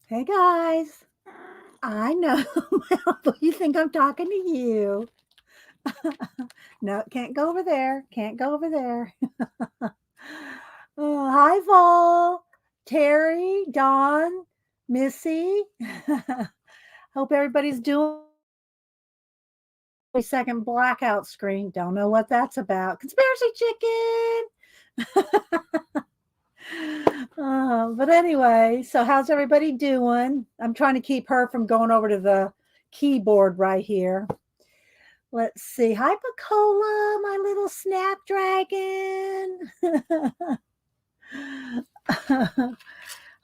Hey guys, I know you think I'm talking to you. No, can't go over there. Can't go over there. Oh, hi, Vol, Terry, Dawn, Missy. Hope everybody's doing a second blackout screen. Don't know what that's about. Conspiracy chicken. But anyway, so how's everybody doing? I'm trying to keep her from going over to the keyboard right here. Let's see. Hi, Pacola, my little snapdragon.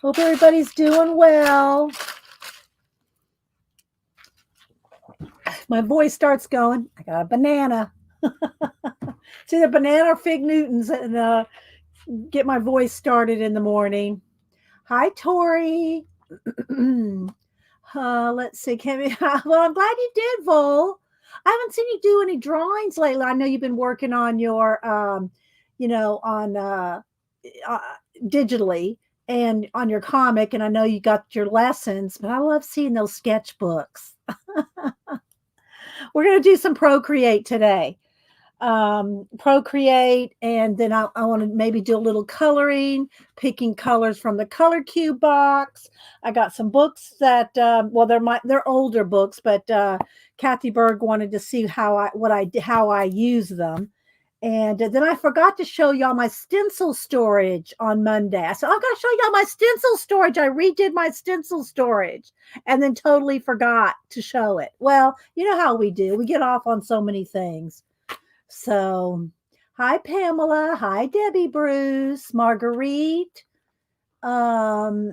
Hope everybody's doing well. My voice starts going. I got a banana. It's either banana or Fig Newtons and get my voice started in the morning. Hi, Tori. Let's see. Well, I'm glad you did, Vol. I haven't seen you do any drawings lately. I know you've been working on your, on uh, digitally and on your comic, and I know you got your lessons. But I love seeing those sketchbooks. We're gonna do some Procreate today. Procreate, and then I want to maybe do a little coloring, picking colors from the color cube box. I got some books that well, they're older books, but Kathy Berg wanted to see how I use them. And then I forgot to show y'all my stencil storage on Monday. I said, I'm going to show y'all my stencil storage. I redid my stencil storage and then totally forgot to show it. Well, you know how we do. We get off on so many things. So, hi Pamela, hi Debbie Bruce, Marguerite, Starla.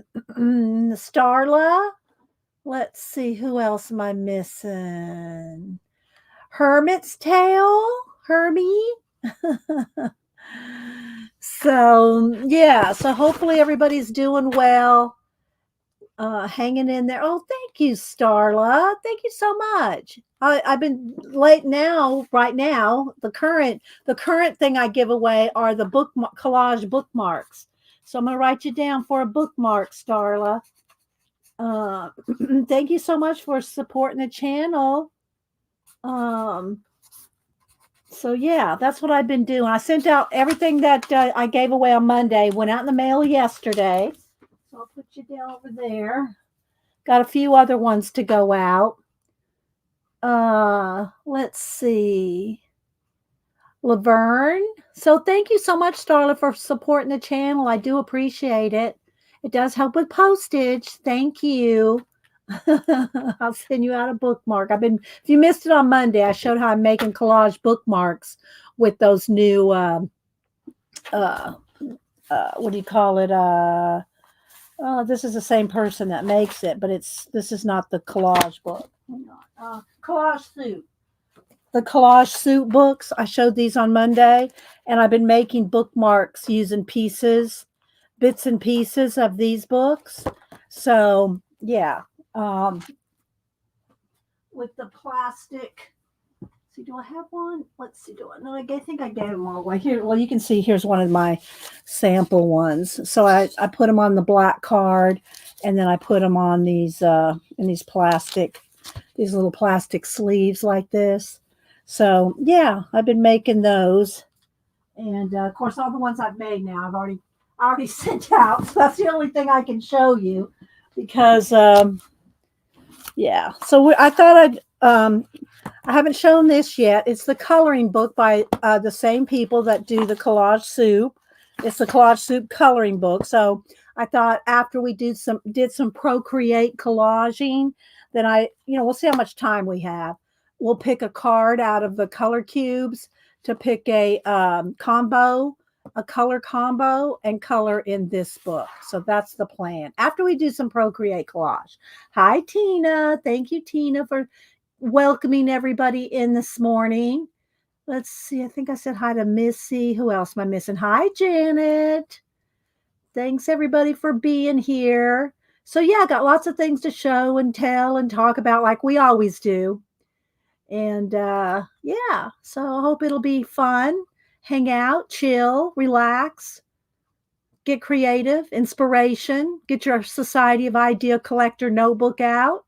Let's see, who else am I missing? Hermit's Tail, Hermie. So, yeah, so hopefully everybody's doing well, hanging in there. Oh, thank you, Starla. Thank you so much. I've been late now. Right now, the current thing I give away are the collage bookmarks. So I'm gonna write you down for a bookmark, Starla. Uh, Thank you so much for supporting the channel. Um, so yeah, that's what I've been doing. I sent out everything that I gave away on Monday. Went out in the mail yesterday. So I'll put you down over there. Got a few other ones to go out. Let's see. Laverne. So thank you so much, Starla, for supporting the channel. I do appreciate it. It does help with postage. Thank you. I'll send you out a bookmark. If you missed it on Monday, I showed how I'm making collage bookmarks with those new, uh, what do you call it? This is the same person that makes it, but this is not the collage book. Collage suit. The collage suit books. I showed these on Monday, and I've been making bookmarks using bits and pieces of these books. So yeah, um, with the plastic. See, do I have one? Let's see. Do I? No, I think I gave them all away. Here, well, you can see. Here's one of my sample ones. So I put them on the black card, and then I put them on these in these little plastic sleeves like this. So yeah, I've been making those, and of course, all the ones I've made now, I already sent out. So that's the only thing I can show you, because yeah. So I thought I haven't shown this yet. It's the coloring book by the same people that do the collage soup. It's the collage soup coloring book. So I thought after we did some Procreate collaging, then we'll see how much time we have. We'll pick a card out of the color cubes to pick a color combo, and color in this book. So that's the plan. After we do some Procreate collage. Hi, Tina. Thank you, Tina, for welcoming everybody in this morning. Let's see. I think I said hi to Missy. Who else am I missing? Hi, Janet. Thanks everybody for being here. So yeah, I got lots of things to show and tell and talk about like we always do. And yeah, so I hope it'll be fun. Hang out, chill, relax, get creative, inspiration, get your Society of Idea Collector notebook out.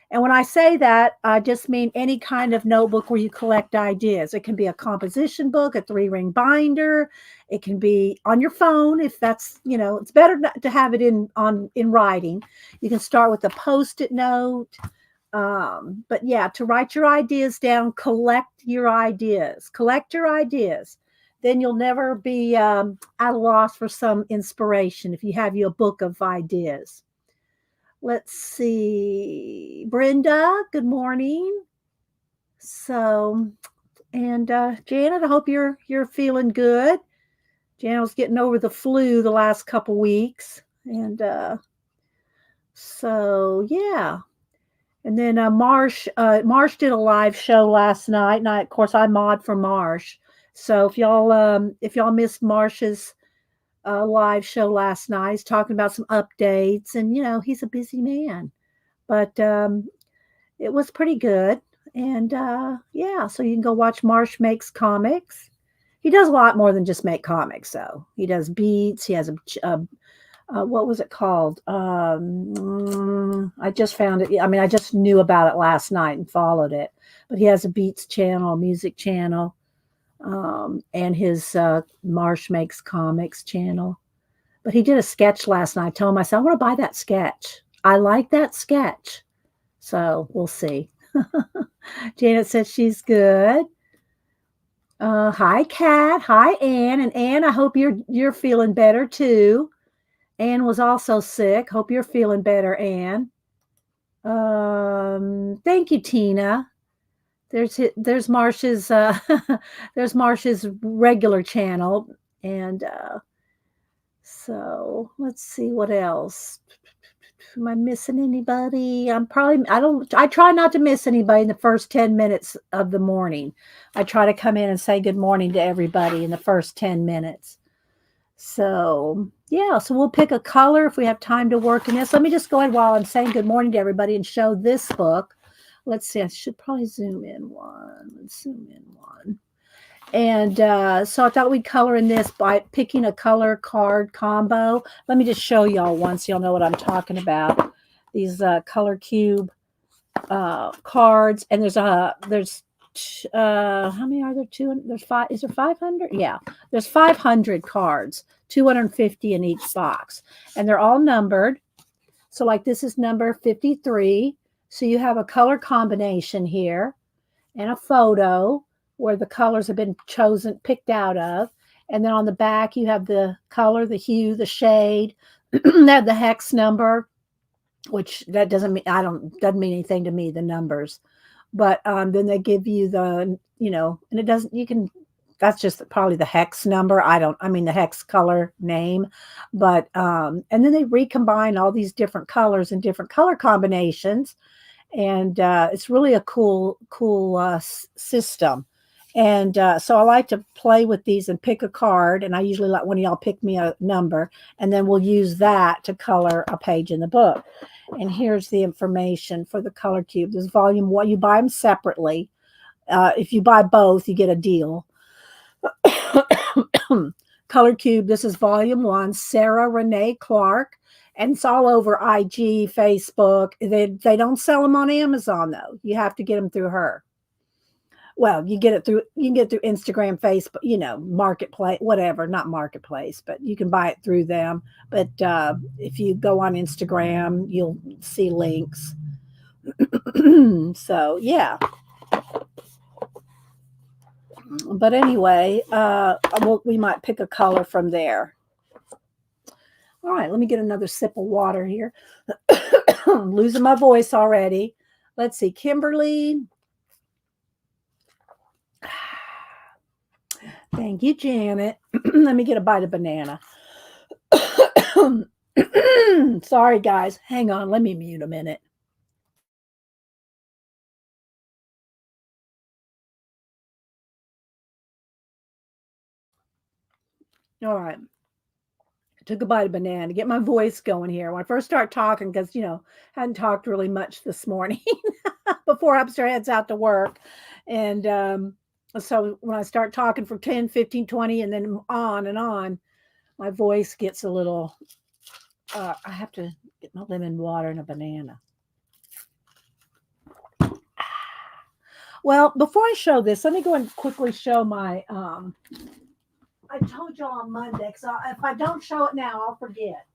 And when I say that, I just mean any kind of notebook where you collect ideas. It can be a composition book, a 3-ring binder. It can be on your phone if that's, it's better not to have it in writing. You can start with a Post-it note. But yeah, to write your ideas down, collect your ideas. Then you'll never be at a loss for some inspiration if you have a book of ideas. Let's see. Brenda, good morning. So, and Janet, I hope you're feeling good. Janet was getting over the flu the last couple weeks. And so, yeah. And then Marsh did a live show last night. And of course, I mod for Marsh. So if y'all missed Marsh's live show last night, he's talking about some updates, and he's a busy man, but it was pretty good. And yeah, so you can go watch Marsh Makes Comics. He does a lot more than just make comics, though. He does beats. He has a what was it called? I just found it. I mean, I just knew about it last night and followed it. But he has a beats channel, a music channel, and his Marsh Makes Comics channel. But he did a sketch last night. I told him, I said, I want to buy that sketch. I like that sketch. So we'll see. Janet says she's good. Hi, Kat. Hi, Ann. And Ann, I hope you're feeling better too. Ann was also sick. Hope you're feeling better, Ann. Thank you, Tina. There's Marsh's there's Marsh's regular channel, and so let's see what else. Am I missing anybody? I try not to miss anybody in the first 10 minutes of the morning. I try to come in and say good morning to everybody in the first 10 minutes. So yeah, so we'll pick a color if we have time to work in this. Let me just go ahead while I'm saying good morning to everybody and show this book. Let's see, I should probably zoom in one. Let's zoom in one. And so I thought we'd color in this by picking a color card combo. Let me just show y'all one so y'all know what I'm talking about. These color cube cards. And there's how many are there? There's 5. Is there 500? Yeah, there's 500 cards, 250 in each box. And they're all numbered. So like this is number 53. So you have a color combination here and a photo where the colors have been picked out of. And then on the back, you have the color, the hue, the shade, have the hex number, which that doesn't mean anything to me, the numbers. But then they give you the, and it doesn't, that's just probably the hex number. The hex color name. But, and then they recombine all these different colors and different color combinations. And it's really a cool system. And so I like to play with these and pick a card. And I usually let one of y'all pick me a number. And then we'll use that to color a page in the book. And here's the information for the color cube. There's volume 1. You buy them separately. If you buy both, you get a deal. Color cube. This is volume 1. Sarah Renee Clark. And it's all over IG, Facebook. They don't sell them on Amazon, though. You have to get them through her. Well, you can get it through Instagram, Facebook, Marketplace, whatever, not Marketplace, but you can buy it through them. But if you go on Instagram, you'll see links. So, yeah. But anyway, we might pick a color from there. All right, let me get another sip of water here. I'm losing my voice already. Let's see, Kimberly. Thank you, Janet. Let me get a bite of banana. Sorry, guys. Hang on. Let me mute a minute. All right. Took a bite of banana to get my voice going here. When I first start talking, because, hadn't talked really much this morning before Upster heads out to work. And so when I start talking for 10, 15, 20, and then on and on, My voice gets a little, I have to get my lemon water and a banana. Well, before I show this, let me go and quickly show my, I told you on Monday, because if I don't show it now, I'll forget.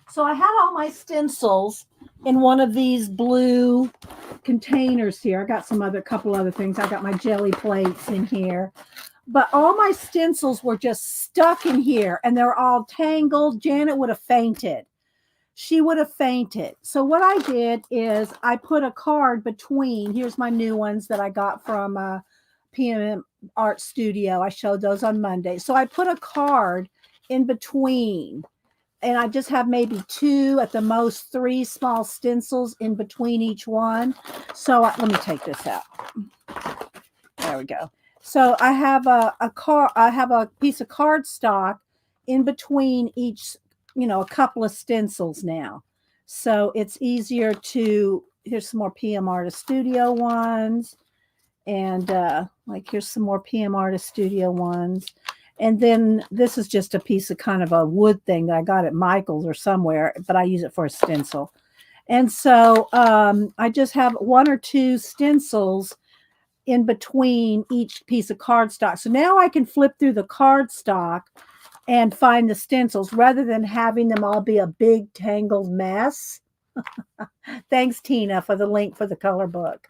So I had all my stencils in one of these blue containers here. I got some other couple other things. I got my jelly plates in here. But all my stencils were just stuck in here and they're all tangled. Janet would have fainted. She would have fainted. So what I did is I put a card between. Here's my new ones that I got from PM Art Studio. I showed those on Monday. So I put a card in between. And I just have maybe 2, at the most 3 small stencils in between each one. So let me take this out. There we go. So I have I have a piece of cardstock in between each, a couple of stencils now. So it's easier to, here's some more PM Artist Studio ones. And like here's some more PM Artist Studio ones. And then this is just a piece of kind of a wood thing that I got at Michael's or somewhere, but I use it for a stencil. And so I just have 1 or 2 stencils in between each piece of cardstock. So now I can flip through the cardstock and find the stencils rather than having them all be a big tangled mess. Thanks, Tina, for the link for the color book.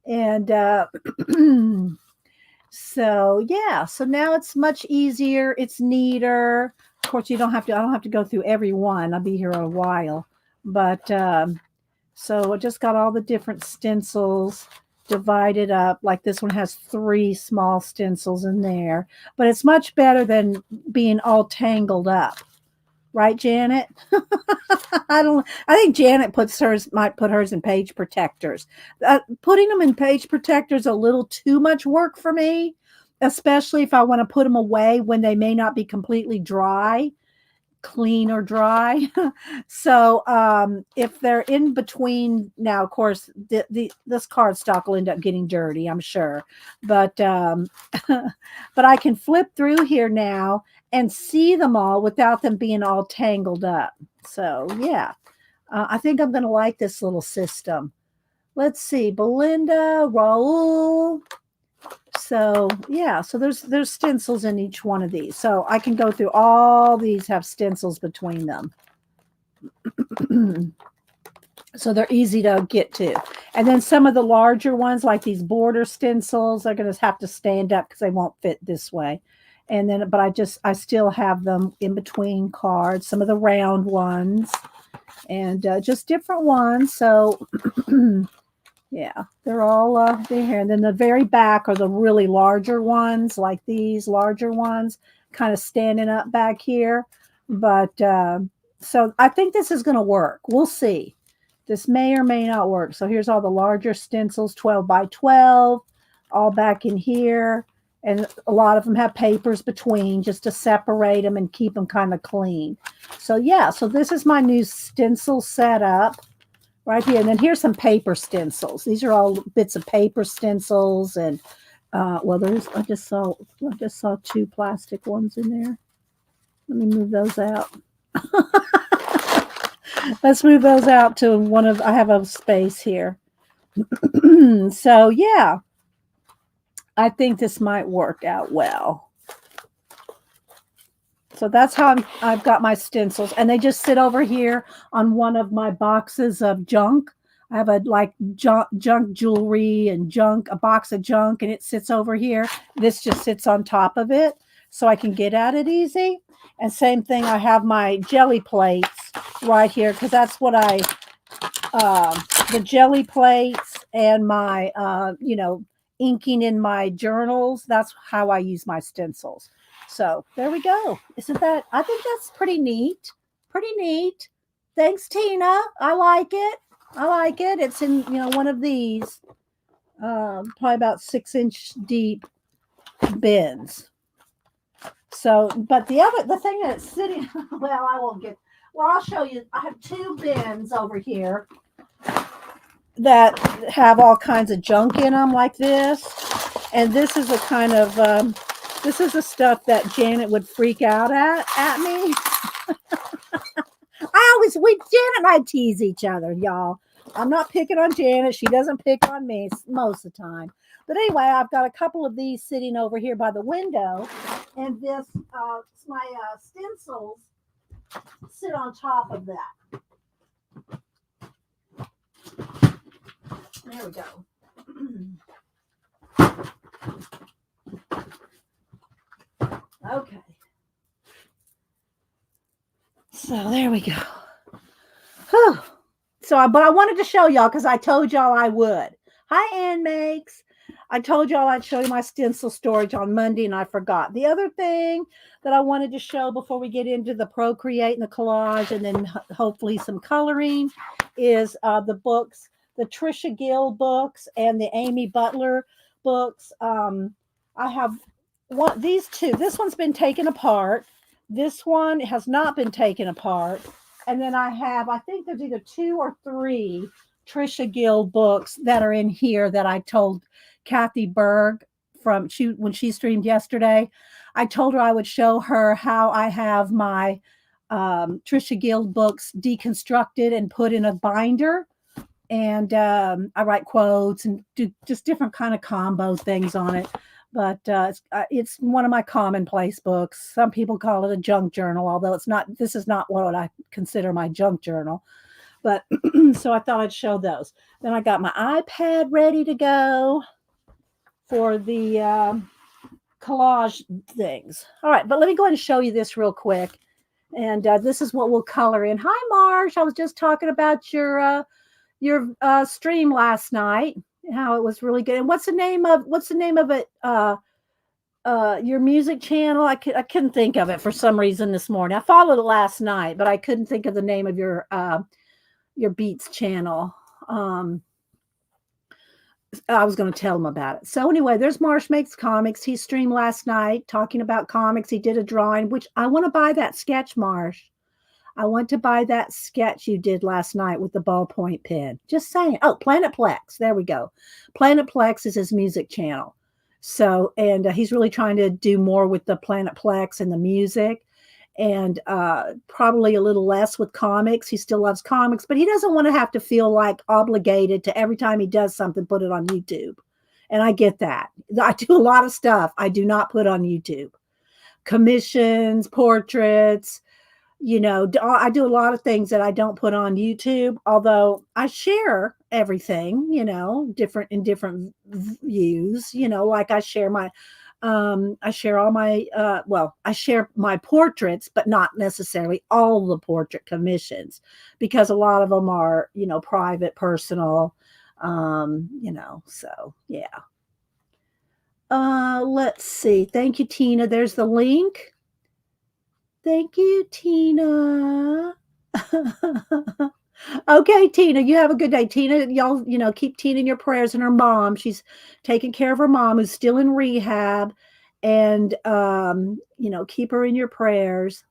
And so yeah, so now it's much easier. It's neater. Of course, I don't have to go through every one. I'll be here a while. But so I just got all the different stencils divided up. Like this one has 3 small stencils in there. But it's much better than being all tangled up. Right, Janet? I think Janet might put hers in page protectors. Putting them in page protectors is a little too much work for me, especially if I want to put them away when they may not be completely dry, clean or dry. So if they're in between now, of course, this cardstock will end up getting dirty, I'm sure. But but I can flip through here now and see them all without them being all tangled up. So yeah, I think I'm going to like this little system. Let's see, Belinda, Raul. So yeah, so there's stencils in each one of these. So I can go through all these, have stencils between them. So they're easy to get to. And then some of the larger ones, like these border stencils, are going to have to stand up because they won't fit this way. And then, but I still have them in between cards, some of the round ones and just different ones. So yeah, they're all there. And then the very back are the really larger ones, like these larger ones kind of standing up back here. But so I think this is going to work. We'll see. This may or may not work. So here's all the larger stencils, 12 by 12, all back in here. And a lot of them have papers between just to separate them and keep them kind of clean. So yeah, so this is my new stencil setup right here. And then here's some paper stencils. These are all bits of paper stencils. And well, I just saw 2 plastic ones in there. Let me move those out. Let's move those out to I have a space here. So yeah. I think this might work out well. So that's how I've got my stencils. And they just sit over here on one of my boxes of junk. I have a junk jewelry and a box of junk, and it sits over here. This just sits on top of it so I can get at it easy. And same thing, I have my jelly plates right here because that's what the jelly plates and my, inking in my journals. That's how I use my stencils. So there we go. I think that's pretty neat. Pretty neat. Thanks, Tina. I like it. It's in, one of these, probably about 6-inch deep bins. So, but the thing that's sitting, I'll show you. I have 2 bins over here that have all kinds of junk in them like this. And this is a kind of This is the stuff that Janet would freak out at me. Janet and I tease each other, y'all. I'm not picking on Janet. She doesn't pick on me most of the time. But anyway, I've got a couple of these sitting over here by the window. And this, my stencils sit on top of that. There we go. Okay. So there we go. Whew. But I wanted to show y'all because I told y'all I would. Hi, Ann Makes. I told y'all I'd show you my stencil storage on Monday, and I forgot. The other thing that I wanted to show before we get into the Procreate and the collage, and then hopefully some coloring, is the books, the Trisha Gill books and the Amy Butler books. I have these two. This one's been taken apart. This one has not been taken apart. And then I think there's either 2 or 3 Trisha Gill books that are in here that I told Kathy Berg when she streamed yesterday. I told her I would show her how I have my Trisha Gill books deconstructed and put in a binder. And I write quotes and do just different kind of combo things on it. But it's one of my Commonplace books. Some people call it a junk journal, although it's not. This is not what I consider my junk journal. But so I thought I'd show those. Then I got my iPad ready to go for the collage things. All right, but let me go ahead and show you this real quick. And this is what we'll color in. Hi, Marsh. I was just talking about your stream last night. How it was really good. And what's the name of it? Your music channel? I couldn't think of it for some reason this morning. I followed it last night, but I couldn't think of the name of your Beats channel. I was going to tell him about it. So anyway, there's Marsh Makes Comics. He streamed last night talking about comics. He did a drawing, which I want to buy that sketch, Marsh. I want to buy that sketch you did last night with the ballpoint pen. Just saying. Oh, Planetplex. There we go. Planetplex is his music channel. So, and he's really trying to do more with the Planetplex and the music, and probably a little less with comics. He still loves comics, but he doesn't want to have to feel like obligated to every time he does something, put it on YouTube. And I get that. I do a lot of stuff I do not put on YouTube. Commissions, portraits, I do a lot of things that I don't put on YouTube, although I share everything, different views, like I share my, I share my portraits, but not necessarily all the portrait commissions, because a lot of them are, private, personal, so yeah. Let's see. Thank you, Tina. There's the link. Thank you, Tina. Okay, Tina, you have a good day. Tina, y'all, keep Tina in your prayers, and her mom. She's taking care of her mom who's still in rehab, and, keep her in your prayers.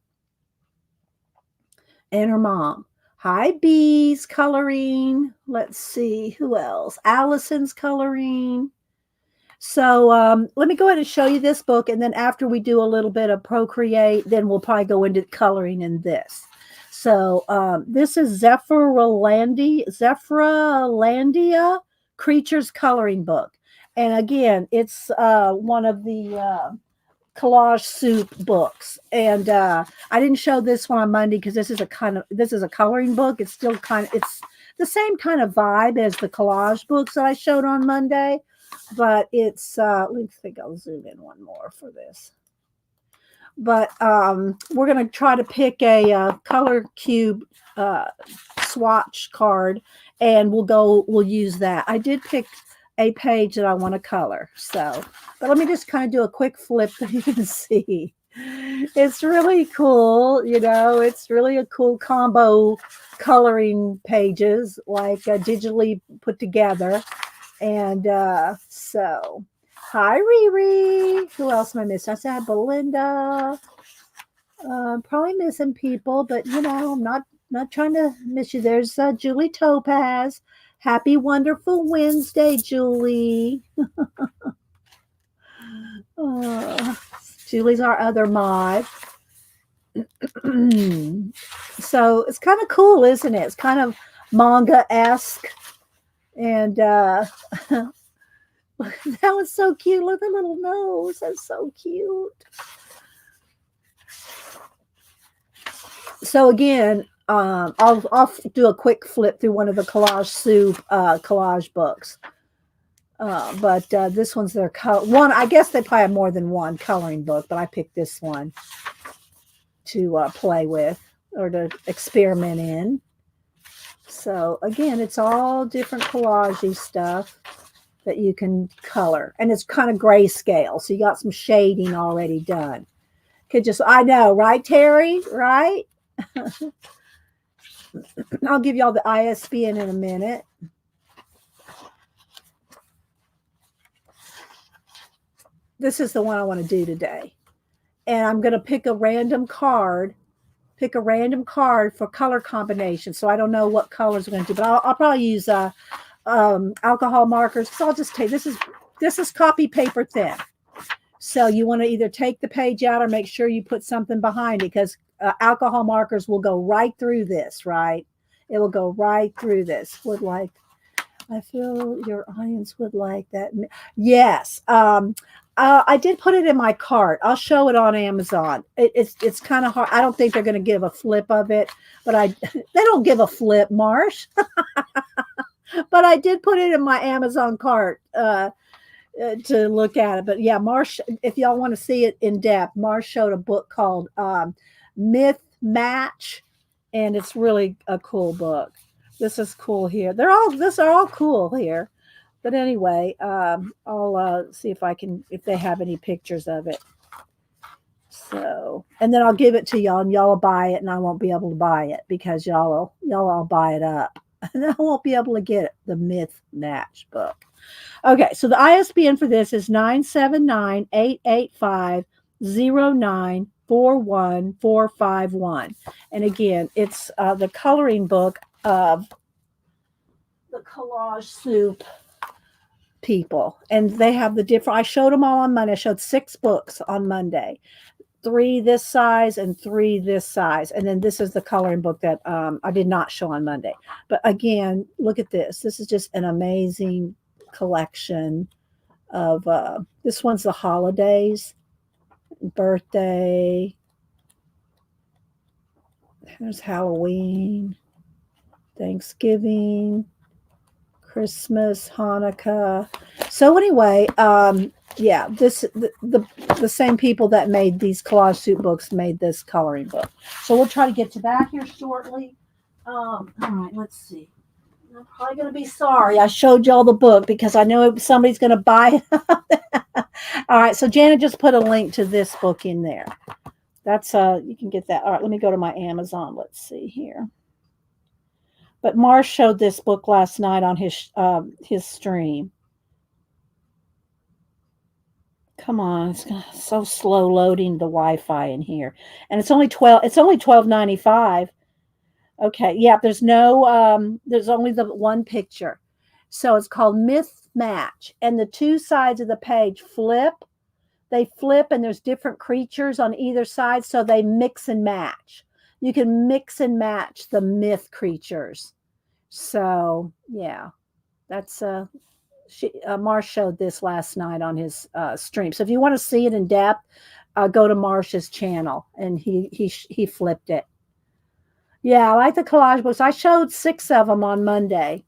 And her mom. Hi, Bees coloring. Let's see. Who else? Allison's coloring. So let me go ahead and show you this book, and then after we do a little bit of Procreate, then we'll probably go into coloring in this. So this is Zephyrlandia Creatures Coloring Book. And again, it's one of the collage soup books. And I didn't show this one on Monday because this is a coloring book. It's still it's the same kind of vibe as the collage books that I showed on Monday. But it's, let's think I'll zoom in one more for this. But we're going to try to pick a color cube swatch card, and we'll use that. I did pick a page that I want to color. So, but let me just kind of do a quick flip so you can see. It's really cool. It's really a cool combo coloring pages, like digitally put together. And so, hi, Riri. Who else am I missing? I said Belinda. Probably missing people, but I'm not trying to miss you. There's Julie Topaz. Happy wonderful Wednesday, Julie. Julie's our other mod. So it's kind of cool, isn't it? It's kind of manga-esque. And that was so cute. Look at the little nose. That's so cute. So again, I'll do a quick flip through one of the Collage Soup collage books. But this one's their one. I guess they probably have more than one coloring book, but I picked this one to play with or to experiment in. So again, it's all different collage-y stuff that you can color, and it's kind of grayscale. So you got some shading already done. Could just, I know, right, Terry? Right? I'll give y'all the ISBN in a minute. This is the one I want to do today. And I'm going to pick a random card. Pick a random card for color combination. So I don't know what colors we're going to do, but I'll probably use alcohol markers. So I'll just take, this is copy paper thin. So you want to either take the page out or make sure you put something behind it, because alcohol markers will go right through this, right? It will go right through this. Would like, I feel your audience would like that. Yes. I did put it in my cart. I'll show it on Amazon. It's kind of hard. I don't think they're going to give a flip of it, but they don't give a flip, Marsh. But I did put it in my Amazon cart to look at it. But yeah, Marsh, if y'all want to see it in depth, Marsh showed a book called Myth Match, and it's really a cool book. This is cool here. They're all cool here. But anyway, I'll see if they have any pictures of it. So, and then I'll give it to y'all, and y'all will buy it, and I won't be able to buy it because y'all all buy it up. And I won't be able to get it, the Myth Match book. Okay, so the ISBN for this is 979-885-0941-451. And again, it's the coloring book of the Collage Soup people, and they have the different, I showed them all on Monday. I showed 6 books on Monday, 3 this size and 3 this size, and then this is the coloring book that I did not show on Monday. But again, look at this. This is just an amazing collection of this one's the holidays, birthday, there's Halloween, Thanksgiving, Christmas, Hanukkah. So anyway, yeah, the same people that made these Collage Soup books made this coloring book. So we'll try to get to that here shortly. All right, let's see. I'm probably going to be sorry I showed y'all the book because I know somebody's going to buy it. All right, so Janet just put a link to this book in there. That's you can get that. All right, let me go to my Amazon. Let's see here. But Marsh showed this book last night on his stream. Come on, it's so slow loading the Wi-Fi in here, and it's only $12.95. Okay, yeah, there's only the one picture, so it's called Myth Match, and the 2 sides of the page flip. They flip, and there's different creatures on either side, so they mix and match. You can mix and match the myth creatures. So yeah, that's Marsh showed this last night on his stream. So if you want to see it in depth, go to Marsh's channel, and he flipped it. Yeah, I like the collage books. I showed 6 of them on Monday.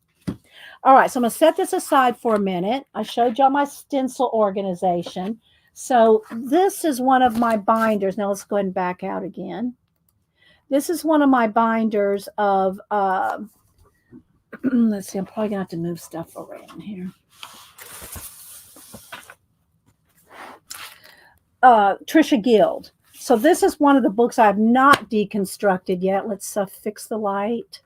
All right, so I'm going to set this aside for a minute. I showed y'all my stencil organization. So this is one of my binders. Now let's go ahead and back out again. This is one of my binders of, let's see, I'm probably going to have to move stuff around here. Trisha Guild. So this is one of the books I have not deconstructed yet. Let's fix the light.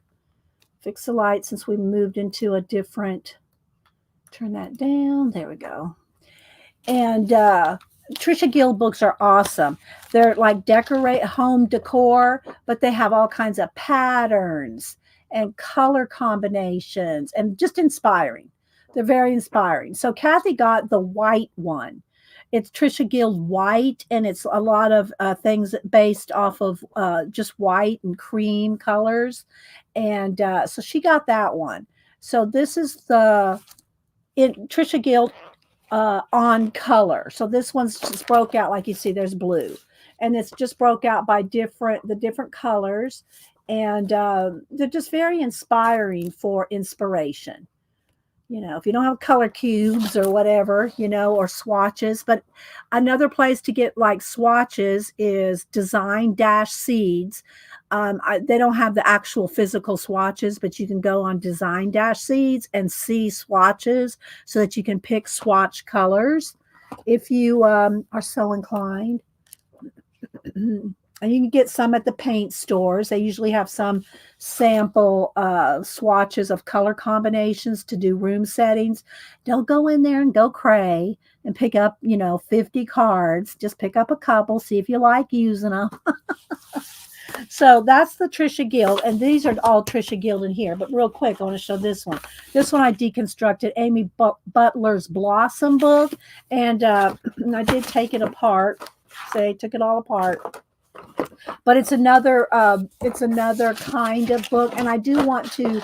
Fix the light since we moved into a different, turn that down. There we go. And Trisha Guild books are awesome. They're like decorate home decor, but they have all kinds of patterns and color combinations and just inspiring. They're very inspiring. So Kathy got the white one. It's Trisha Guild white, and it's a lot of things based off of just white and cream colors. And so she got that one. So this is Trisha Guild on color. So this one's just broke out, like you see, there's blue, and it's just broke out by the different colors, and they're just very inspiring for inspiration. If you don't have color cubes or whatever, or swatches. But another place to get like swatches is Design Dash Seeds. They don't have the actual physical swatches, but you can go on Design Dash Seeds and see swatches so that you can pick swatch colors if you are so inclined. And you can get some at the paint stores. They usually have some sample swatches of color combinations to do room settings. Don't go in there and go cray and pick up, 50 cards. Just pick up a couple, see if you like using them. So that's the Trisha Guild, and these are all Trisha Guild in here. But real quick, I want to show this one. This one I deconstructed Amy Butler's Blossom book, and I did take it apart. Say, took it all apart. But it's another kind of book, and I do want to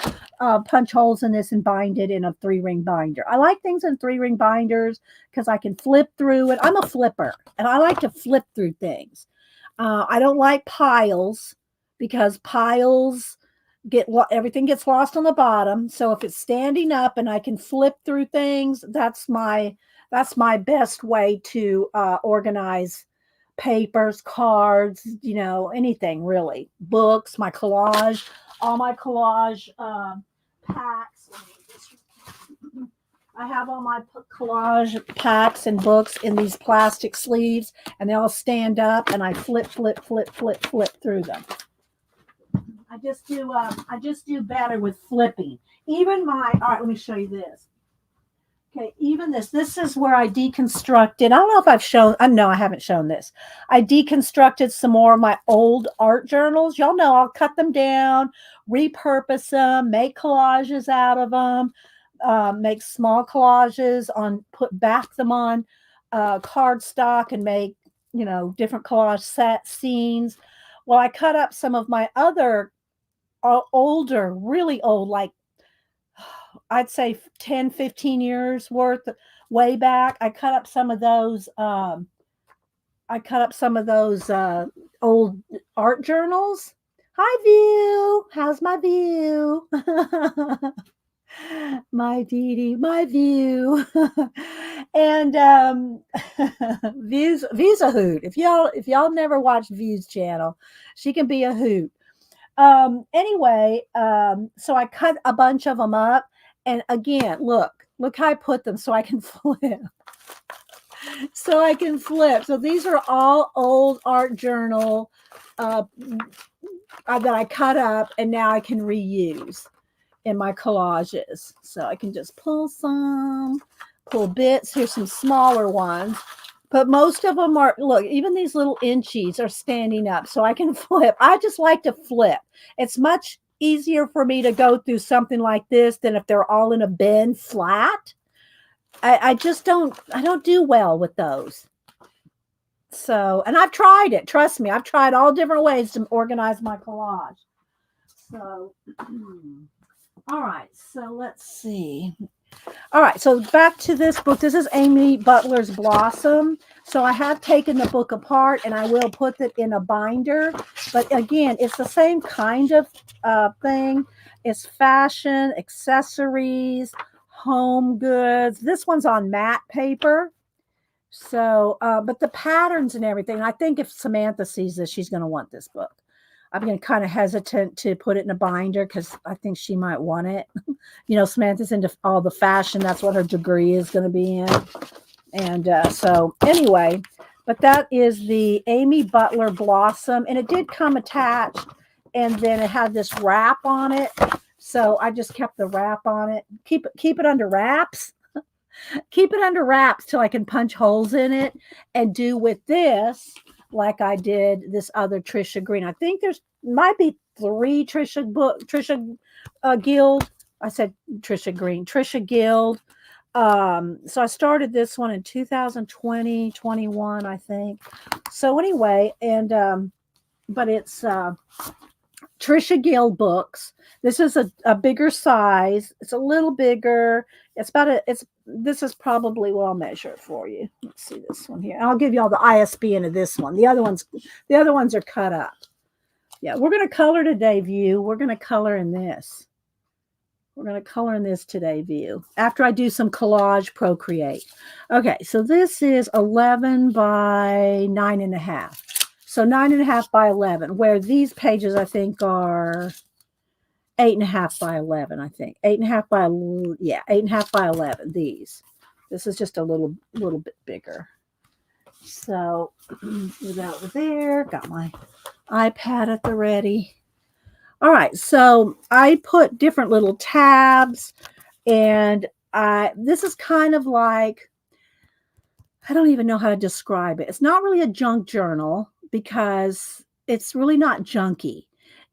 punch holes in this and bind it in a 3-ring binder. I like things in 3-ring binders because I can flip through it. I'm a flipper, and I like to flip through things. I don't like piles because piles everything gets lost on the bottom. So if it's standing up and I can flip through things, that's my best way to organize papers, cards, anything really. Books, my collage, all my collage packs. I have all my collage packs and books in these plastic sleeves, and they all stand up, and I flip through them. I just do better with flipping. All right, let me show you this. Okay, even this is where I deconstructed. I don't know if I've shown, no, I haven't shown this. I deconstructed some more of my old art journals. Y'all know I'll cut them down, repurpose them, make collages out of them, make small collages back them on cardstock and make, different collage scenes. Well, I cut up some of my other older, really old, like I'd say 10, 15 years worth way back. I cut up some of those old art journals. Hi, View. How's my View? My Dee Dee, my View. And View's a hoot. If y'all never watched View's channel, she can be a hoot. Anyway, so I cut a bunch of them up. And again, look how I put them so I can flip. So these are all old art journal that I cut up, and now I can reuse in my collages. So I can just pull bits. Here's some smaller ones. But most of them are, look, even these little inchies are standing up, so I can flip. I just like to flip. It's much easier for me to go through something like this than if they're all in a bin flat. I don't do well with those. So, and I've tried it. Trust me, I've tried all different ways to organize my collage. So, all right, so let's see. All right, so back to this book. This is Amy Butler's Blossom. So I have taken the book apart, and I will put it in a binder. But again, it's the same kind of thing. It's fashion, accessories, home goods. This one's on matte paper. So, but the patterns and everything, I think if Samantha sees this, she's going to want this book. I'm going to kind of hesitant to put it in a binder because I think she might want it. Samantha's into all the fashion. That's what her degree is going to be in. And so anyway, but that is the Amy Butler Blossom. And it did come attached. And then it had this wrap on it. So I just kept the wrap on it. Keep it under wraps. Keep it under wraps till I can punch holes in it and do with this like I did this other Trisha Green. I think might be 3 Trisha Guild. I said Trisha Green. Trisha Guild So I started this one in 2020, 21, I think. So anyway, and but it's Trisha Gill books. This is a bigger size. It's a little bigger. It's about a it's this is probably, well, I'll measure it for you. Let's see this one here. I'll give you all the ISBN of this one. The other ones are cut up. Yeah, we're gonna color today, View. We're gonna color in this. We're going to color in this today, View, after I do some collage Procreate. Okay, so this is 11 by 9.5. So 9.5 by 11, where these pages I think are 8.5 by 11, I think. 8.5 by, yeah, 8.5 by 11, these. This is just a little bit bigger. So move that over there. Got my iPad at the ready. All right, so I put different little tabs, and this is kind of like, I don't even know how to describe it. It's not really a junk journal because it's really not junky.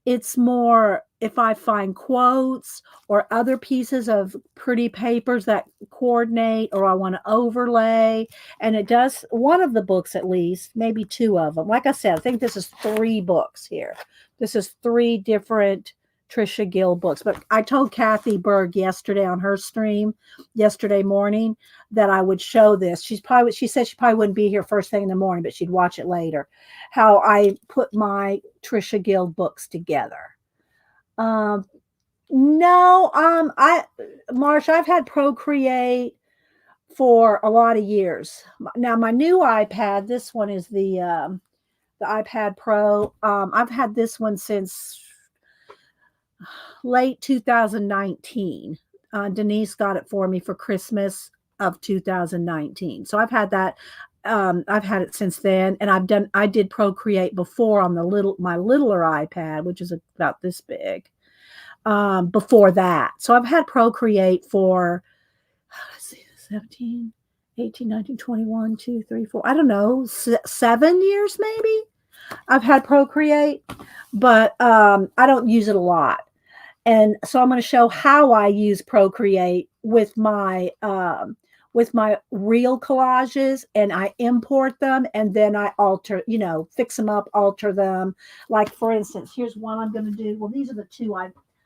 It's more if I find quotes or other pieces of pretty papers that coordinate, or I want to overlay. And it does one of the books, at least, maybe two of them. Like I said, I think this is 3 books here. This is 3 different Trisha Gill books. But I told Kathy Berg yesterday on her stream, yesterday morning, that I would show this. She said she probably wouldn't be here first thing in the morning, but she'd watch it later. How I put my Trisha Gill books together. No, Marsh, I've had Procreate for a lot of years. Now my new iPad, this one is the iPad Pro. I've had this one since late 2019. Denise got it for me for Christmas of 2019. So I've had that. I've had it since then, and I did Procreate before on my littler iPad, which is about this big. Before that. So I've had Procreate for, let's see, 17, 18, 19, 21, 2, 3, 4, I don't know, 7 years maybe. I've had Procreate, but I don't use it a lot. And so I'm going to show how I use Procreate with my real collages, and I import them, and then I alter, fix them up, alter them. Like, for instance, here's one I'm going to do. Well, these are the 2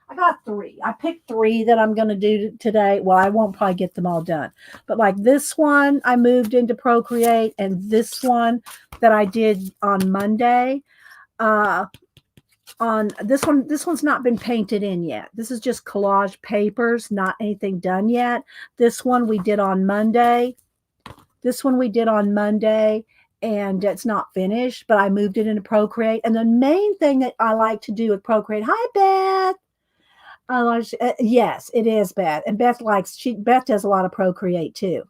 I got 3. I picked 3 that I'm going to do today. Well, I won't probably get them all done. But like this one, I moved into Procreate, and this one that I did on Monday, on this one's not been painted in yet. This is just collage papers, not anything done yet. This one we did on Monday. And it's not finished, but I moved it into Procreate. And the main thing that I like to do with Procreate, hi, Beth. Yes, it is Beth. And Beth does a lot of Procreate too.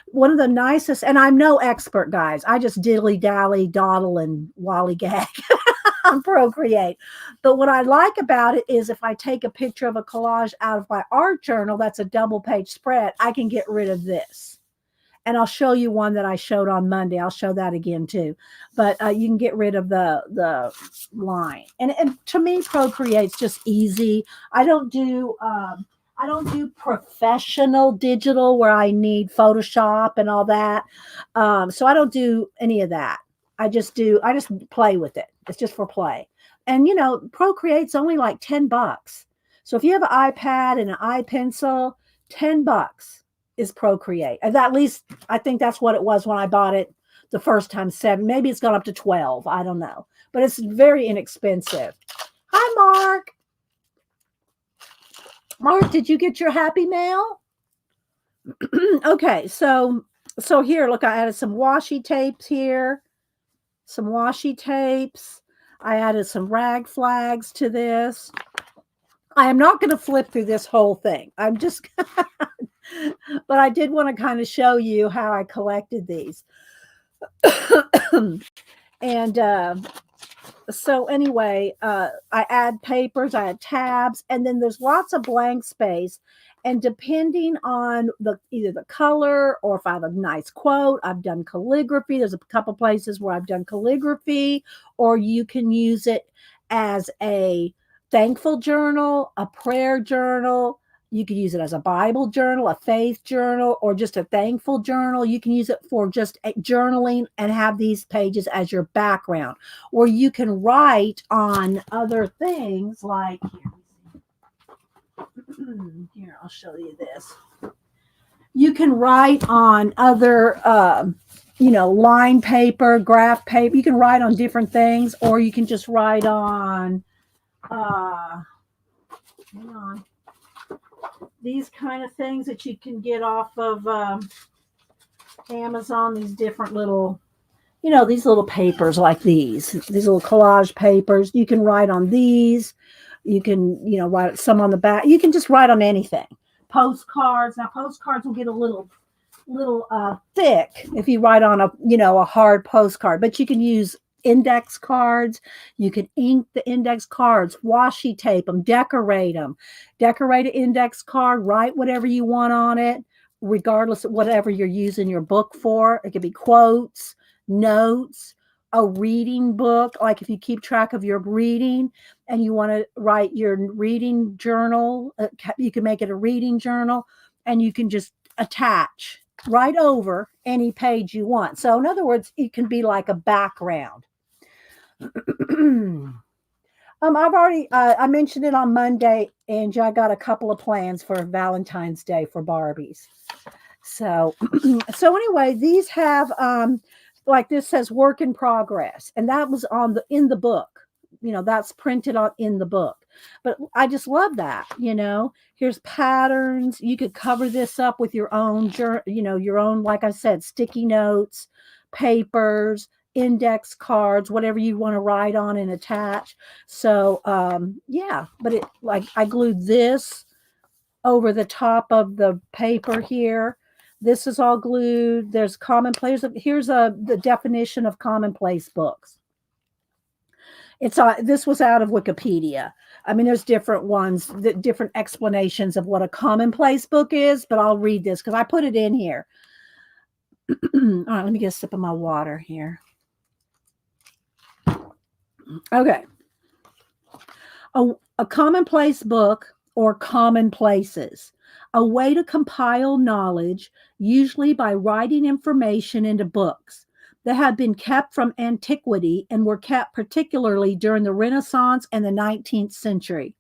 One of the nicest, and I'm no expert, guys. I just dilly-dally, dawdle, and lollygag on Procreate. But what I like about it is if I take a picture of a collage out of my art journal, that's a double-page spread, I can get rid of this. And I'll show you one that I showed on Monday. I'll show that again too. But you can get rid of the line. And to me, Procreate's just easy. I don't do professional digital where I need Photoshop and all that. So I don't do any of that. I just play with it. It's just for play. And Procreate's only like $10. So if you have an iPad and an iPencil, $10 is Procreate. And at least I think that's what it was when I bought it the first time. 7, maybe it's gone up to 12. I don't know, but it's very inexpensive. Hi, Mark, did you get your happy mail? Okay, so here, look, I added some washi tapes here. I added some rag flags to this. I am not going to flip through this whole thing. I'm just, but I did want to kind of show you how I collected these. And so anyway, I add papers, I add tabs, and then there's lots of blank space. And depending on either the color or if I have a nice quote, I've done calligraphy. There's a couple places where I've done calligraphy, or you can use it as a thankful journal, a prayer journal, You could use it as a Bible journal, a faith journal, or just a thankful journal. You can use it for just journaling and have these pages as your background. Or you can write on other things like, here, I'll show you this. You can write on other, line paper, graph paper. You can write on different things, or you can just write on, hang on, these kind of things that you can get off of Amazon, these different little, these little papers like these little collage papers. You can write on these. You can, write some on the back. You can just write on anything. Postcards. Now, postcards will get a little thick if you write on a hard postcard, but you can use index cards. You can ink the index cards, washi tape them, decorate an index card, write whatever you want on it, regardless of whatever you're using your book for. It could be quotes, notes, a reading book. Like if you keep track of your reading and you want to write your reading journal, you can make it a reading journal, and you can just attach right over any page you want. So in other words, it can be like a background. I've already I mentioned it on Monday, and I got a couple of plans for Valentine's Day for Barbies. So anyway, these have like this says work in progress, and that was in the book. That's printed in the book. But I just love that. Here's patterns. You could cover this up with your own, your own, like I said, sticky notes, papers, index cards, whatever you want to write on and attach. So but I glued this over the top of the paper here. This is all glued. There's Commonplace. Here's the definition of Commonplace books. This was out of Wikipedia. I mean, there's different ones, different explanations of what a commonplace book is, but I'll read this because I put it in here. All right, let me get a sip of my water here. Okay. A commonplace book, or commonplaces, a way to compile knowledge, usually by writing information into books that had been kept from antiquity and were kept particularly during the Renaissance and the 19th century.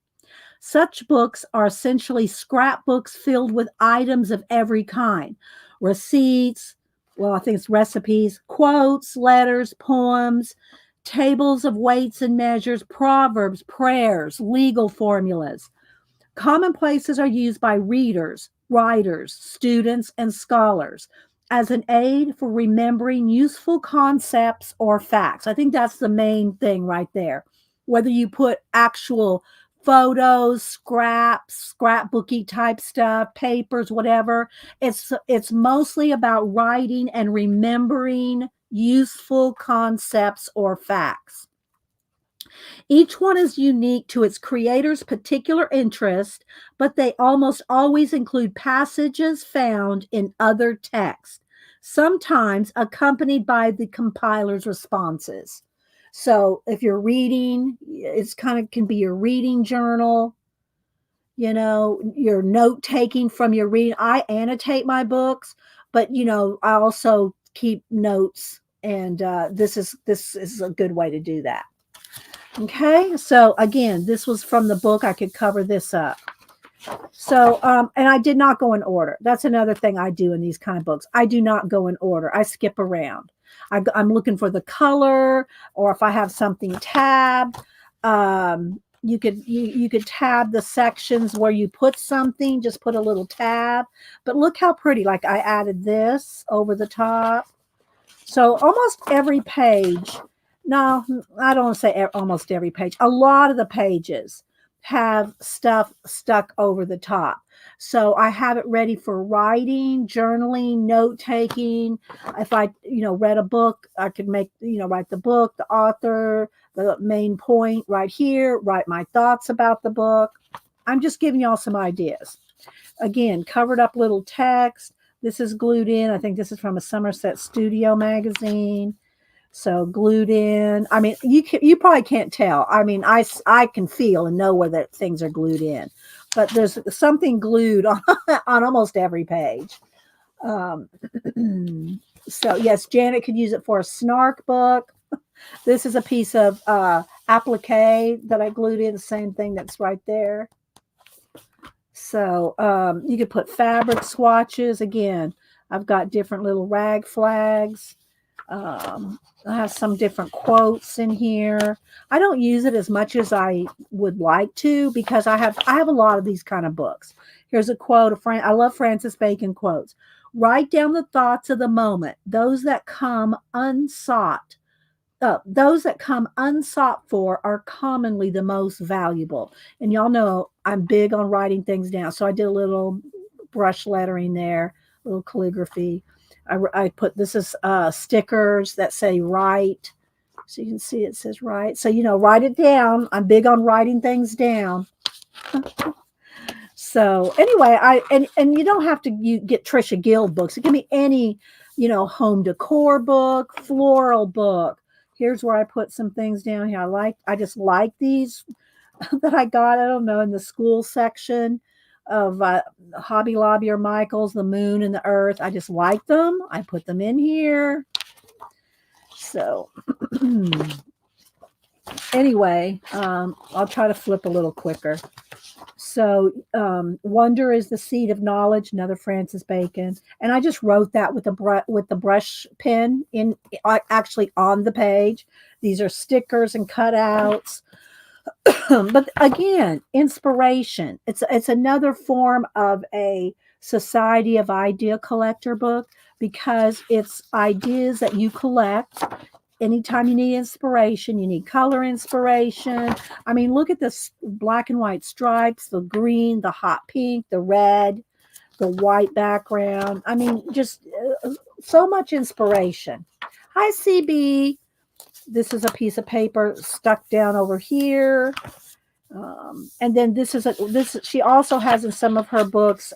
Such books are essentially scrapbooks filled with items of every kind: receipts, I think it's recipes, quotes, letters, poems, tables of weights and measures, proverbs, prayers, legal formulas. Commonplaces are used by readers, writers, students, and scholars as an aid for remembering useful concepts or facts. I think that's the main thing right there. Whether you put actual photos, scraps, scrapbooky type stuff, papers, whatever, it's mostly about writing and remembering useful concepts or facts. Each one is unique to its creator's particular interest, but they almost always include passages found in other texts, sometimes accompanied by the compiler's responses. So if you're reading, it's can be your reading journal, your note taking from your reading. I annotate my books, but I also keep notes, and this is a good way to do that. Okay, so again, this was from the book. I could cover this up. So, and I did not go in order. That's another thing I do in these kind of books. I do not go in order. I skip around. I'm looking for the color, or if I have something tabbed, you could tab the sections where you put something, just put a little tab. But look how pretty, like I added this over the top. So almost every page, no, I don't want to say almost every page, a lot of the pages have stuff stuck over the top. So I have it ready for writing, journaling, note taking. If I, read a book, I could make, write the book, the author, the main point right here, write my thoughts about the book. I'm just giving y'all some ideas. Again, covered up little text. This is glued in. I think this is from a Somerset Studio magazine. So glued in. I mean, you probably can't tell. I mean, I can feel and know where that things are glued in, but there's something glued on on almost every page. Um, so yes, Janet could use it for a snark book. This is a piece of applique that I glued in. The same thing that's right there. So you could put fabric swatches. Again, I've got different little rag flags. I have some different quotes in here. I don't use it as much as I would like to because I have a lot of these kind of books. Here's a quote. I love Francis Bacon quotes. Write down the thoughts of the moment, those that come unsought. Those that come unsought for are commonly the most valuable. And y'all know I'm big on writing things down. So I did a little brush lettering there, a little calligraphy. I put, this is stickers that say write. So you can see it says write. So, write it down. I'm big on writing things down. So anyway, and you don't have to get Trisha Guild books. It can be any, home decor book, floral book. Here's where I put some things down here. I just like these that I got, I don't know, in the school section of Hobby Lobby or Michael's, the moon and the earth. I just like them. I put them in here. So anyway, I'll try to flip a little quicker. So wonder is the seed of knowledge, another Francis Bacon. And I just wrote that with the brush pen in actually on the page. These are stickers and cutouts. But again, inspiration. It's another form of a Society of Idea Collector book because it's ideas that you collect. Anytime you need inspiration, you need color inspiration. I mean, look at this black and white stripes, the green, the hot pink, the red, the white background. I mean, just so much inspiration. Hi, CB. This is a piece of paper stuck down over here. And then she also has in some of her books,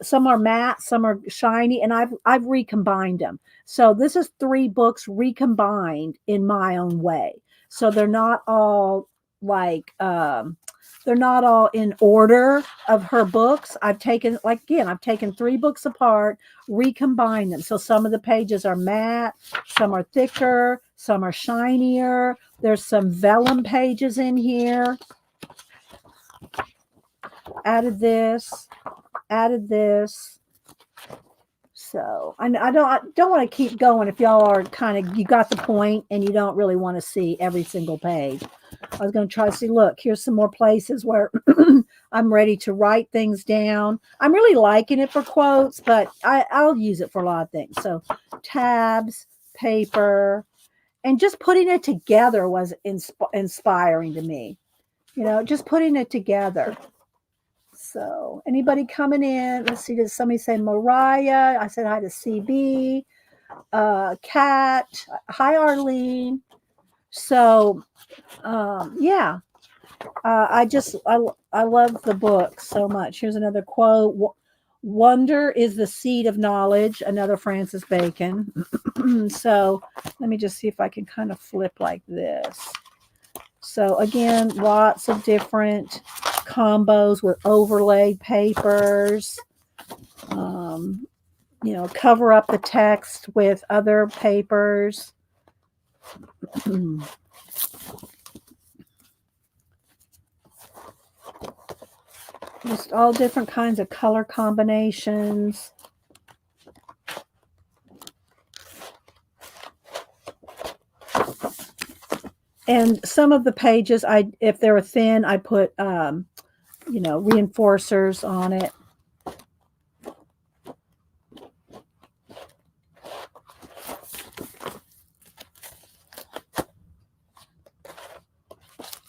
some are matte, some are shiny, and I've recombined them. So this is 3 books recombined in my own way. So they're not all like they're not all in order of her books. I've taken 3 books apart, recombined them. So some of the pages are matte, some are thicker, some are shinier. There's some vellum pages in here. Added this. So I don't want to keep going if y'all are you got the point and you don't really want to see every single page. I was going to try to see, look, here's some more places where I'm ready to write things down. I'm really liking it for quotes, but I'll use it for a lot of things. So tabs, paper, and just putting it together was inspiring to me. Just putting it together. So anybody coming in? Let's see. Did somebody say Mariah? I said hi to CB. Kat. Hi, Arlene. So yeah. I love the book so much. Here's another quote. Wonder is the seed of knowledge. Another Francis Bacon. So let me just see if I can kind of flip like this. So again, lots of different combos with overlaid papers. Cover up the text with other papers. Just all different kinds of color combinations. And some of the pages, if they were thin, I put, reinforcers on it.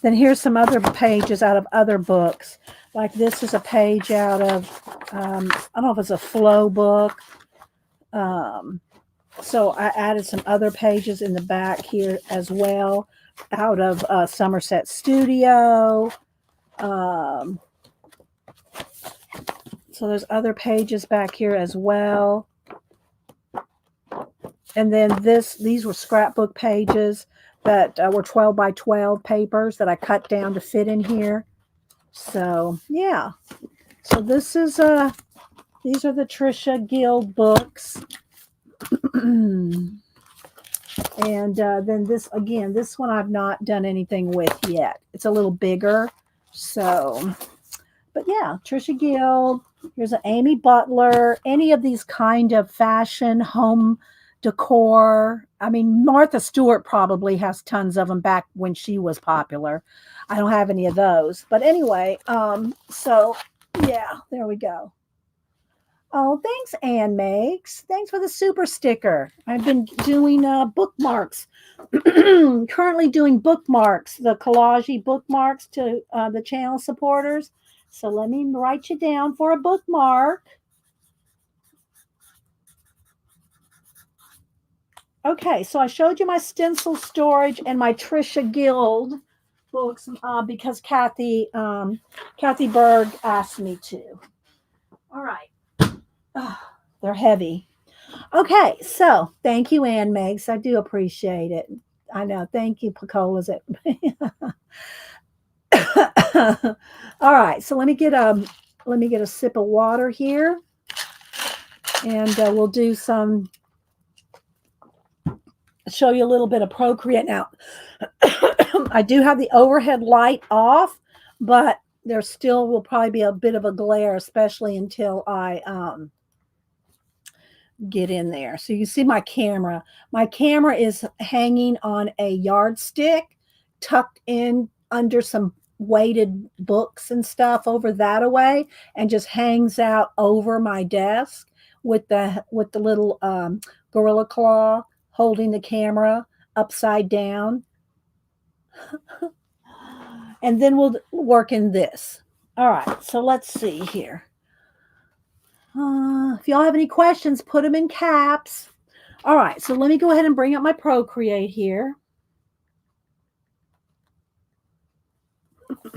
Then here's some other pages out of other books. Like this is a page out of, I don't know if it's a flow book. So I added some other pages in the back here as well, out of Somerset Studio. So there's other pages back here as well. And then these were scrapbook pages that were 12 by 12 papers that I cut down to fit in here. So yeah. So this is these are the Trisha Guild books. And then this again, this one I've not done anything with yet. It's a little bigger. So, but yeah, Trisha Guild. Here's an Amy Butler. Any of these kind of fashion home decor. I mean, Martha Stewart probably has tons of them back when she was popular. I don't have any of those. But anyway, so yeah, there we go. Oh, thanks, Ann Makes. Thanks for the super sticker. I've been doing bookmarks. Currently doing bookmarks, the collage bookmarks to the channel supporters. So let me write you down for a bookmark. Okay, so I showed you my stencil storage and my Trisha Guild books because Kathy Berg asked me to. All right. They're heavy. Okay, so thank you, Ann Megs. I do appreciate it. I know. Thank you, Picola's. All right, so let me get a sip of water here, and we'll do some. Show you a little bit of Procreate now. I do have the overhead light off, but there still will probably be a bit of a glare, especially until I get in there. So you see my camera. My camera is hanging on a yardstick tucked in under some weighted books and stuff over that away, and just hangs out over my desk with the little gorilla claw holding the camera upside down. And then we'll work in this. All right, so let's see here. If y'all have any questions, put them in caps. All right, so let me go ahead and bring up my Procreate here.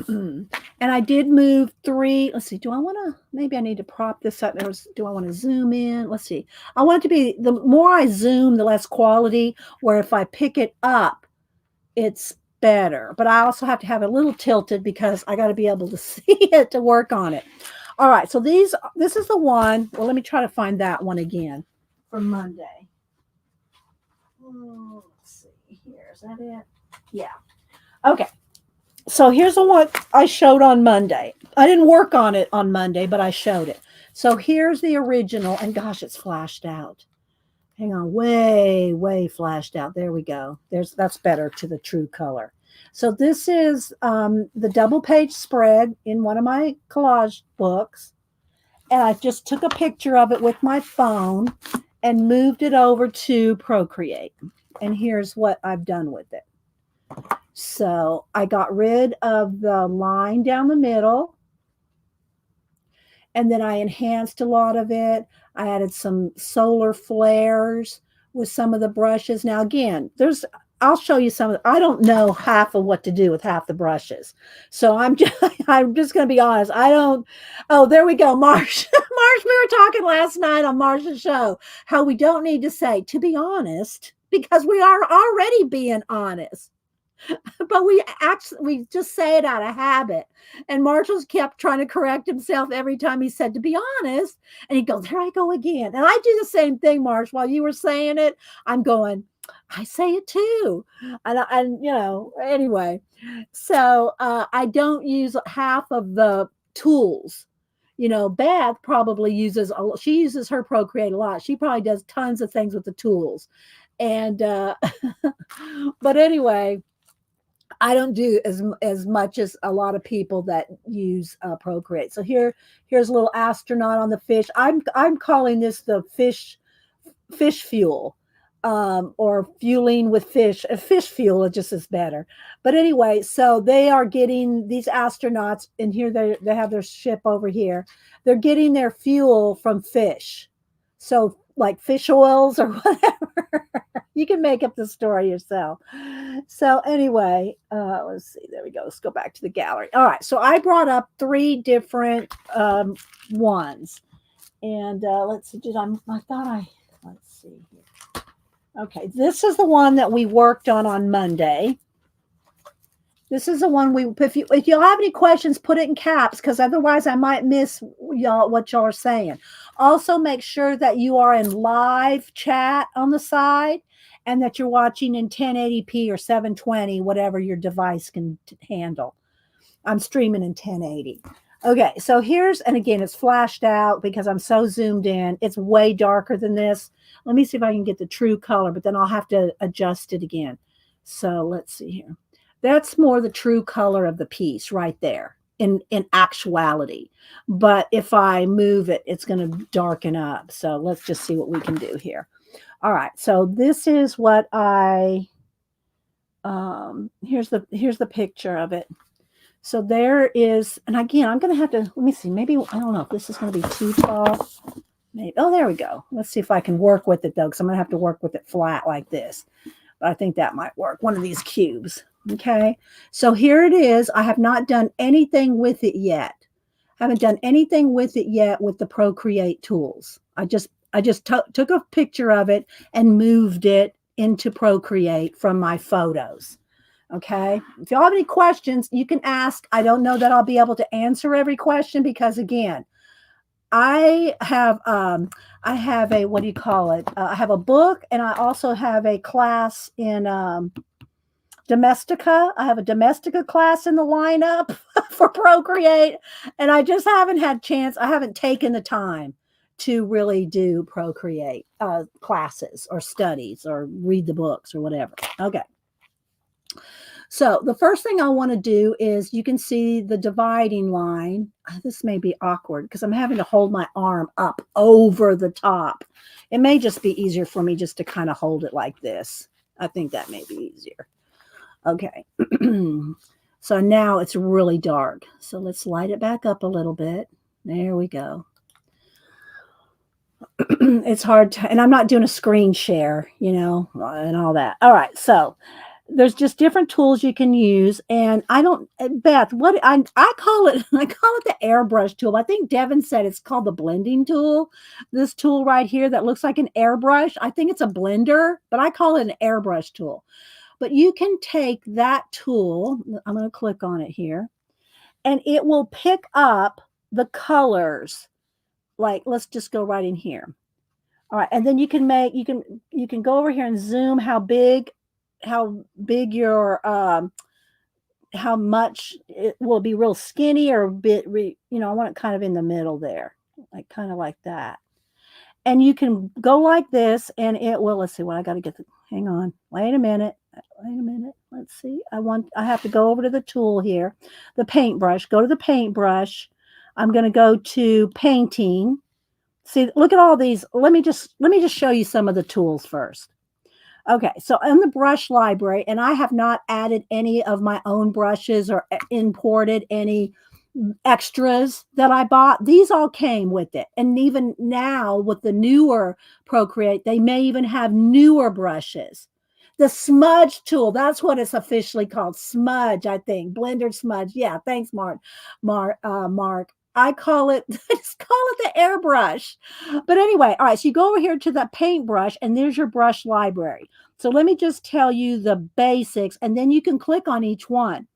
And I did move 3. Let's see. Do I want to? Maybe I need to prop this up. Do I want to zoom in? Let's see. I want it to be, the more I zoom, the less quality. Where if I pick it up, it's better. But I also have to have it a little tilted because I got to be able to see it to work on it. All right. So this is the one. Well, let me try to find that one again for Monday. Let's see here. Is that it? Yeah. Okay. So here's the one I showed on Monday. I didn't work on it on Monday, but I showed it. So here's the original, and gosh, it's flashed out. Hang on, way flashed out. There we go. That's better to the true color. So this is the double page spread in one of my collage books, and I just took a picture of it with my phone and moved it over to Procreate. And here's what I've done with it. So I got rid of the line down the middle, and then I enhanced a lot of it. I added some solar flares with some of the brushes. Now, again, I'll show you some. I don't know half of what to do with half the brushes. So I'm just going to be honest. I don't. Oh, there we go. Marsh, we were talking last night on Marsh's show, how we don't need to say, to be honest, because we are already being honest. But we just say it out of habit. And Marshall's kept trying to correct himself every time he said, to be honest. And he'd go, there I go again. And I do the same thing, Marsh. While you were saying it, I'm going, I say it too. And anyway. So I don't use half of the tools. Beth probably uses her Procreate a lot. She probably does tons of things with the tools. And but anyway, I don't do as much as a lot of people that use Procreate. So here's a little astronaut on the fish. I'm calling this the fish fuel, or fueling with fish. Fish fuel, it just is better. But anyway, so they are getting these astronauts, and here they have their ship over here. They're getting their fuel from fish. So like fish oils or whatever. You can make up the story yourself. So anyway, let's see. There we go. Let's go back to the gallery. All right. So I brought up 3 different ones. And let's see. Let's see here. Okay, this is the one that we worked on Monday. This is the one we. If you have any questions, put it in caps because otherwise I might miss y'all what y'all are saying. Also, make sure that you are in live chat on the side and that you're watching in 1080p or 720, whatever your device can handle. I'm streaming in 1080. Okay, so here's, and again, it's flashed out because I'm so zoomed in. It's way darker than this. Let me see if I can get the true color, but then I'll have to adjust it again. So let's see here. That's more the true color of the piece right there in actuality. But if I move it, it's going to darken up. So let's just see what we can do here. All right, so this is what here's the picture of it. So there is, and again, I'm going to have to, let me see, maybe, I don't know if this is going to be too tall. Maybe, oh, there we go. Let's see if I can work with it though, because I'm going to have to work with it flat like this. But I think that might work. One of these cubes. Okay. So here it is. I have not done anything with it yet. Haven't done anything with it yet with the Procreate tools. I just took a picture of it and moved it into Procreate from my photos. Okay. If y'all have any questions, you can ask. I don't know that I'll be able to answer every question because again, I have a, what do you call it? I have a book and I also have a class in Domestica. I have a Domestica class in the lineup for Procreate, and I just haven't had chance. I haven't taken the time to really do Procreate classes or studies or read the books or whatever. Okay. So the first thing I want to do is you can see the dividing line. This may be awkward because I'm having to hold my arm up over the top. It may just be easier for me just to kind of hold it like this. I think that may be easier. Okay. So now it's really dark. So let's light it back up a little bit. There we go. It's hard to, and I'm not doing a screen share, you know, and all that. All right. So there's just different tools you can use. And I don't, Beth, what I call it, I call it the airbrush tool. I think Devin said it's called the blending tool. This tool right here that looks like an airbrush. I think it's a blender, but I call it an airbrush tool. But you can take that tool, I'm going to click on it here, and it will pick up the colors. Like, let's just go right in here. All right. And then you can make, you can go over here and zoom how big your, how much it will be real skinny or a bit, you know, I want it kind of in the middle there, like kind of like that. And you can go like this and it will, let's see what I got to get, hang on, wait a minute. Let's see. I have to go over to the tool here, the paintbrush, go to the paintbrush. I'm going to go to painting. See, look at all these. Let me just show you some of the tools first. Okay, so in the brush library, and I have not added any of my own brushes or imported any extras that I bought. These all came with it. And even now with the newer Procreate, they may even have newer brushes. The smudge tool, that's what it's officially called. Smudge, I think. Blender smudge. Yeah, thanks, Mark. I call it, just call it the airbrush. But anyway, all right, so you go over here to the paintbrush and there's your brush library. So let me just tell you the basics and then you can click on each one.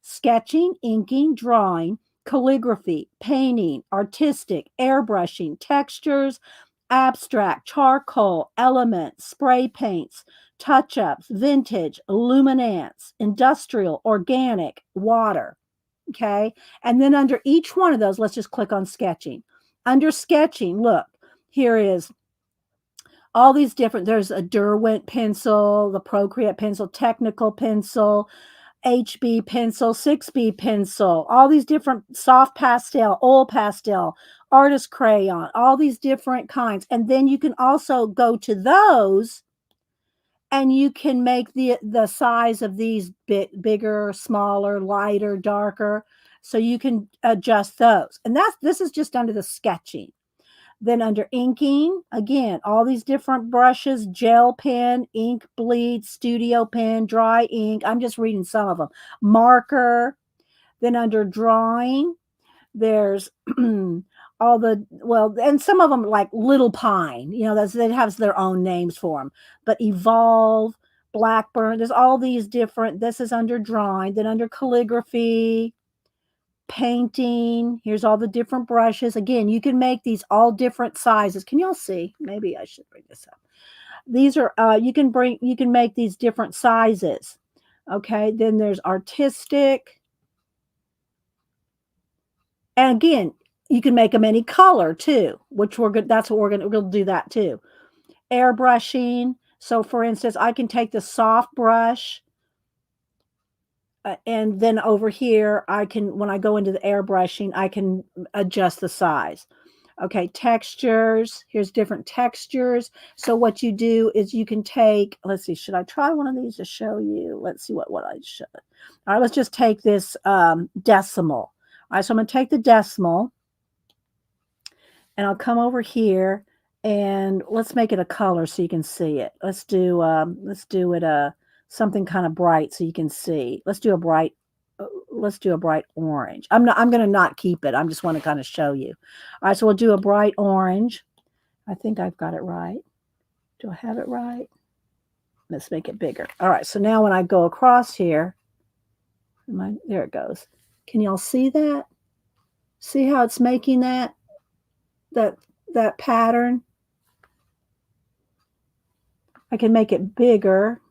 Sketching, inking, drawing, calligraphy, painting, artistic, airbrushing, textures, abstract, charcoal, elements, spray paints, touch-ups, vintage, luminance, industrial, organic, water. Okay. And then under each one of those, let's just click on sketching. Under sketching, look, here is all these different, there's a Derwent pencil, the Procreate pencil, technical pencil, HB pencil, 6B pencil, all these different soft pastel, oil pastel, artist crayon, all these different kinds. And then you can also go to those and you can make the size of these bigger, smaller, lighter, darker. So you can adjust those. And this is just under the sketching. Then under inking, again, all these different brushes, gel pen, ink bleed, studio pen, dry ink. I'm just reading some of them. Marker. Then under drawing, There's all the, well, and some of them like Little Pine, you know, that has their own names for them. But Evolve, Blackburn, there's all these different. This is under drawing, then under calligraphy, painting. Here's all the different brushes. Again, you can make these all different sizes. Can y'all see? Maybe I should bring this up. These are you can make these different sizes. Okay, then there's artistic. And again, you can make them any color too, which we're good. That's what we'll do that too. Airbrushing. So for instance, I can take the soft brush and then over here, I can, when I go into the airbrushing, I can adjust the size. Okay, textures. Here's different textures. So what you do is you can take, let's see, should I try one of these to show you? Let's see what I should. All right, let's just take this decimal. All right, so I'm going to take the decimal and I'll come over here and let's make it a color so you can see it. Let's do it something kind of bright so you can see. Let's do a bright orange. I'm going to not keep it. I just want to kind of show you. All right, so we'll do a bright orange. I think I've got it right. Do I have it right? Let's make it bigger. All right, so now when I go across here, there it goes. Can y'all see that? See how it's making that pattern? I can make it bigger.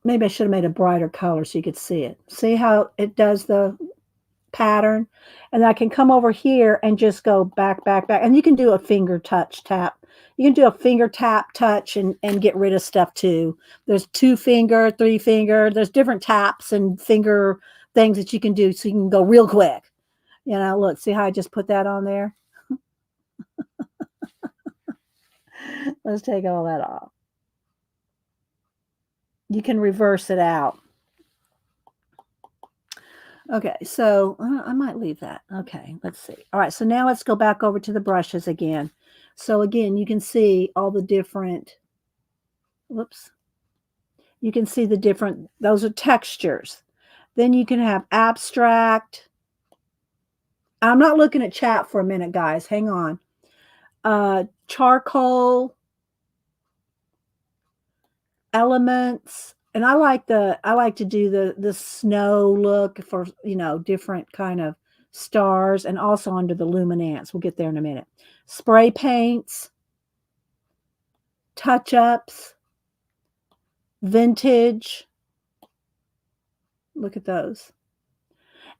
Maybe I should have made a brighter color so you could see it. See how it does the pattern? And I can come over here and just go back. And you can do a finger tap. You can do a finger tap touch and get rid of stuff too. There's 2 finger, 3 finger. There's different taps and finger things that you can do so you can go real quick. You know, look, see how I just put that on there? Let's take all that off. You can reverse it out. Okay, so I might leave that. Okay, let's see. All right, so now let's go back over to the brushes again. So again, you can see all the different, whoops. You can see the different, those are textures. Then you can have abstract. I'm not looking at chat for a minute, guys. Hang on. Charcoal, elements, and I like to do the snow look for, you know, different kind of stars, and also under the luminance. We'll get there in a minute. Spray paints, touch-ups, vintage. Look at those.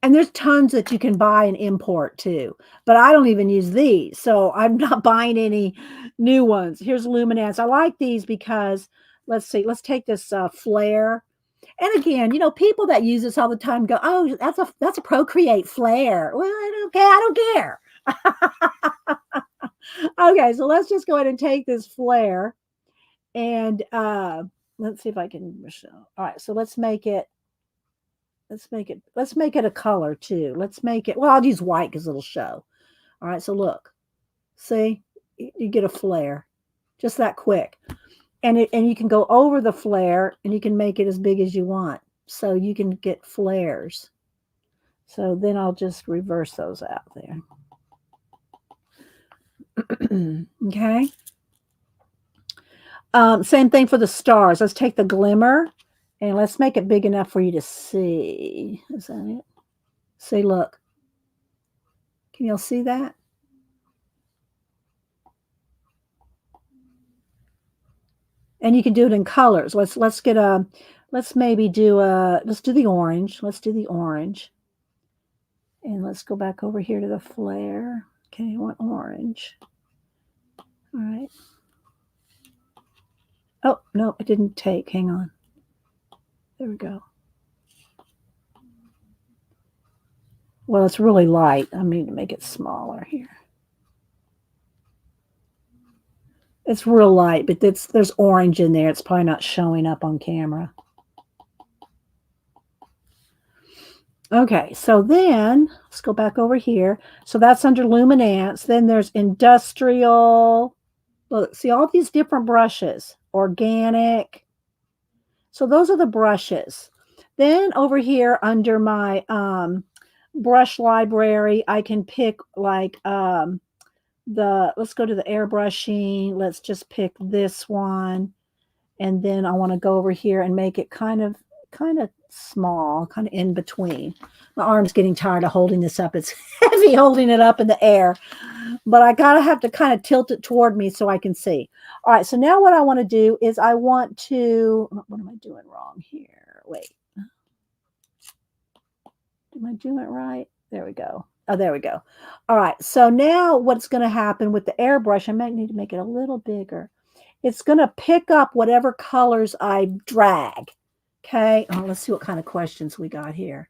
And there's tons that you can buy and import too, but I don't even use these, so I'm not buying any new ones. Here's luminance. I like these because, let's see, let's take this flare. And again, you know, people that use this all the time go, oh, that's a Procreate flare. Well, I don't care. Okay, so let's just go ahead and take this flare and let's see if I can show. All right, so let's make it a color too. Let's make it, well, I'll use white because it'll show. All right, so look, see, you get a flare just that quick. And you can go over the flare and you can make it as big as you want. So you can get flares. So then I'll just reverse those out there. Okay. Same thing for the stars. Let's take the glimmer and let's make it big enough for you to see. Is that it? See, look. Can y'all see that? And you can do it in colors. Let's do the orange. Let's do the orange. And let's go back over here to the flare. Okay, I want orange. All right. Oh, no, it didn't take. Hang on. There we go. Well, it's really light. I need to make it smaller here. It's real light, but there's orange in there. It's probably not showing up on camera. Okay, so then let's go back over here. So that's under luminance. Then there's industrial. Look, see all these different brushes. Organic. So those are the brushes. Then over here under my brush library, I can pick like let's go to the airbrushing. Let's just pick this one. And then I want to go over here and make it kind of small, kind of in between. My arm's getting tired of holding this up. It's heavy holding it up in the air, but I gotta have to kind of tilt it toward me so I can see. All right, so now what I want to do is I want to, what am I doing wrong here? Wait, am I doing it right? There we go. Oh, there we go. All right, so now what's going to happen with the airbrush, I might need to make it a little bigger. It's going to pick up whatever colors I drag. Okay. Oh, let's see what kind of questions we got here.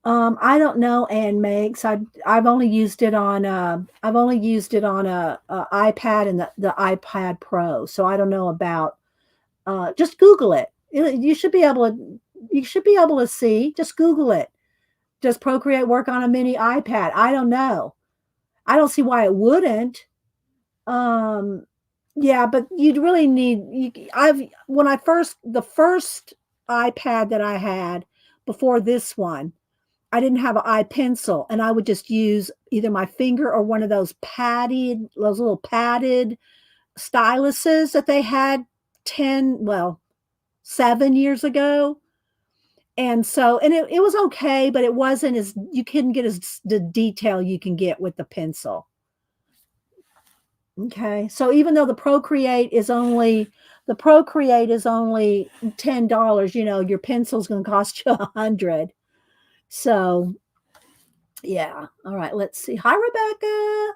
I don't know, Ann makes. I've only used it on a iPad and the iPad Pro. So I don't know about just Google it. You should be able to see. Just Google it. Does Procreate work on a mini iPad? I don't know. I don't see why it wouldn't. Yeah, but you'd really need the first iPad that I had before this one, I didn't have an iPencil, and I would just use either my finger or one of those little padded styluses that they had 7 years ago. And so, and it was okay, but it wasn't you couldn't get the detail you can get with the pencil. Okay. So even though the Procreate is only $10, your pencil's going to cost you $100. So yeah. All right. Let's see. Hi, Rebecca.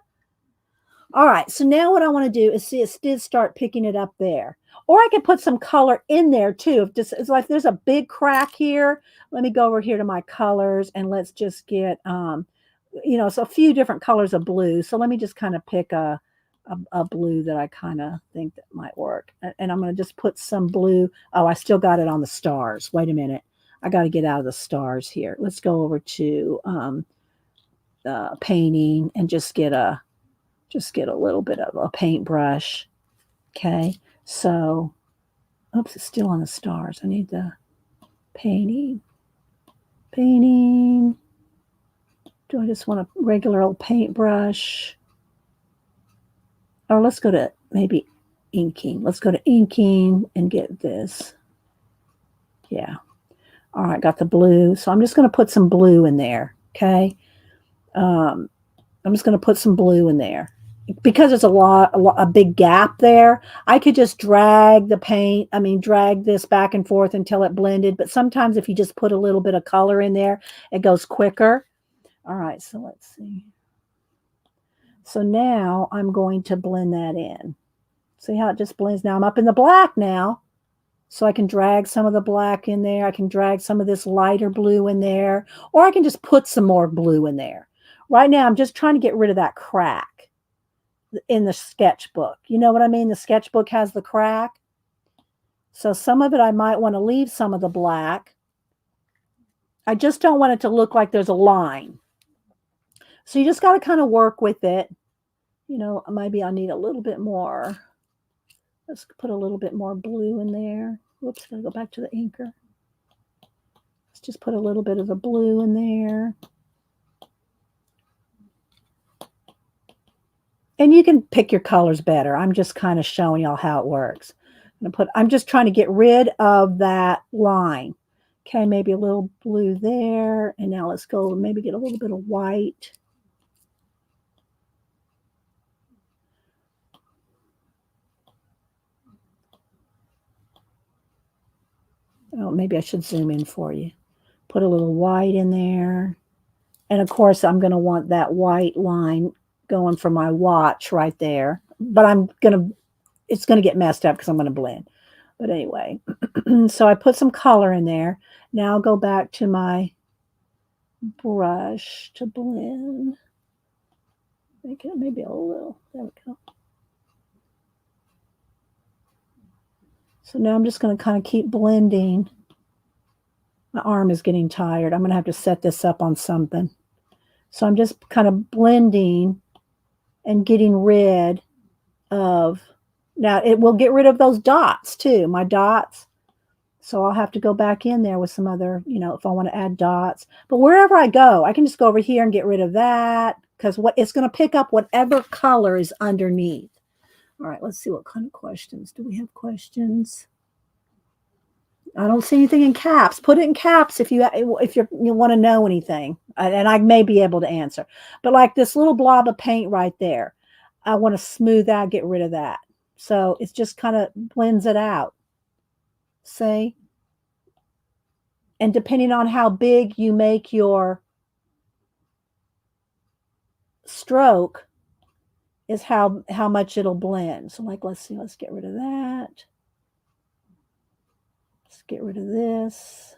All right. So now what I want to do is see, it did start picking it up there. Or I could put some color in there too. It's like there's a big crack here. Let me go over here to my colors and let's just get, it's a few different colors of blue. So let me just kind of pick a blue that I kind of think that might work. And I'm going to just put some blue. Oh, I still got it on the stars. Wait a minute. I got to get out of the stars here. Let's go over to painting and just get a little bit of a paintbrush. Okay. So, oops, it's still on the stars. I need the painting. Do I just want a regular old paintbrush? Or let's go to maybe inking. Let's go to inking and get this. Yeah. All right, got the blue. So I'm just going to put some blue in there. Okay. I'm just going to put some blue in there. Because there's a big gap there, I could just drag this back and forth until it blended. But sometimes if you just put a little bit of color in there, it goes quicker. All right, so let's see. So now I'm going to blend that in. See how it just blends? Now I'm up in the black now. So I can drag some of the black in there. I can drag some of this lighter blue in there. Or I can just put some more blue in there. Right now, I'm just trying to get rid of that crack in the sketchbook. You know what I mean? The sketchbook has the crack. So some of it I might want to leave some of the black. I just don't want it to look like there's a line. So you just got to kind of work with it. Maybe I need a little bit more. Let's put a little bit more blue in there. Whoops, gotta go back to the inker. Let's just put a little bit of the blue in there. And you can pick your colors better. I'm just kind of showing y'all how it works. I'm just trying to get rid of that line. Okay, maybe a little blue there. And now let's go and maybe get a little bit of white. Oh, maybe I should zoom in for you. Put a little white in there. And of course, I'm going to want that white line going for my watch right there. But it's going to get messed up because I'm going to blend. But anyway, so I put some color in there. Now I'll go back to my brush to blend. Make it maybe a little. There we go. So now I'm just going to kind of keep blending. My arm is getting tired. I'm going to have to set this up on something. So I'm just kind of blending and getting rid of, now it will get rid of those dots too, my dots. So I'll have to go back in there with some other, if I want to add dots. But wherever I go, I can just go over here and get rid of that because what it's going to pick up whatever color is underneath. All right, let's see what kind of questions. Do we have questions? I don't see anything in caps. Put it in caps if you want to know anything, and I may be able to answer. But like this little blob of paint right there, I want to smooth out, get rid of that. So it's just kind of blends it out. See? And depending on how big you make your stroke is how much it'll blend. So like, let's see, let's get rid of that. Let's get rid of this.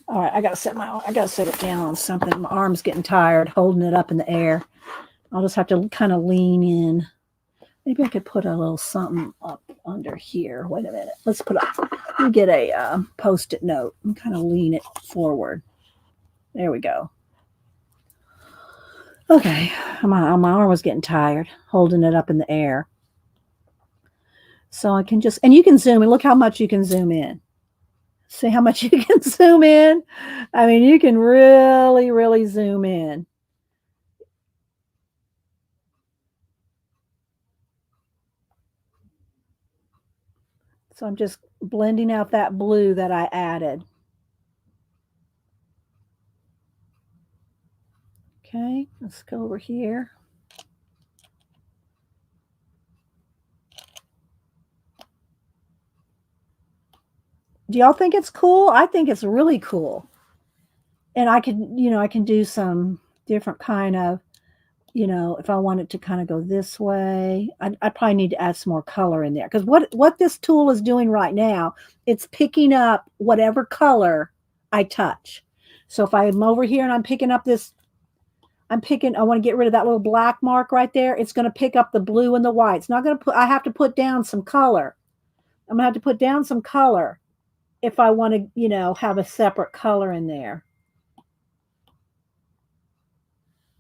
All right, I gotta set it down on something. My arm's getting tired holding it up in the air. I'll just have to kind of lean in. Maybe I could put a little something up under here. Wait a minute. Let me get a Post-it note and kind of lean it forward. There we go. Okay, my arm was getting tired holding it up in the air. So I can just, and you can zoom in. Look how much you can zoom in. See how much you can zoom in? I mean, you can really, really zoom in. So I'm just blending out that blue that I added. Okay, let's go over here. Do y'all think it's cool? I think it's really cool. And I can do some different kind of, if I want it to kind of go this way, I probably need to add some more color in there. Because what this tool is doing right now, it's picking up whatever color I touch. So if I'm over here and I'm picking up this, I want to get rid of that little black mark right there. It's going to pick up the blue and the white. It's not going to I have to put down some color. I'm going to have to put down some color if I want to, have a separate color in there.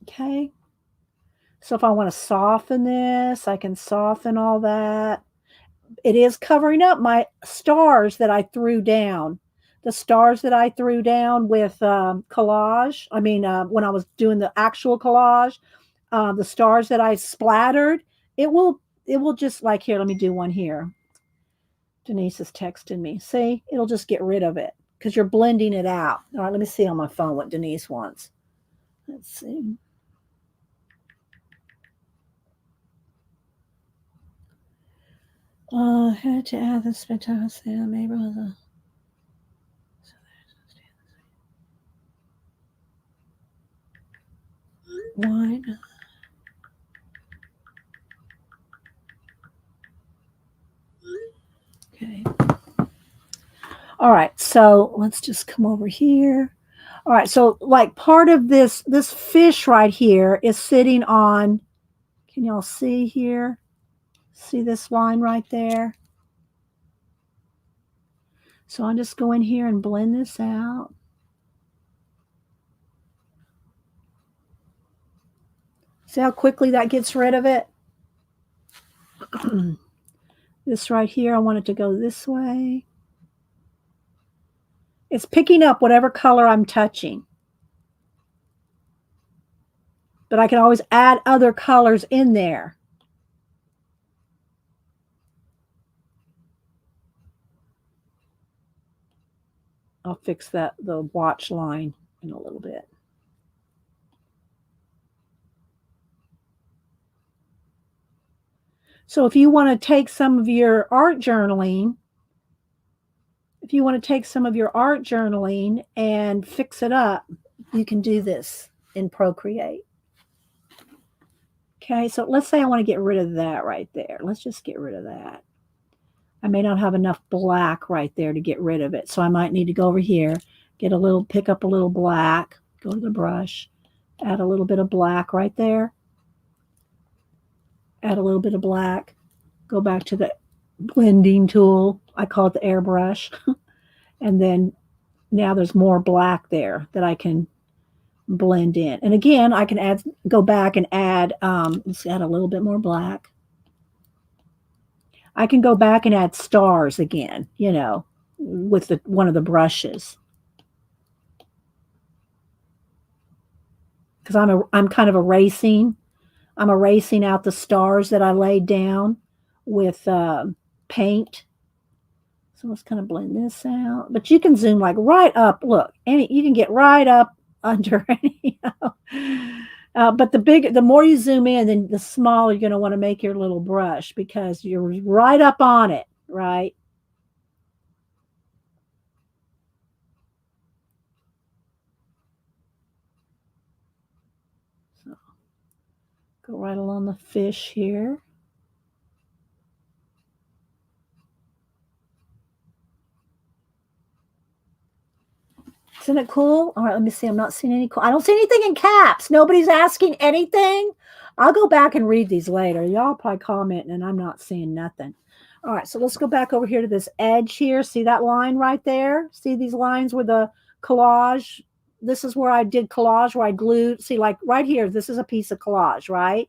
Okay. So if I want to soften this, I can soften all that. It is covering up my stars that I threw down. The stars that I threw down with collage. I mean, when I was doing the actual collage, the stars that I splattered, it will just like, here, let me do one here. Denise is texting me. See, it'll just get rid of it because you're blending it out. All right, let me see on my phone what Denise wants. Let's see. Had to add the spectacular maybe was a wine. Okay. All right, so let's just come over here. All right, so like part of this fish right here is sitting on, can y'all see here? See this line right there? So I'll just go in here and blend this out. See how quickly that gets rid of it? This right here, I want it to go this way. It's picking up whatever color I'm touching. But I can always add other colors in there. I'll fix the watch line in a little bit. So if you want to take some of your art journaling, and fix it up, you can do this in Procreate. Okay, so let's say I want to get rid of that right there. Let's just get rid of that. I may not have enough black right there to get rid of it. So I might need to go over here, pick up a little black, go to the brush, add a little bit of black right there. Add a little bit of black, go back to the blending tool. I call it the airbrush. And then now there's more black there that I can blend in. And again, I can go back and add, let's add a little bit more black. I can go back and add stars again, you know, with one of the brushes. Because I'm kind of erasing. I'm erasing out the stars that I laid down with paint. So let's kind of blend this out. But you can zoom like right up. Look, you can get right up under any. But the more you zoom in, then the smaller you're going to want to make your little brush because you're right up on it, right? So go right along the fish here. Isn't it cool? All right, let me see. I'm not seeing any cool. I don't see anything in caps. Nobody's asking anything. I'll go back and read these later. Y'all probably commenting and I'm not seeing nothing. All right, so let's go back over here to this edge here. See that line right there? See these lines with the collage? This is where I did collage, where I glued. See, like right here, this is a piece of collage, right?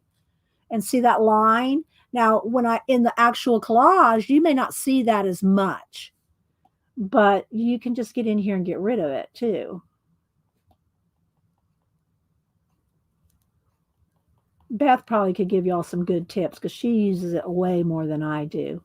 And see that line? Now, when in the actual collage, you may not see that as much, but you can just get in here and get rid of it too. Beth probably could give y'all some good tips because she uses it way more than I do.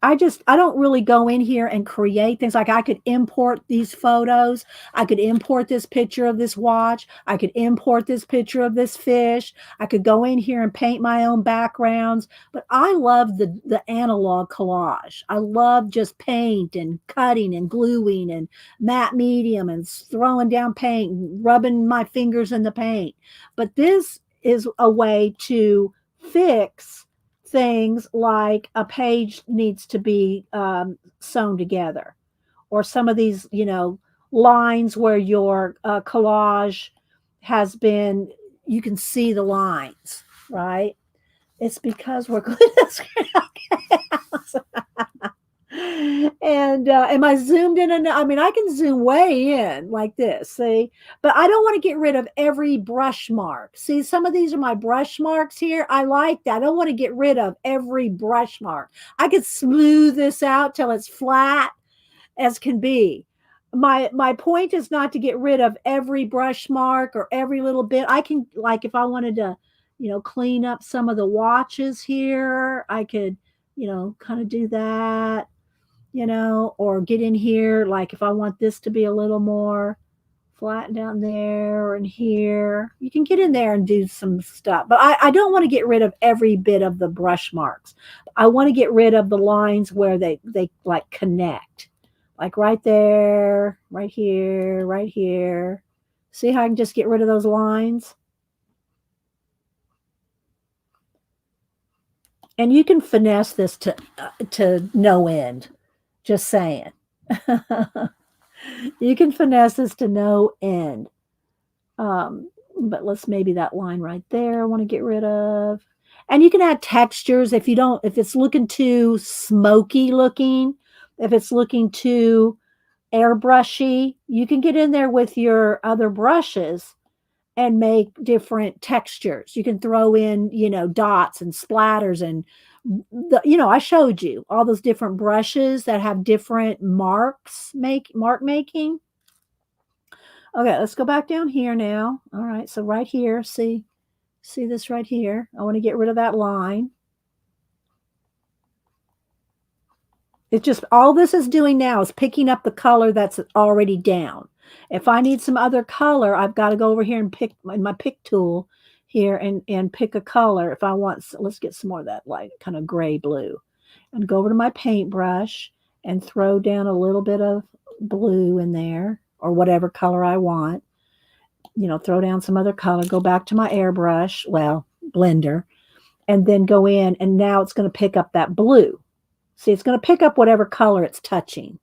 I don't really go in here and create things. Like I could import these photos. I could import this picture of this watch. I could import this picture of this fish. I could go in here and paint my own backgrounds. But I love the analog collage. I love just paint and cutting and gluing and matte medium and throwing down paint, and rubbing my fingers in the paint. But this is a way to fix things like a page needs to be sewn together, or some of these, you know, lines where your collage has been, you can see the lines, right? It's because we're good at and am I zoomed in enough? I mean, I can zoom way in like this, see, but I don't want to get rid of every brush mark. See, some of these are my brush marks here. I like that. I don't want to get rid of every brush mark. I could smooth this out till it's flat as can be. My point is not to get rid of every brush mark or every little bit. I can, like, if I wanted to, you know, clean up some of the watches here, I could, you know, kind of do that, you know, or get in here. Like if I want this to be a little more flat down there and here, you can get in there and do some stuff. But I don't want to get rid of every bit of the brush marks. I want to get rid of the lines where they like connect. Like right there, right here, right here. See how I can just get rid of those lines? And you can finesse this to no end. Just saying. You can finesse this to no end. But let's maybe that line right there I want to get rid of. And you can add textures if it's looking too smoky looking, if it's looking too airbrushy, you can get in there with your other brushes and make different textures. You can throw in, you know, dots and splatters and you know, I showed you all those different brushes that have different mark making. Okay, let's go back down here now. All right, so right here, see this right here. I want to get rid of that line. It's just all this is doing now is picking up the color that's already down. If I need some other color, I've got to go over here and pick my pick tool here and pick a color. If I want, let's get some more of that light kind of gray blue, and go over to my paintbrush and throw down a little bit of blue in there or whatever color I want. You know, throw down some other color, go back to my airbrush, well, blender, and then go in, and now it's going to pick up that blue. See, it's going to pick up whatever color it's touching.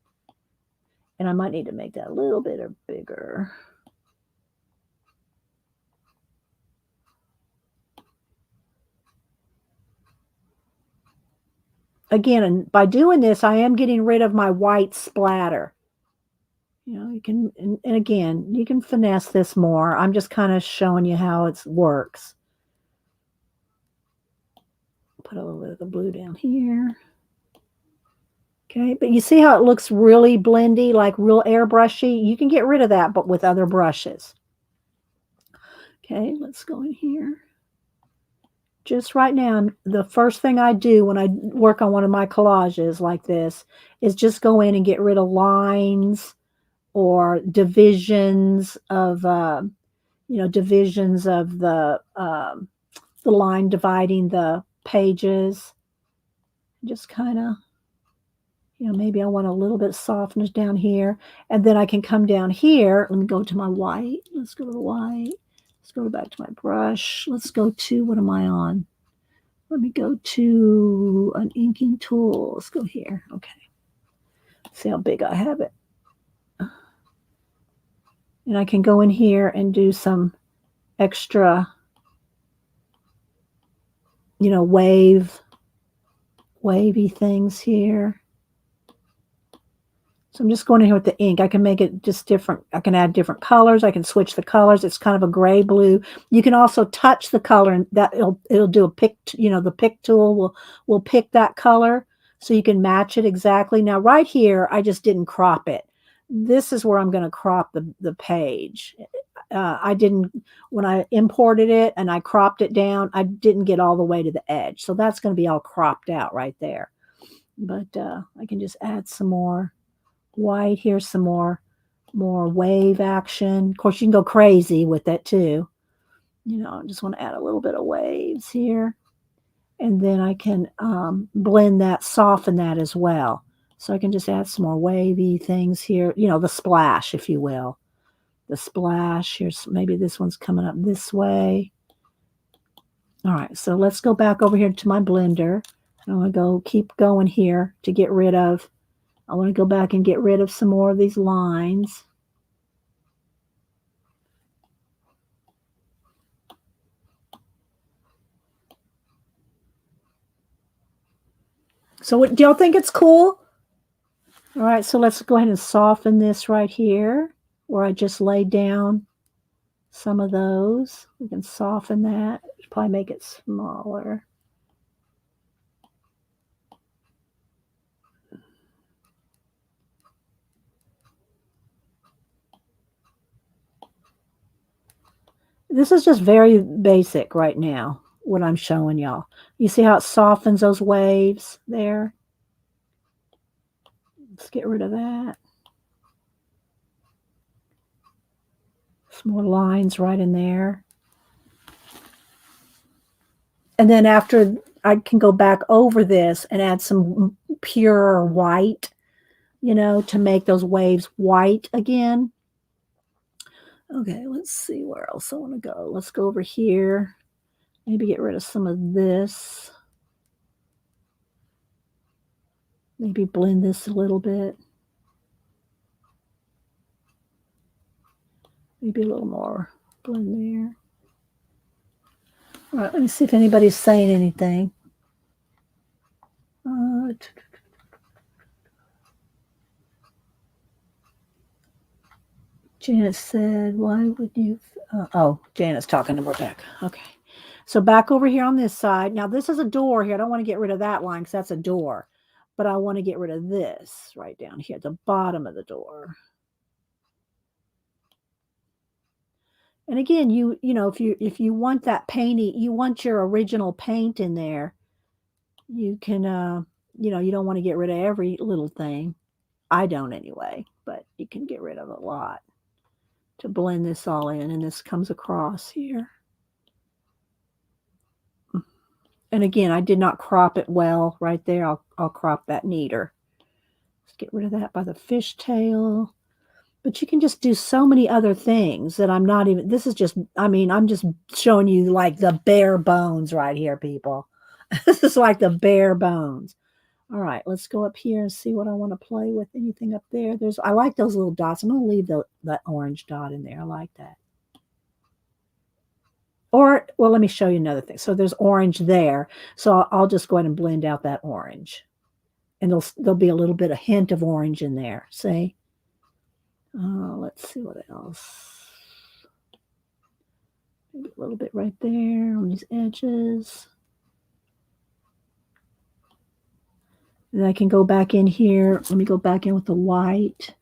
And I might need to make that a little bit bigger. Again, and by doing this, I am getting rid of my white splatter. You know, you can, and again, you can finesse this more. I'm just kind of showing you how it works. Put a little bit of the blue down here. Okay, but you see how it looks really blendy, like real airbrushy? You can get rid of that, but with other brushes. Okay, let's go in here. Just right now, the first thing I do when I work on one of my collages like this is just go in and get rid of lines or divisions of, divisions of the line dividing the pages. Just kind of, maybe I want a little bit of softness down here. And then I can come down here. Let me go to my white. Let's go to the white. Let's go back to my brush. Let's go to, what am I on? Let me go to an inking tool. Let's go here. Okay. See how big I have it. And I can go in here and do some extra, wavy things here. So I'm just going in here with the ink. I can make it just different. I can add different colors. I can switch the colors. It's kind of a gray blue. You can also touch the color, and that it'll do a pick. The pick tool will pick that color, so you can match it exactly. Now right here, I just didn't crop it. This is where I'm going to crop the page. I didn't, when I imported it and I cropped it down, I didn't get all the way to the edge. So that's going to be all cropped out right there. But I can just add some more white here, some more wave action. Of course, you can go crazy with that too. I just want to add a little bit of waves here. And then I can blend that, soften that as well. So I can just add some more wavy things here, the splash, if you will. The splash. Here's, maybe this one's coming up this way. All right, so let's go back over here to my blender. I want to keep going here to get rid of, I want to go back and get rid of some more of these lines. So do y'all think it's cool? All right, so let's go ahead and soften this right here where I just laid down some of those. We can soften that. Probably make it smaller. This is just very basic right now, what I'm showing y'all. You see how it softens those waves there? Let's get rid of that. Some more lines right in there. And then after, I can go back over this and add some pure white, to make those waves white again. Okay, let's see where else I want to go. Let's go over here. Maybe get rid of some of this. Maybe blend this a little bit. Maybe a little more blend there. All right, let me see if anybody's saying anything. Janet said, why would you? Janet's talking to Rebecca. Okay. So back over here on this side. Now, this is a door here. I don't want to get rid of that line because that's a door. But I want to get rid of this right down here at the bottom of the door. And again, if you want that painting, you want your original paint in there, you can, you don't want to get rid of every little thing. I don't anyway, but you can get rid of a lot to blend this all in. And this comes across here. And again, I did not crop it well right there. I'll crop that neater. Let's get rid of that by the fishtail. But you can just do so many other things that I'm not even, this is just, I'm just showing you like the bare bones right here, people. This is like the bare bones. All right, let's go up here and see what I want to play with. Anything up there? I like those little dots. I'm going to leave that orange dot in there. I like that. Or, well, let me show you another thing. So there's orange there. So I'll just go ahead and blend out that orange. And there'll be a little bit of hint of orange in there. See? Let's see what else. Maybe a little bit right there on these edges. And I can go back in here. Let me go back in with the white.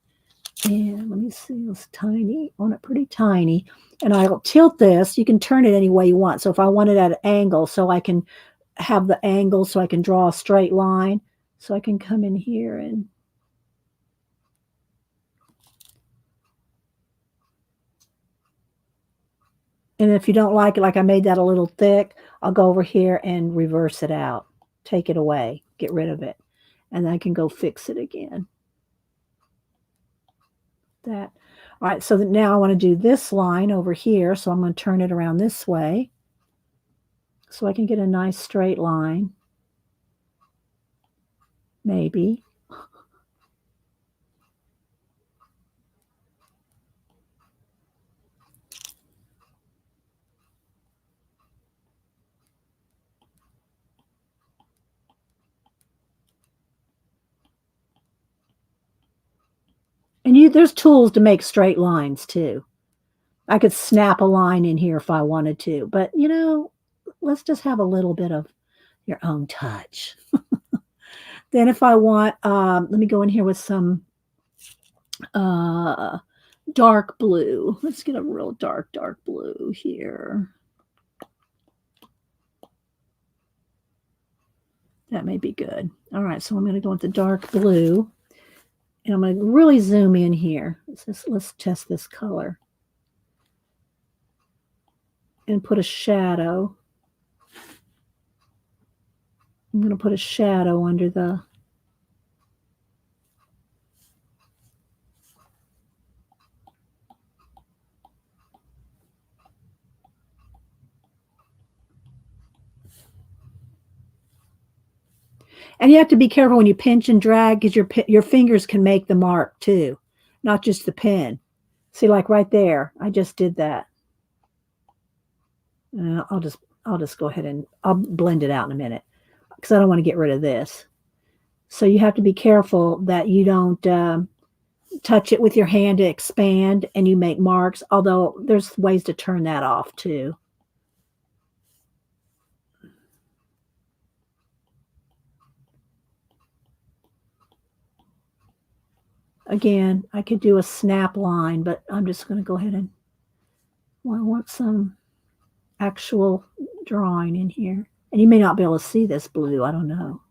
And let me see, it's tiny. I want it pretty tiny. And I'll tilt this. You can turn it any way you want. So if I want it at an angle, so I can have the angle so I can draw a straight line. So I can come in here and if you don't like it, like I made that a little thick, I'll go over here and reverse it out. Take it away. Get rid of it. And I can go fix it again. That. All right, so now I want to do this line over here. So I'm going to turn it around this way so I can get a nice straight line. Maybe. And there's tools to make straight lines too. I could snap a line in here if I wanted to, but let's just have a little bit of your own touch. Then if I want, let me go in here with some dark blue. Let's get a real dark blue here. That may be good. All right, so I'm going to go with the dark blue. And I'm going to really zoom in here. Let's test this color. And put a shadow. I'm going to put a shadow under the... And you have to be careful when you pinch and drag because your fingers can make the mark too, not just the pen. See, like right there, I just did that. I'll just go ahead and I'll blend it out in a minute because I don't want to get rid of this. So you have to be careful that you don't touch it with your hand to expand and you make marks, although there's ways to turn that off too. Again, I could do a snap line, but I'm just going to go ahead and I want some actual drawing in here. And you may not be able to see this blue. I don't know.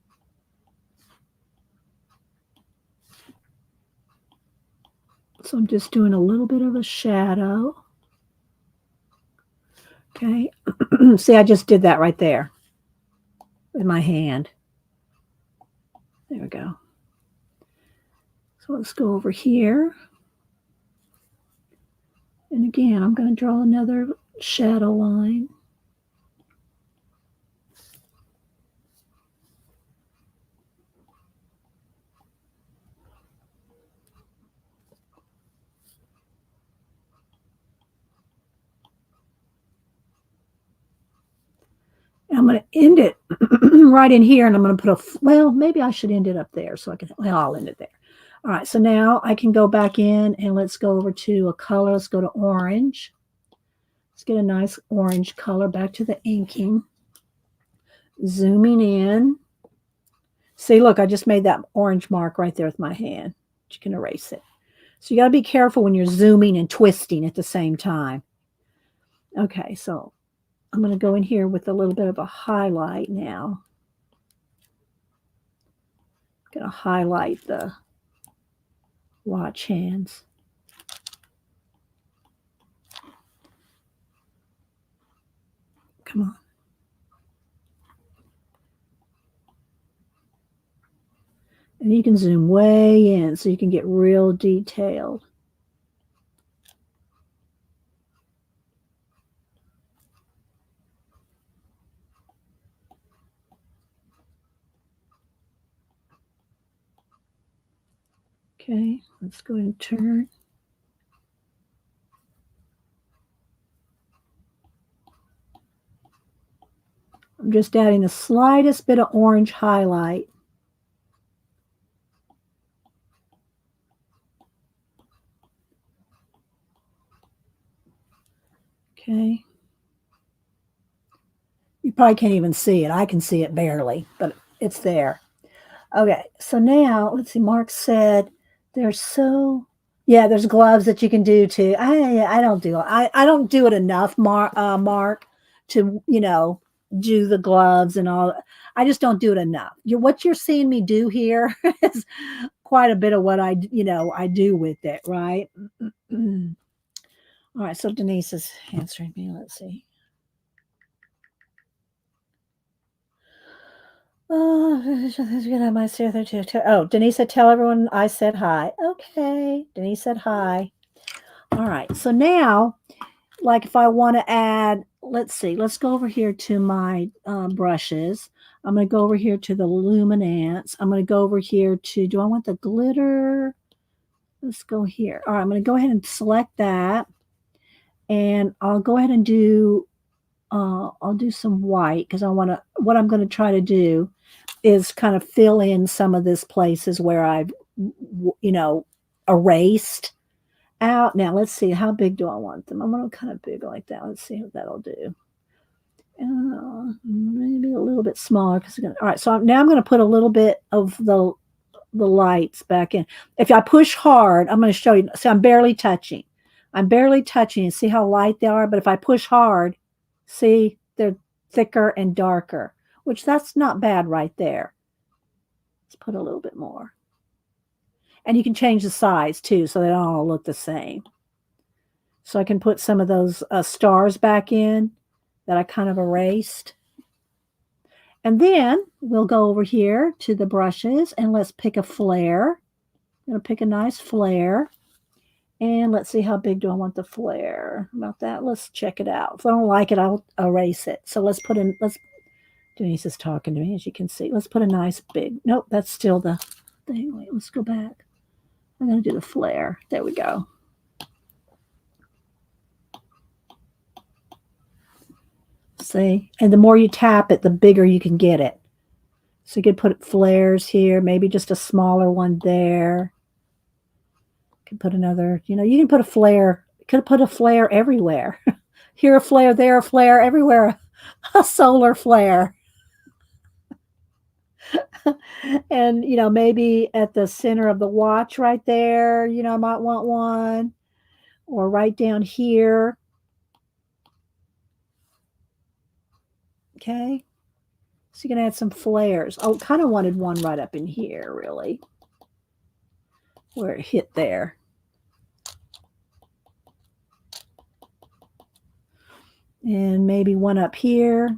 So I'm just doing a little bit of a shadow. Okay. See, I just did that right there with my hand. There we go. So let's go over here. And again, I'm going to draw another shadow line. And I'm going to end it right in here, and I'm going to put well, maybe I should end it up there so I can, well, I'll end it there. All right, so now I can go back in and let's go over to a color. Let's go to orange. Let's get a nice orange color, back to the inking. Zooming in. See, look, I just made that orange mark right there with my hand. You can erase it. So you got to be careful when you're zooming and twisting at the same time. Okay, so I'm going to go in here with a little bit of a highlight now. I'm going to highlight the watch hands. Come on. And you can zoom way in so you can get real detailed. Okay, let's go and turn. I'm just adding the slightest bit of orange highlight. Okay. You probably can't even see it. I can see it barely, but it's there. Okay, so now let's see. Mark said there's yeah, there's gloves that you can do too. I don't do I don't do it enough, Mark, to do the gloves and all. I just don't do it enough. What you're seeing me do here is quite a bit of what I do with it, right? All right, so Denise is answering me. Let's see. Oh, Denise said, tell everyone I said hi. Okay. Denise said hi. All right. So now, like if I want to add, let's see, let's go over here to my brushes. I'm going to go over here to the luminance. I'm going to go over here to, do I want the glitter? Let's go here. All right. I'm going to go ahead and select that. And I'll go ahead and I'll do some white because what I'm going to try to do is kind of fill in some of this places where I've, erased out. Now, let's see, how big do I want them? I'm going to kind of big like that. Let's see what that'll do. Maybe a little bit smaller. All right, so now I'm going to put a little bit of the lights back in. If I push hard, I'm going to show you. See, I'm barely touching. And see how light they are? But if I push hard, see, they're thicker and darker, which that's not bad right there. Let's put a little bit more. And you can change the size too, so they don't all look the same. So I can put some of those stars back in that I kind of erased. And then we'll go over here to the brushes and let's pick a flare. I'm going to pick a nice flare. And let's see, how big do I want the flare? About that. Let's check it out. If I don't like it, I'll erase it. So let's put in, Denise is talking to me, as you can see. Let's put a nice big, nope, that's still the thing. Wait, let's go back. I'm going to do the flare. There we go. See? And the more you tap it, the bigger you can get it. So you could put flares here, maybe just a smaller one there. You can put another, you can put a flare. You could put a flare everywhere. Here a flare, there a flare, everywhere a solar flare. And, maybe at the center of the watch right there, I might want one. Or right down here. Okay. So you can add some flares. I kind of wanted one right up in here, really. Where it hit there. And maybe one up here.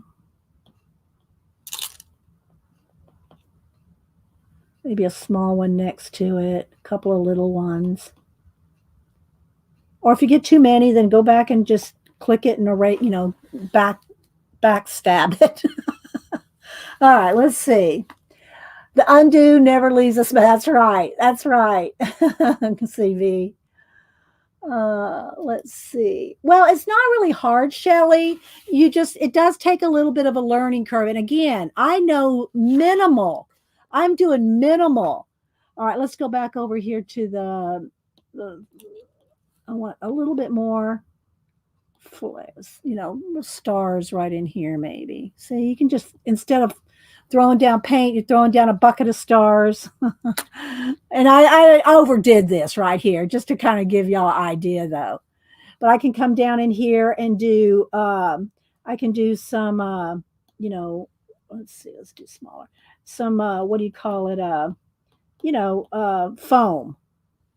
Maybe a small one next to it. A couple of little ones. Or if you get too many, then go back and just click it and erase, backstab it. All right, let's see. The undo never leaves us. That's right. That's right. CV. Let's see. Well, it's not really hard, Shelley. It does take a little bit of a learning curve. And again, I know minimal. I'm doing minimal. All right, let's go back over here to I want a little bit more flares, stars right in here, maybe. See, you can just, instead of throwing down paint, you're throwing down a bucket of stars. And I overdid this right here just to kind of give y'all an idea, though. But I can come down in here and do, I can do some, let's see, let's do smaller. Some, what do you call it? Foam.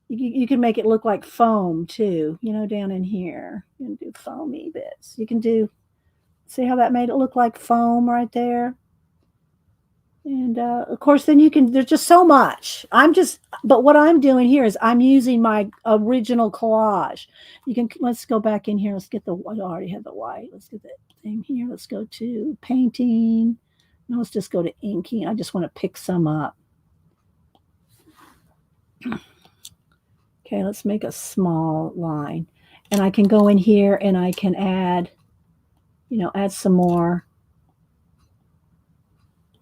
You can make it look like foam too, down in here. You can do foamy bits. You can do, see how that made it look like foam right there? And of course, then there's just so much. But what I'm doing here is I'm using my original collage. Let's go back in here. Let's get I already have the white. Let's get that thing here. Let's go to painting. No, let's just go to inking. I just want to pick some up. Okay, let's make a small line. And I can go in here and I can add, add some more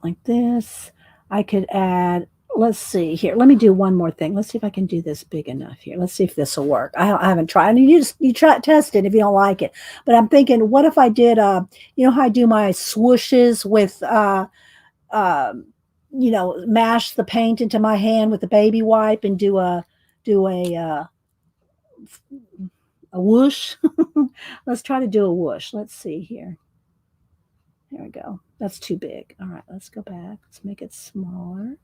like this. I could add, let's see here. Let me do one more thing. Let's see if I can do this big enough here. Let's see if this will work. I haven't tried. And you try test it if you don't like it. But I'm thinking, what if I did, how I do my swooshes with you know, mash the paint into my hand with a baby wipe and do a whoosh. Let's try to do a whoosh. Let's see here. There we go. That's too big. All right, let's go back. Let's make it smaller.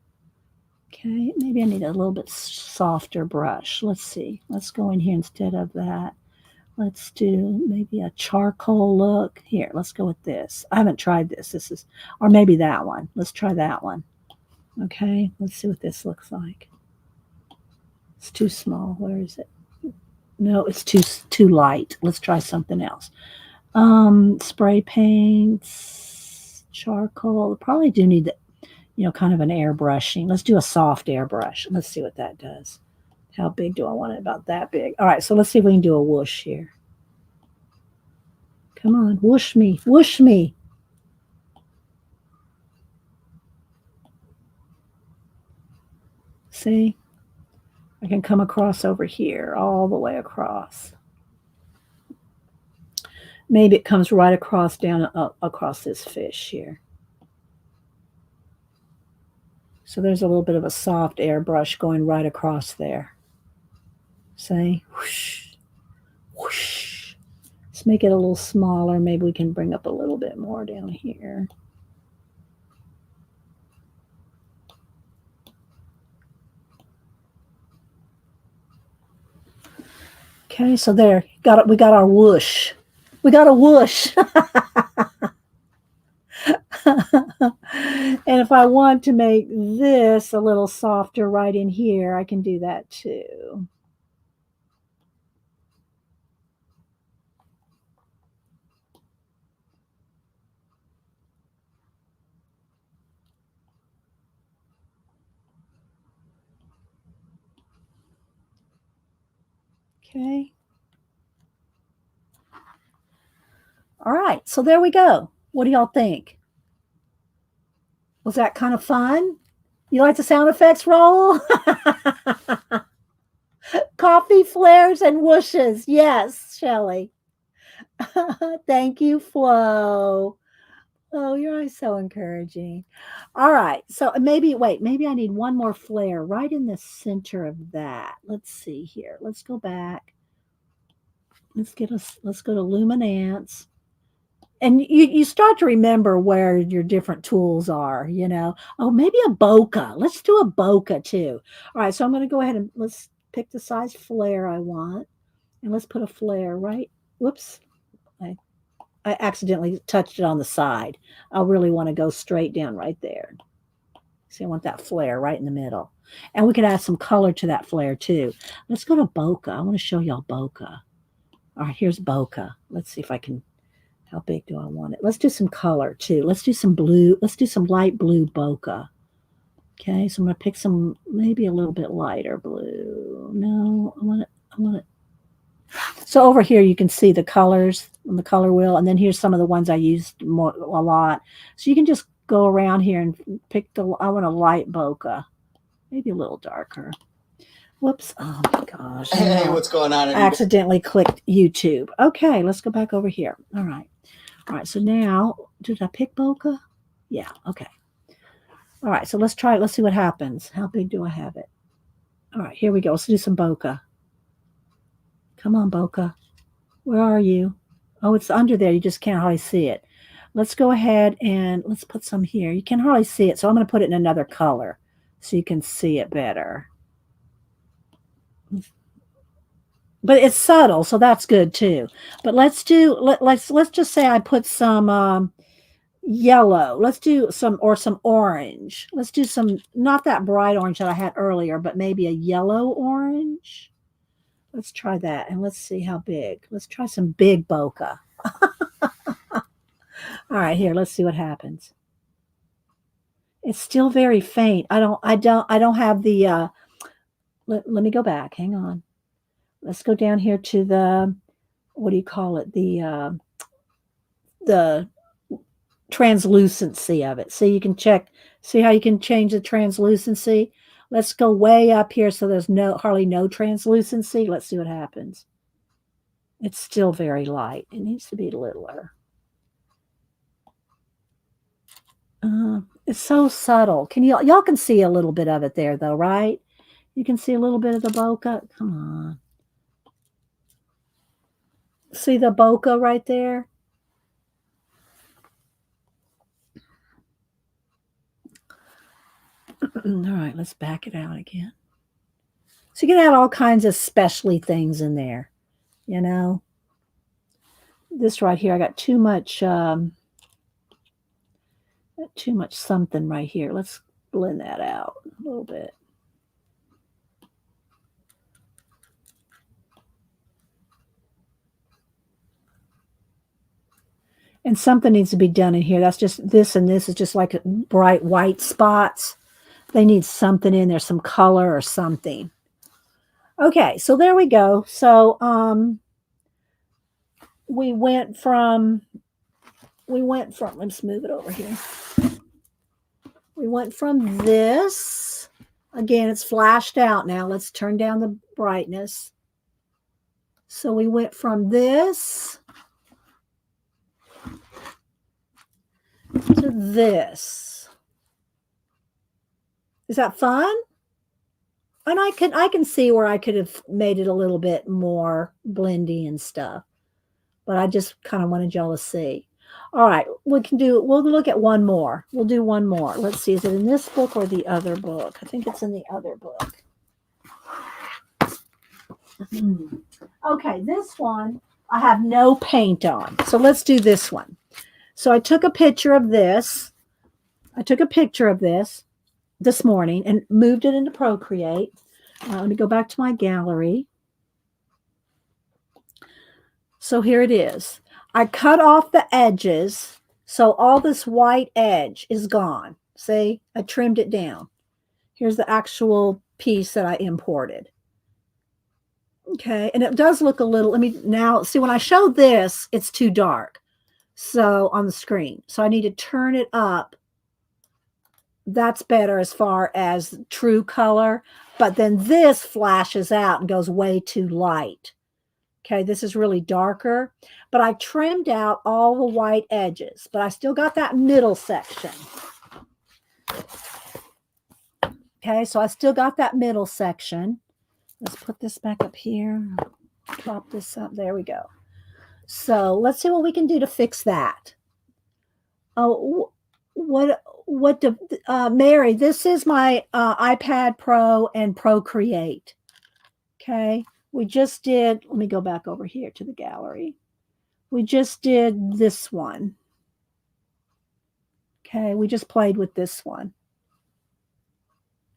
Okay, maybe I need a little bit softer brush. Let's see. Let's go in here instead of that. Let's do maybe a charcoal look. Here, let's go with this. I haven't tried this. This is, or maybe that one. Let's try that one. Okay, let's see what this looks like. It's too small. Where is it? No, it's too light. Let's try something else. Spray paints, charcoal. Probably do need the, you know, kind of an airbrushing. Let's do a soft airbrush. Let's see what that does. How big do I want it? About that big. All right, so let's see if we can do a whoosh here. Come on, whoosh me, whoosh me. See? I can come across over here, all the way across. Maybe it comes right across down across this fish here. So there's a little bit of a soft airbrush going right across there. See? Whoosh, whoosh. Let's make it a little smaller. Maybe we can bring up a little bit more down here. Okay, so there, got it. We got our whoosh. We got a whoosh. And if I want to make this a little softer right in here, I can do that too. Okay. All right, so there we go. What do y'all think? Was that kind of fun? You like the sound effects roll? Coffee flares and whooshes. Yes, Shelley. Thank you, Flo. Oh, you're always so encouraging. All right. So maybe, wait, maybe I need one more flare right in the center of that. Let's see here. Let's go back. Let's go to luminance. And you start to remember where your different tools are, you know. Oh, maybe a bokeh. Let's do a bokeh too. All right, so I'm going to go ahead and let's pick the size flare I want. And let's put a flare right. Whoops. I accidentally touched it on the side. I really want to go straight down right there. See, I want that flare right in the middle. And we could add some color to that flare too. Let's go to bokeh. I want to show y'all bokeh. All right, here's bokeh. Let's see if I can, how big do I want it? Let's do some color too. Let's do some blue. Let's do some light blue bokeh. Okay, so I'm going to pick some, maybe a little bit lighter blue. No, I want it. So over here, you can see the colors on the color wheel. And then here's some of the ones I used a lot. So you can just go around here and pick I want a light bokeh, maybe a little darker. Whoops. Oh my gosh. Hey, what's going on? I accidentally clicked YouTube. Okay, let's go back over here. All right. All right. So now, did I pick bokeh? Yeah. Okay. All right. So let's try it. Let's see what happens. How big do I have it? All right. Here we go. Let's do some bokeh. Come on, bokeh. Where are you? Oh, it's under there. You just can't hardly see it. Let's go ahead and let's put some here. You can hardly see it, so I'm going to put it in another color so you can see it better. But it's subtle, so that's good too. But let's just say I put some yellow. Let's do some orange. Let's do some, not that bright orange that I had earlier, but maybe a yellow orange. Let's try that, and let's see how big. Let's try some big bokeh. All right, here, let's see what happens. It's still very faint. I don't have the, let me go back. Hang on. Let's go down here to the, what do you call it? The translucency of it. So you can check, see how you can change the translucency? Let's go way up here so there's hardly no translucency. Let's see what happens. It's still very light. It needs to be littler. It's so subtle. Can y'all can see a little bit of it there though, right? You can see a little bit of the bokeh. Come on. See the bokeh right there? All right, let's back it out again. So you can add all kinds of specialty things in there, you know. This right here, I got too much something right here. Let's blend that out a little bit. And something needs to be done in here. That's just this, and this is just like bright white spots. They need something in there, some color or something. Okay, so there we go. So we went from let's move it over here. We went from this. Again, it's flashed out now. Let's turn down the brightness. So we went from this to this. Is that fun? And I can see where I could have made it a little bit more blendy and stuff. But I just kind of wanted y'all to see. All right, we'll look at one more. We'll do one more. Let's see, is it in this book or the other book? I think it's in the other book. Okay, this one I have no paint on. So let's do this one. So I took a picture of this. This morning and moved it into Procreate. Let me go back to my gallery. So here it is. I cut off the edges, so all this white edge is gone. See, I trimmed it down. Here's the actual piece that I imported. Okay, and it does look a little, let me now, see when I show this, it's too dark. So on the screen, so I need to turn it up. That's better as far as true color, but then this flashes out and goes way too light. Okay, this is really darker, but I trimmed out all the white edges, but I still got that middle section. Okay, so I still got that middle section. Let's put this back up here. Drop this up. There we go. So let's see what we can do to fix that. Oh, Mary, this is my iPad Pro and Procreate. Okay. We just did, let me go back over here to the gallery. We just did this one. Okay, we just played with this one.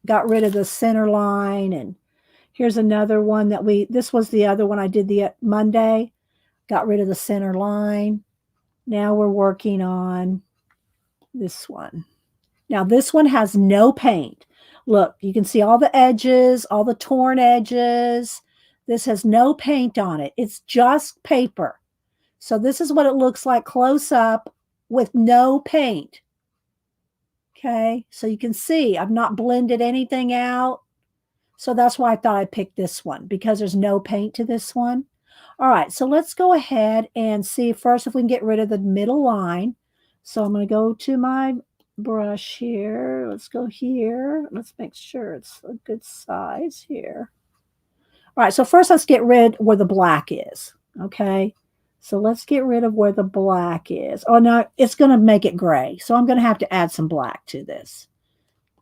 Got rid of the center line, and here's another one that this was the other one I did the Monday. Got rid of the center line. Now we're working on this one. Now this one has no paint. Look, you can see all the edges, all the torn edges. This has no paint on it. It's just paper. So this is what it looks like close up with no paint. Okay, so you can see I've not blended anything out. So that's why I thought I'd pick this one, because there's no paint to this one. All right, so let's go ahead and see first if we can get rid of the middle line. So I'm going to go to my brush here. Let's go here. Let's make sure it's a good size here. All right, so first let's get rid where the black is, okay? So let's get rid of where the black is. Oh, no, it's going to make it gray. So I'm going to have to add some black to this.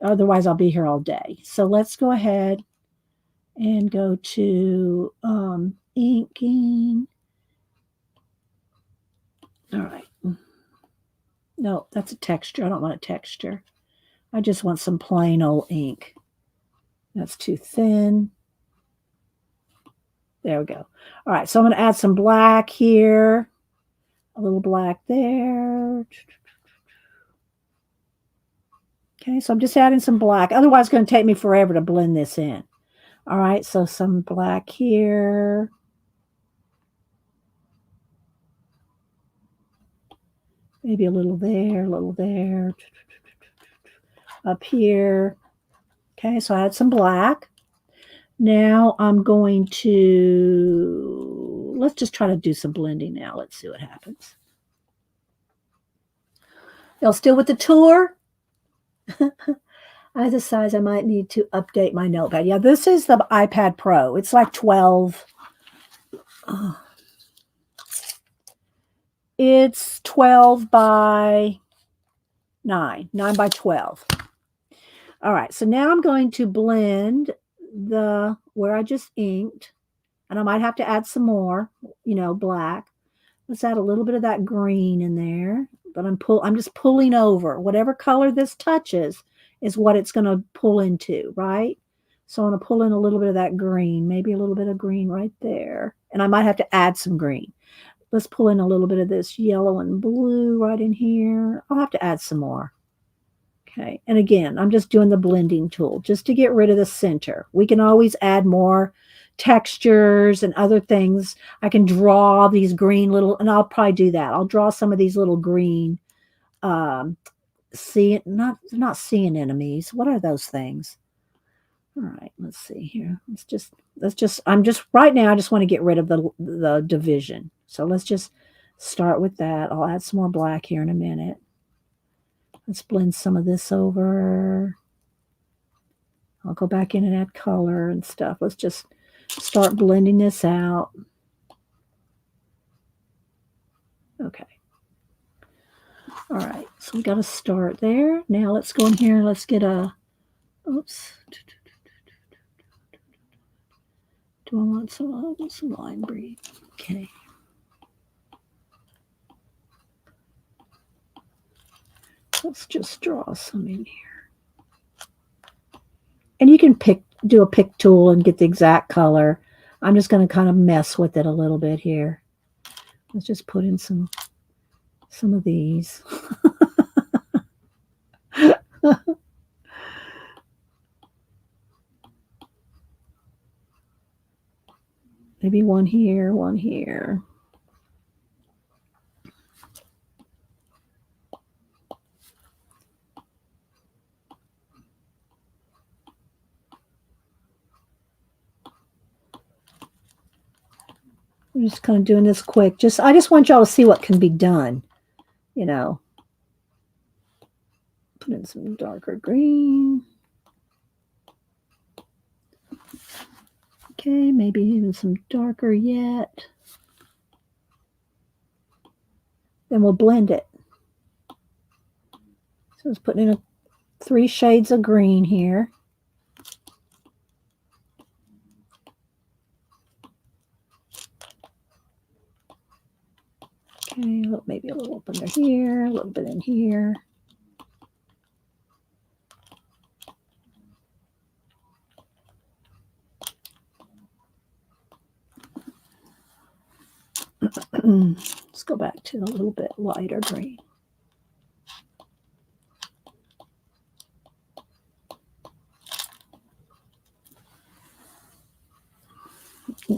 Otherwise, I'll be here all day. So let's go ahead and go to inking. All right. No, that's a texture. I don't want a texture. I just want some plain old ink. That's too thin. There we go. All right, so I'm going to add some black here. A little black there. Okay, so I'm just adding some black. Otherwise, it's going to take me forever to blend this in. All right, so some black here. Maybe a little there, a little there. Up here. Okay, so I add some black. Now I'm going to, let's just try to do some blending now. Let's see what happens. Y'all still with the tour? I decide I might need to update my notepad. Yeah, this is the iPad Pro. It's like 12. It's 12 by 9, 9 by 12. All right, so now I'm going to blend the where I just inked, and I might have to add some more, black. Let's add a little bit of that green in there, but I'm just pulling over. Whatever color this touches is what it's going to pull into, right? So I'm going to pull in a little bit of that green, maybe a little bit of green right there, and I might have to add some green. Let's pull in a little bit of this yellow and blue right in here. I'll have to add some more. Okay, and again, I'm just doing the blending tool just to get rid of the center. We can always add more textures and other things. I can draw these green little, and I'll probably do that. I'll draw some of these little green, not sea anemones. What are those things? All right, let's see here. I'm just right now. I just want to get rid of the division. So let's just start with that. I'll add some more black here in a minute. Let's blend some of this over. I'll go back in and add color and stuff. Let's just start blending this out. Okay. All right, so we got to start there. Now let's go in here. Let's get a, oops. Do I want some lime green? Okay. Let's just draw some in here. And you can do a pick tool and get the exact color. I'm just going to kind of mess with it a little bit here. Let's just put in some of these. Maybe one here, one here. I'm just kind of doing this quick. I just want y'all to see what can be done, Put in some darker green. Okay, maybe even some darker yet. Then we'll blend it. So let's put in 3 shades of green here. Okay, maybe a little up under here, a little bit in here. Let's go back to a little bit lighter green.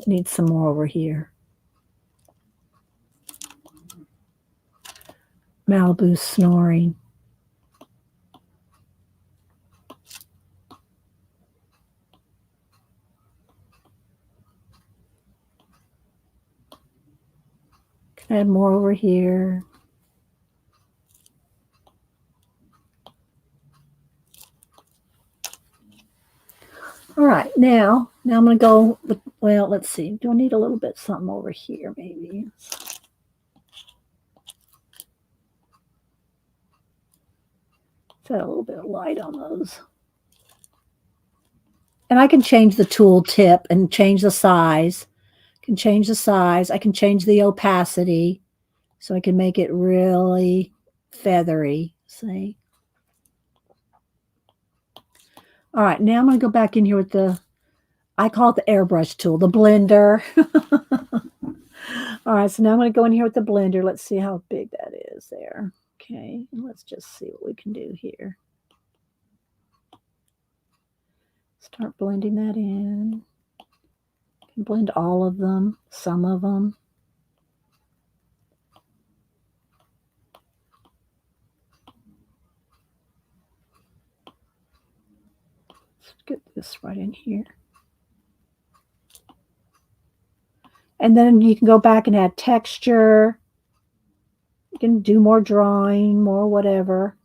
Need some more over here. Malibu snoring. Can add more over here. All right, now I'm going to go with, well, let's see. Do I need a little bit something over here maybe? Add a little bit of light on those. And I can change the tool tip and change the size. I can change the opacity so I can make it really feathery. See? All right, now I'm going to go back in here with I call it the airbrush tool, the blender. All right, so now I'm going to go in here with the blender. Let's see how big that is there. Okay, let's just see what we can do here. Start blending that in. You can blend all of them, some of them. Let's get this right in here. And then you can go back and add texture. You can do more drawing, more whatever.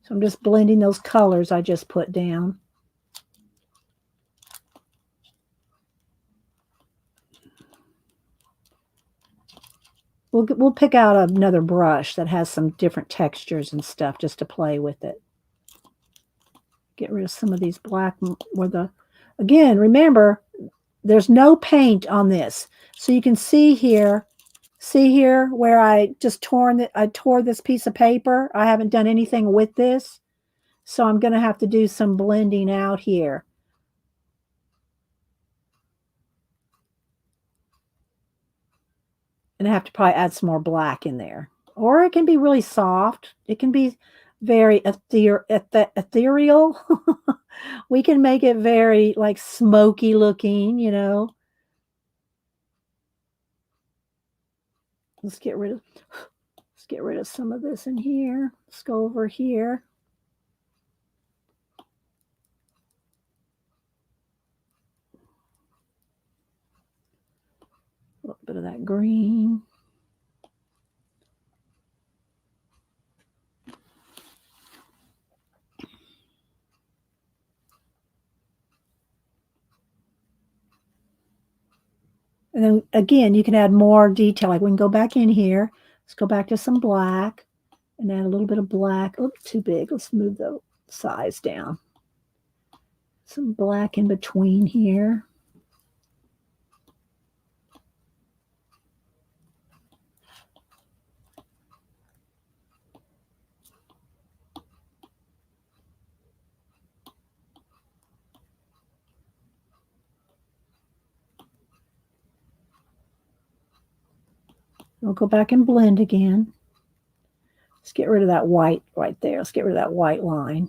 So I'm just blending those colors I just put down. We'll pick out another brush that has some different textures and stuff just to play with it. Get rid of some of these black again, remember, there's no paint on this. So you can see here where I just tore this piece of paper. I haven't done anything with this. So I'm going to have to do some blending out here. And I have to probably add some more black in there. Or it can be really soft. It can be very ethereal. We can make it very like smoky looking, you know. Let's get rid of some of this in here. Let's go over here. A little bit of that green. And then again, you can add more detail. Like we can go back in here. Let's go back to some black and add a little bit of black. Oh, too big. Let's move the size down. Some black in between here. We'll go back and blend again. Let's get rid of that white right there. Let's get rid of that white line.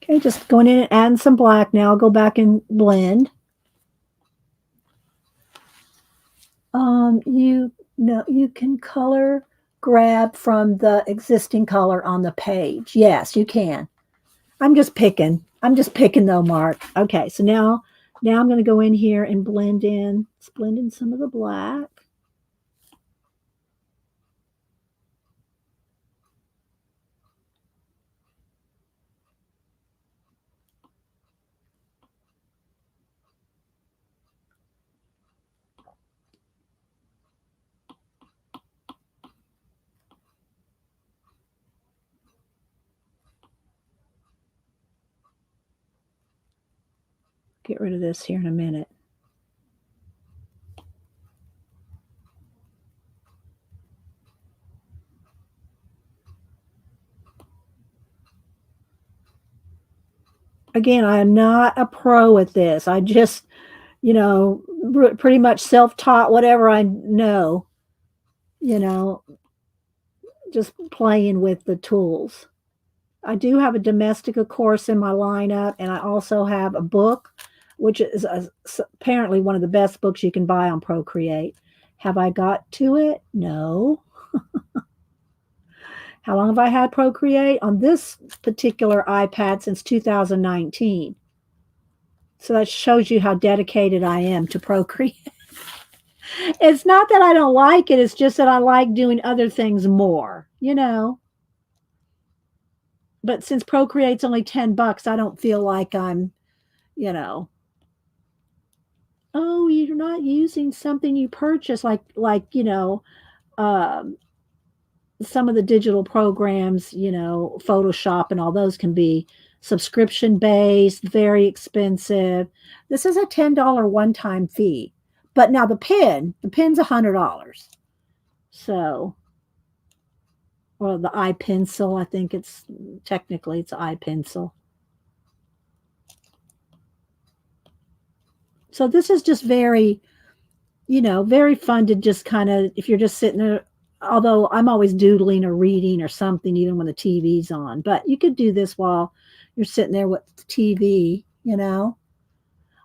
Okay, just going in and adding some black now. I'll go back and blend. You can color grab from the existing color on the page. Yes, you can. I'm just picking though, Mark. Okay, so now I'm going to go in here and blend in some of the black. Get rid of this here in a minute. Again, I am not a pro at this. I just, you know, pretty much self-taught whatever I know, you know, just playing with the tools. I do have a Domestica course in my lineup, and I also have a book, which is apparently one of the best books you can buy on Procreate. Have I got to it? No. How long have I had Procreate? On this particular iPad since 2019. So that shows you how dedicated I am to Procreate. It's not that I don't like it. It's just that I like doing other things more, you know. But since Procreate's only $10, I don't feel like I'm, you know, oh, you're not using something you purchased, like you know, some of the digital programs, you know, Photoshop and all those can be subscription based, very expensive. This is a $10 one-time fee. But now the pin's $100. So, well, the iPencil, I think it's iPencil. So this is just very, you know, very fun to just kind of, if you're just sitting there, although I'm always doodling or reading or something, even when the TV's on, but you could do this while you're sitting there with the TV, you know.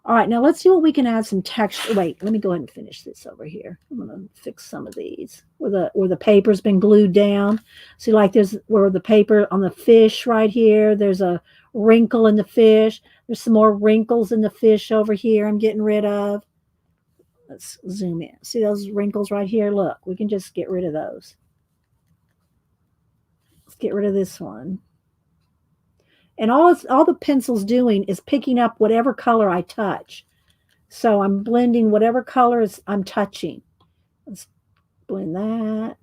All right, now let's see what we can add some texture. Wait, let me go ahead and finish this over here. I'm gonna fix some of these where the paper's been glued down. See, like there's where the paper on the fish right here. There's a wrinkle in the fish. There's some more wrinkles in the fish over here. I'm getting rid of. Let's zoom in. See those wrinkles right here? Look, we can just get rid of those. Let's get rid of this one. And all the pencil's doing is picking up whatever color I touch. So I'm blending whatever colors I'm touching. Let's blend that.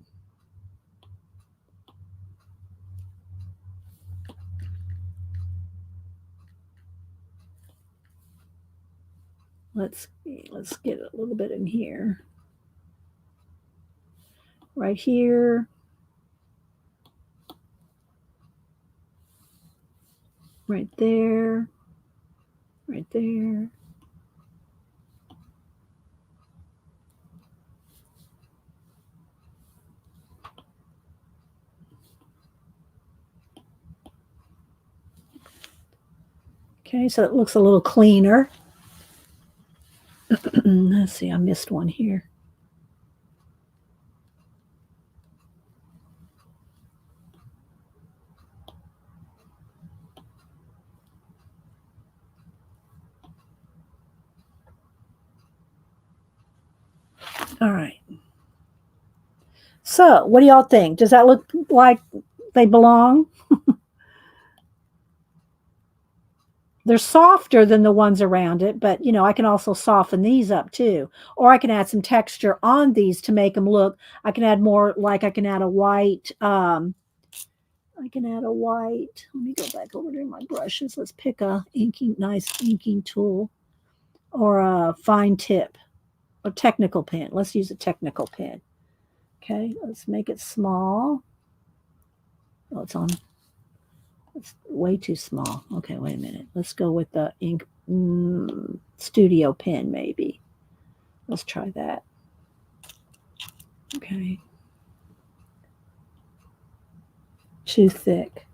Let's get a little bit in here. Right here. Right there. Right there. Okay, so it looks a little cleaner. Let's see, I missed one here. All right. So, what do y'all think? Does that look like they belong? They're softer than the ones around it, but you know, I can also soften these up too. Or I can add some texture on these to make them look. I can add more, like I can add a white. I can add a white. Let me go back over to my brushes. Let's pick a nice inking tool or a fine tip or technical pen. Let's use a technical pen. Okay, let's make it small. Oh, it's on. It's way too small. Okay, wait a minute. Let's go with the ink studio pen, maybe. Let's try that. Okay. Too thick.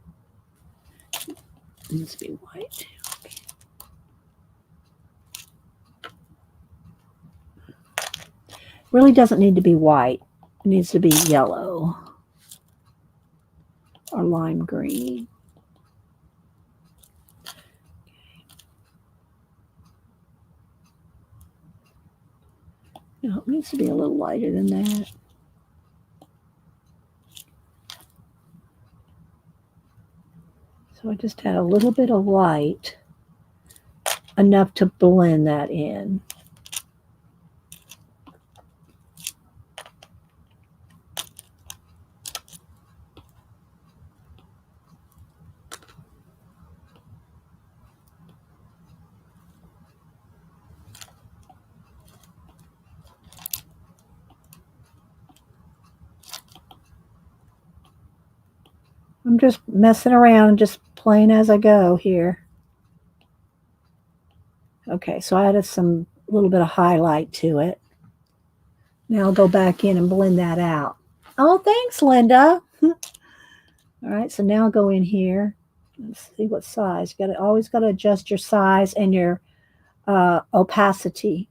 It needs to be white. Okay. Really doesn't need to be white. It needs to be yellow or lime green. No, it needs to be a little lighter than that. So I just had a little bit of light, enough to blend that in. I'm just messing around, just playing as I go here. Okay, so I added some little bit of highlight to it. Now I'll go back in and blend that out. Oh, thanks, Linda. All right, so now I'll go in here. Let's see what size. You always got to adjust your size and your opacity.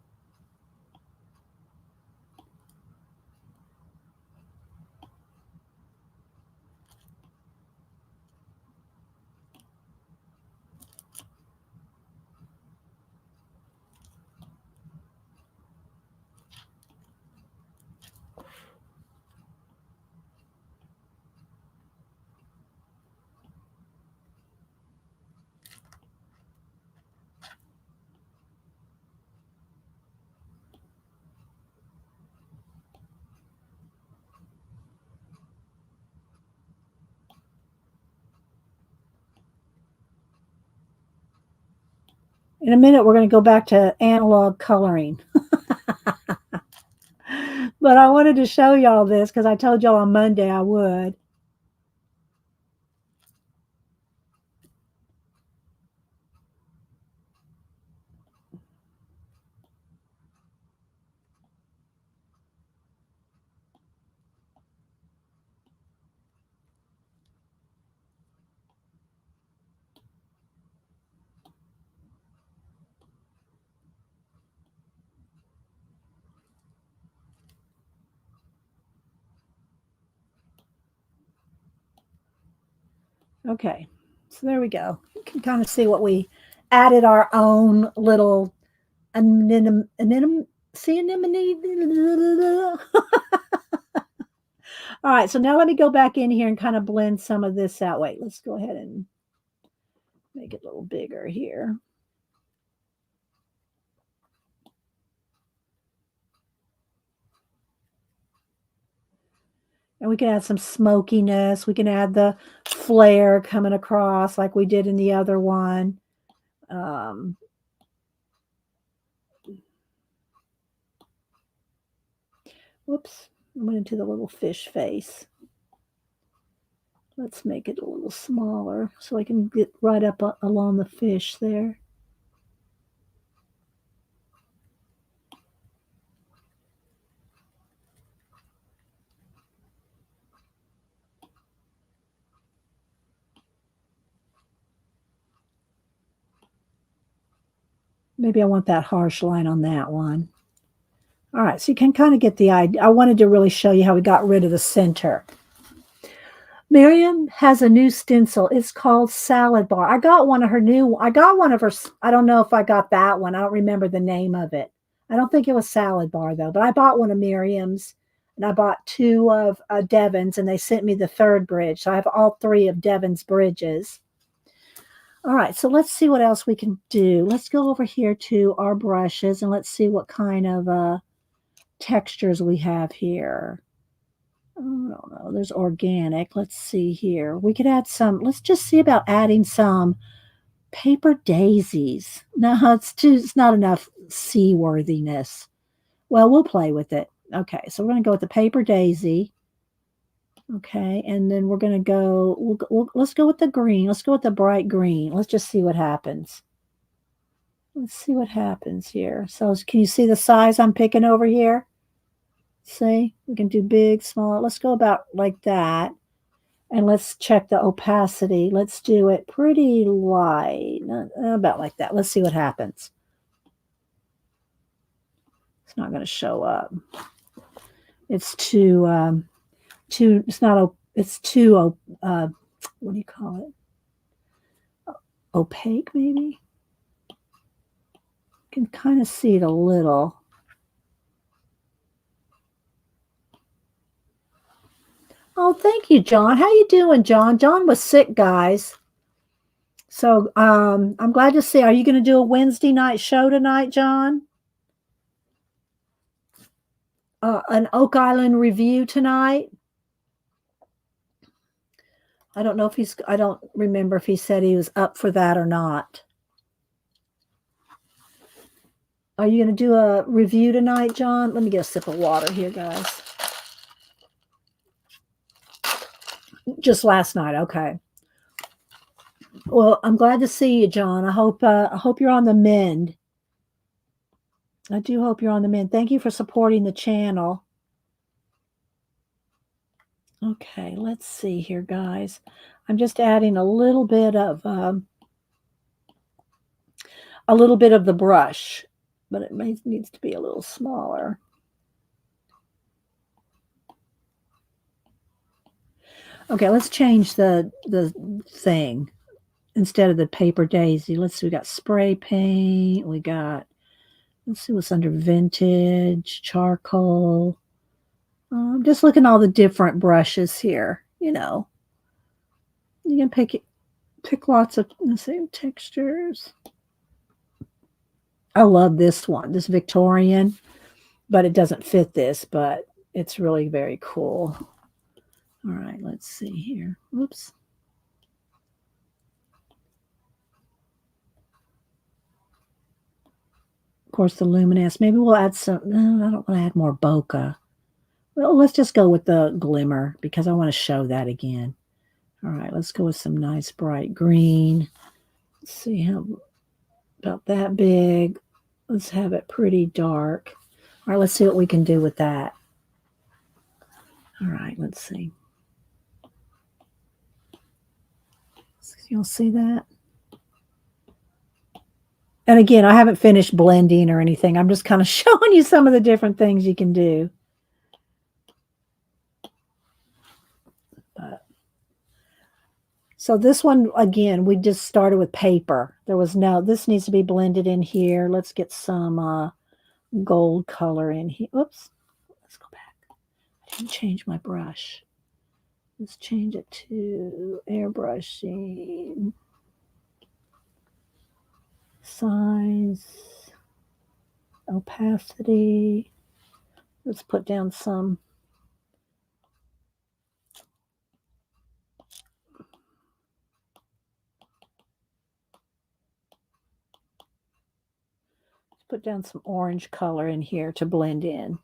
In a minute, we're going to go back to analog coloring. But I wanted to show y'all this because I told y'all on Monday I would. Okay, so there we go. You can kind of see what we added our own little anemone. See anemone. All right, so now let me go back in here and kind of blend some of this out. Wait, let's go ahead and make it a little bigger here. And we can add some smokiness. We can add the flare coming across like we did in the other one. Whoops, I went into the little fish face. Let's make it a little smaller so I can get right up along the fish there. Maybe I want that harsh line on that one. All right, so you can kind of get the idea. I wanted to really show you how we got rid of the center. Miriam has a new stencil. It's called Salad Bar. I got one of her I don't know if I got that one. I don't remember the name of it. I don't think it was Salad Bar though, but I bought one of Miriam's and I bought two of Devon's and they sent me the third bridge. So I have all three of Devon's bridges. All right, so let's see what else we can do. Let's go over here to our brushes and let's see what kind of textures we have here. I don't know. There's organic. Let's see here. We could add some. Let's just see about adding some paper daisies. No, it's not enough seaworthiness. Well, we'll play with it. Okay, so we're going to go with the paper daisy. Okay, and then we're going to go, let's go with the green. Let's go with the bright green. Let's just see what happens. Let's see what happens here. So can you see the size I'm picking over here? See, we can do big, small. Let's go about like that. And let's check the opacity. Let's do it pretty light, about like that. Let's see what happens. It's not going to show up. It's too, it's too, what do you call it? Opaque, maybe? You can kind of see it a little. Oh, thank you, John. How you doing, John? John was sick, guys. So I'm glad to see. Are you going to do a Wednesday night show tonight, John? An Oak Island review tonight? I don't know if I don't remember if he said he was up for that or not. Are you going to do a review tonight, John? Let me get a sip of water here, guys. Just last night. Okay. Well, I'm glad to see you, John. I hope you're on the mend. I do hope you're on the mend. Thank you for supporting the channel. Okay, let's see here, guys. I'm just adding a little bit of the brush, but it needs to be a little smaller. Okay, let's change the thing. Instead of the paper daisy, let's see, we got spray paint, let's see what's under vintage, charcoal. I'm just looking at all the different brushes here, you know. You can pick lots of the same textures. I love this one, this Victorian, but it doesn't fit this, but it's really very cool. All right, let's see here. Oops. Of course, the luminous. Maybe we'll add some. No, I don't want to add more bokeh. Well, let's just go with the glimmer because I want to show that again. All right, let's go with some nice bright green. Let's see how about that big. Let's have it pretty dark. All right, let's see what we can do with that. All right, let's see. You'll see that. And again, I haven't finished blending or anything. I'm just kind of showing you some of the different things you can do. But So this one, again, we just started with paper. There was no, this needs to be blended in here. Let's get some gold color in here. Oops, let's go back. I didn't change my brush. Let's change it to airbrushing. Size, opacity. Let's put down some. Let's put down some orange color in here to blend in.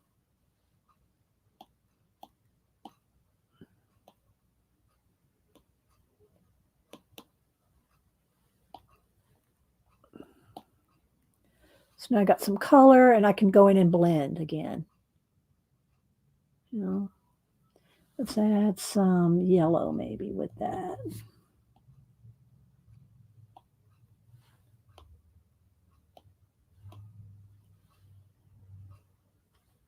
So now I got some color and I can go in and blend again. You know, let's add some yellow maybe with that.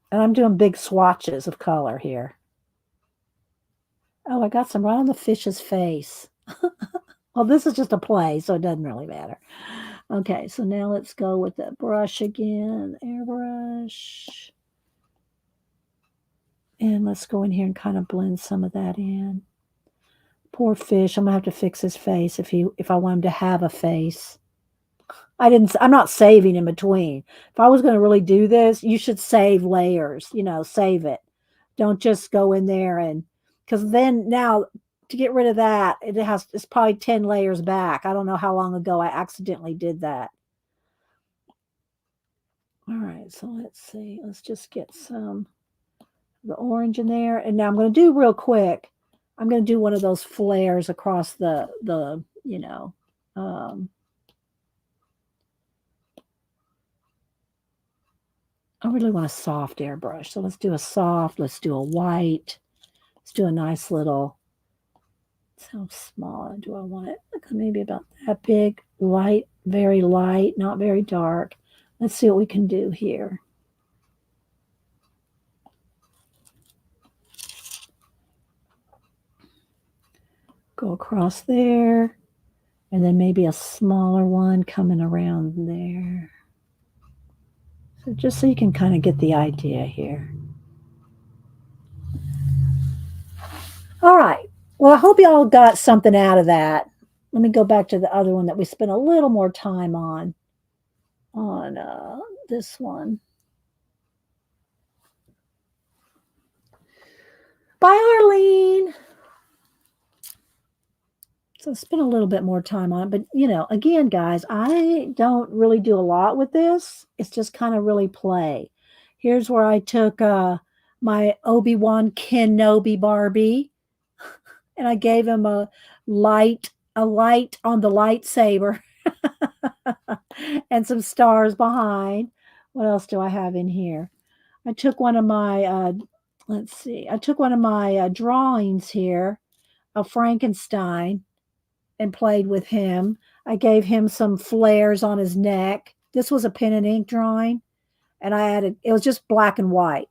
And I'm doing big swatches of color here. Oh, I got some right on the fish's face. Well, this is just a play, so it doesn't really matter. Okay, so now let's go with the brush again, airbrush. And let's go in here and kind of blend some of that in. Poor fish. I'm gonna have to fix his face if I want him to have a face. I'm not saving in between. If I was gonna really do this, you should save layers, save it. Don't just go in there because then now to get rid of that, it's probably 10 layers back. I don't know how long ago I accidentally did that. All right, so let's see. Let's just get some the orange in there. And now I'm going to do real quick. I'm going to do one of those flares across the I really want a soft airbrush. So let's do a soft, let's do a white. Let's do a nice little, how small do I want it? Maybe about that big, light, very light, not very dark. Let's see what we can do here. Go across there, and then maybe a smaller one coming around there. So just so you can kind of get the idea here. All right. Well, I hope y'all got something out of that. Let me go back to the other one that we spent a little more time on this one. Bye, Arlene. So spend a little bit more time on it. But, again, guys, I don't really do a lot with this. It's just kind of really play. Here's where I took my Obi-Wan Kenobi Barbie, and I gave him a light on the lightsaber and some stars behind. What else do I have in here? I took one of my, let's see, I took one of my drawings here of Frankenstein and played with him. I gave him some flares on his neck. This was a pen and ink drawing, and it was just black and white.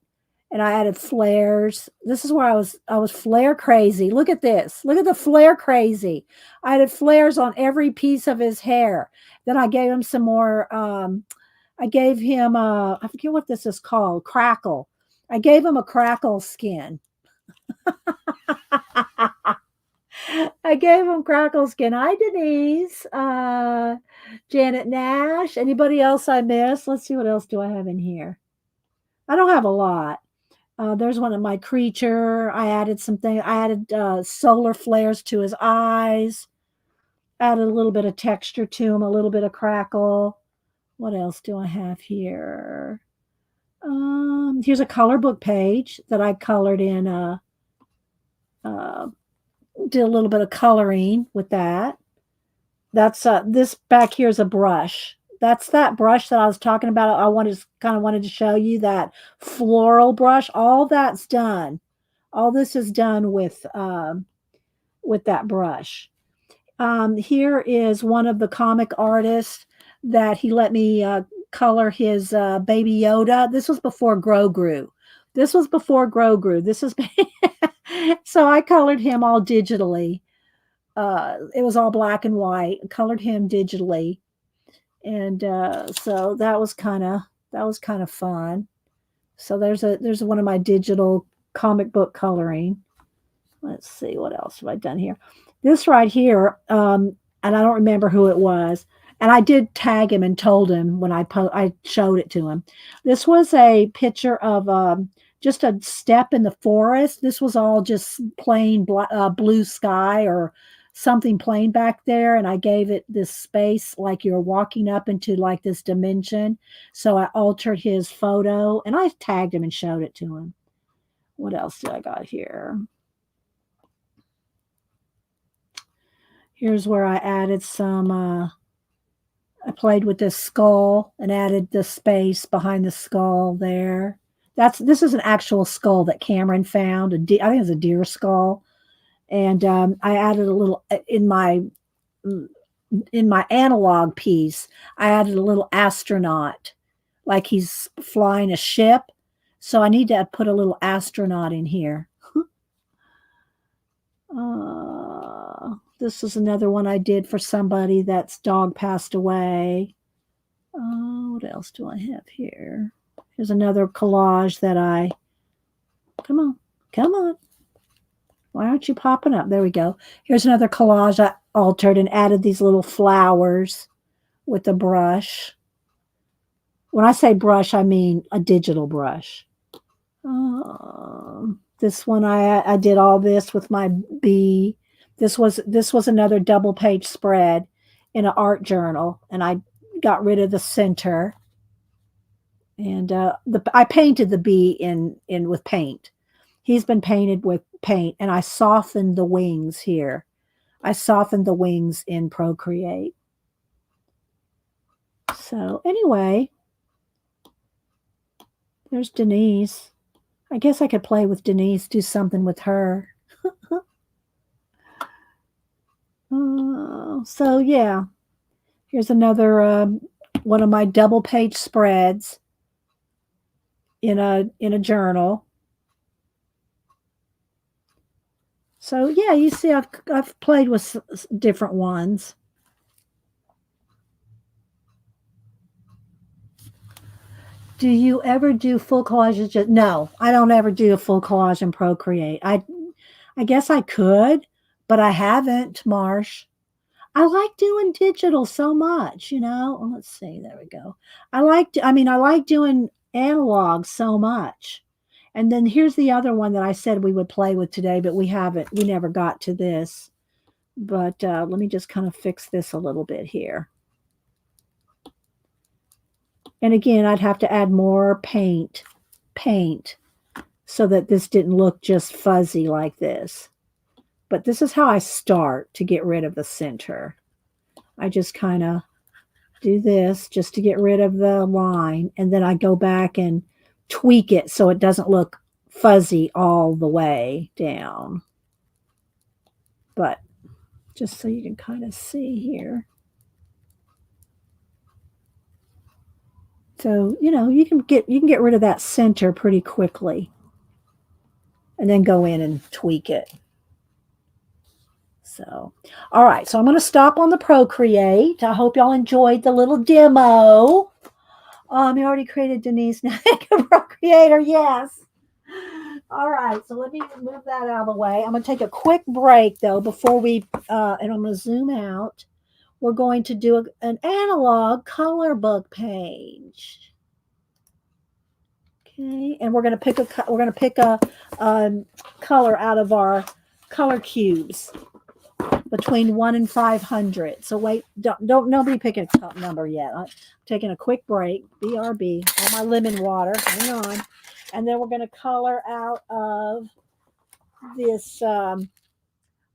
And I added flares. This is where I was flare crazy. Look at this. Look at the flare crazy. I added flares on every piece of his hair. Then I gave him some more. I gave him I forget what this is called, crackle. I gave him a crackle skin. I gave him crackle skin. Hi, Denise. Janet Nash. Anybody else I missed? Let's see, what else do I have in here? I don't have a lot. There's one of my creature. I added something. I added solar flares to his eyes. Added a little bit of texture to him, a little bit of crackle. What else do I have here? Here's a color book page that I colored in. Did a little bit of coloring with that. That's this back here is a brush. That's that brush that I was talking about. I wanted to show you that floral brush. All that's done. All this is done with that brush. Here is one of the comic artists that he let me color his Baby Yoda. This was before Grogu. This is so I colored him all digitally. it was all black and white, colored him digitally. And so that was kind of fun. So there's one of my digital comic book coloring. Let's see, what else have I done here? This right here, and I don't remember who it was. And I did tag him and told him when I showed it to him. This was a picture of just a step in the forest. This was all just plain blue sky or something plain back there, and I gave it this space like you're walking up into like this dimension. So I altered his photo and I tagged him and showed it to him. What else do I got here? Here's where I added some, I played with this skull and added the space behind the skull there. This is an actual skull that Cameron found. I think it's a deer skull. And I added a little in my analog piece. I added a little astronaut, like he's flying a ship. So I need to put a little astronaut in here. This is another one I did for somebody that's dog passed away. What else do I have here? Here's another collage that come on. Why aren't you popping up? There we go. Here's another collage I altered and added these little flowers with the brush. When I say brush, I mean a digital brush. This one, I did all this with my bee. This was another double page spread in an art journal, and I got rid of the center. And I painted the bee in with paint. He's been painted with paint, and I softened the wings here. I softened the wings in Procreate. So anyway, there's Denise. I guess I could play with Denise, do something with her. So yeah, here's another one of my double page spreads in a journal. So yeah, you see, I've played with different ones. Do you ever do full collages? No, I don't ever do a full collage in Procreate. I guess I could, but I haven't, Marsh. I like doing digital so much, you know. Oh, let's see. There we go. I like doing analog so much. And then here's the other one that I said we would play with today, but we haven't. We never got to this. But let me just kind of fix this a little bit here. And again, I'd have to add more paint, so that this didn't look just fuzzy like this. But this is how I start to get rid of the center. I just kind of do this just to get rid of the line, and then I go back and tweak it so it doesn't look fuzzy all the way down. But just so you can kind of see here. So, you know, you can get rid of that center pretty quickly, and then go in and tweak it. So, all right. So I'm going to stop on the Procreate. I hope y'all enjoyed the little demo. You already created Denise. Now a Procreator. Yes. All right. So let me move that out of the way. I'm going to take a quick break though before we, and I'm going to zoom out. We're going to do an analog color book page. Okay, and we're going to pick a color out of our color cubes between 1 and 500. So wait, don't nobody pick a number yet. I'm taking a quick break. BRB, all my lemon water. Hang on, and then we're going to color out of this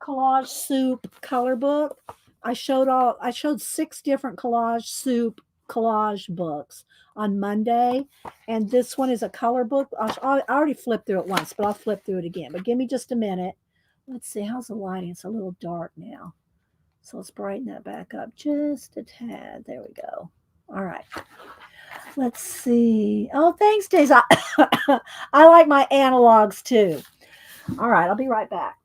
collage soup color book. I showed 6 different collage books on Monday, and this one is a color book. I already flipped through it once, but I'll flip through it again. But give me just a minute. Let's see, how's the lighting? It's a little dark now, so let's brighten that back up just a tad. There we go. All right, let's see. Oh, thanks, Daisy. I like my analogs too. All right, I'll be right back.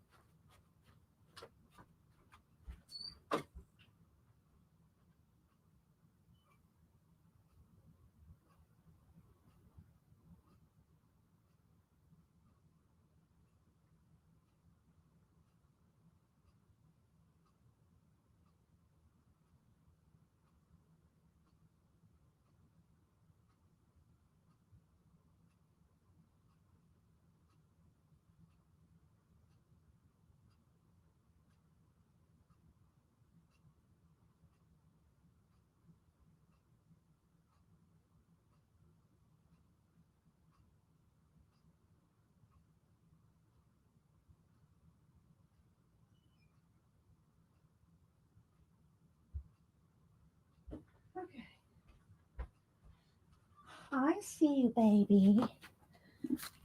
I see you, baby.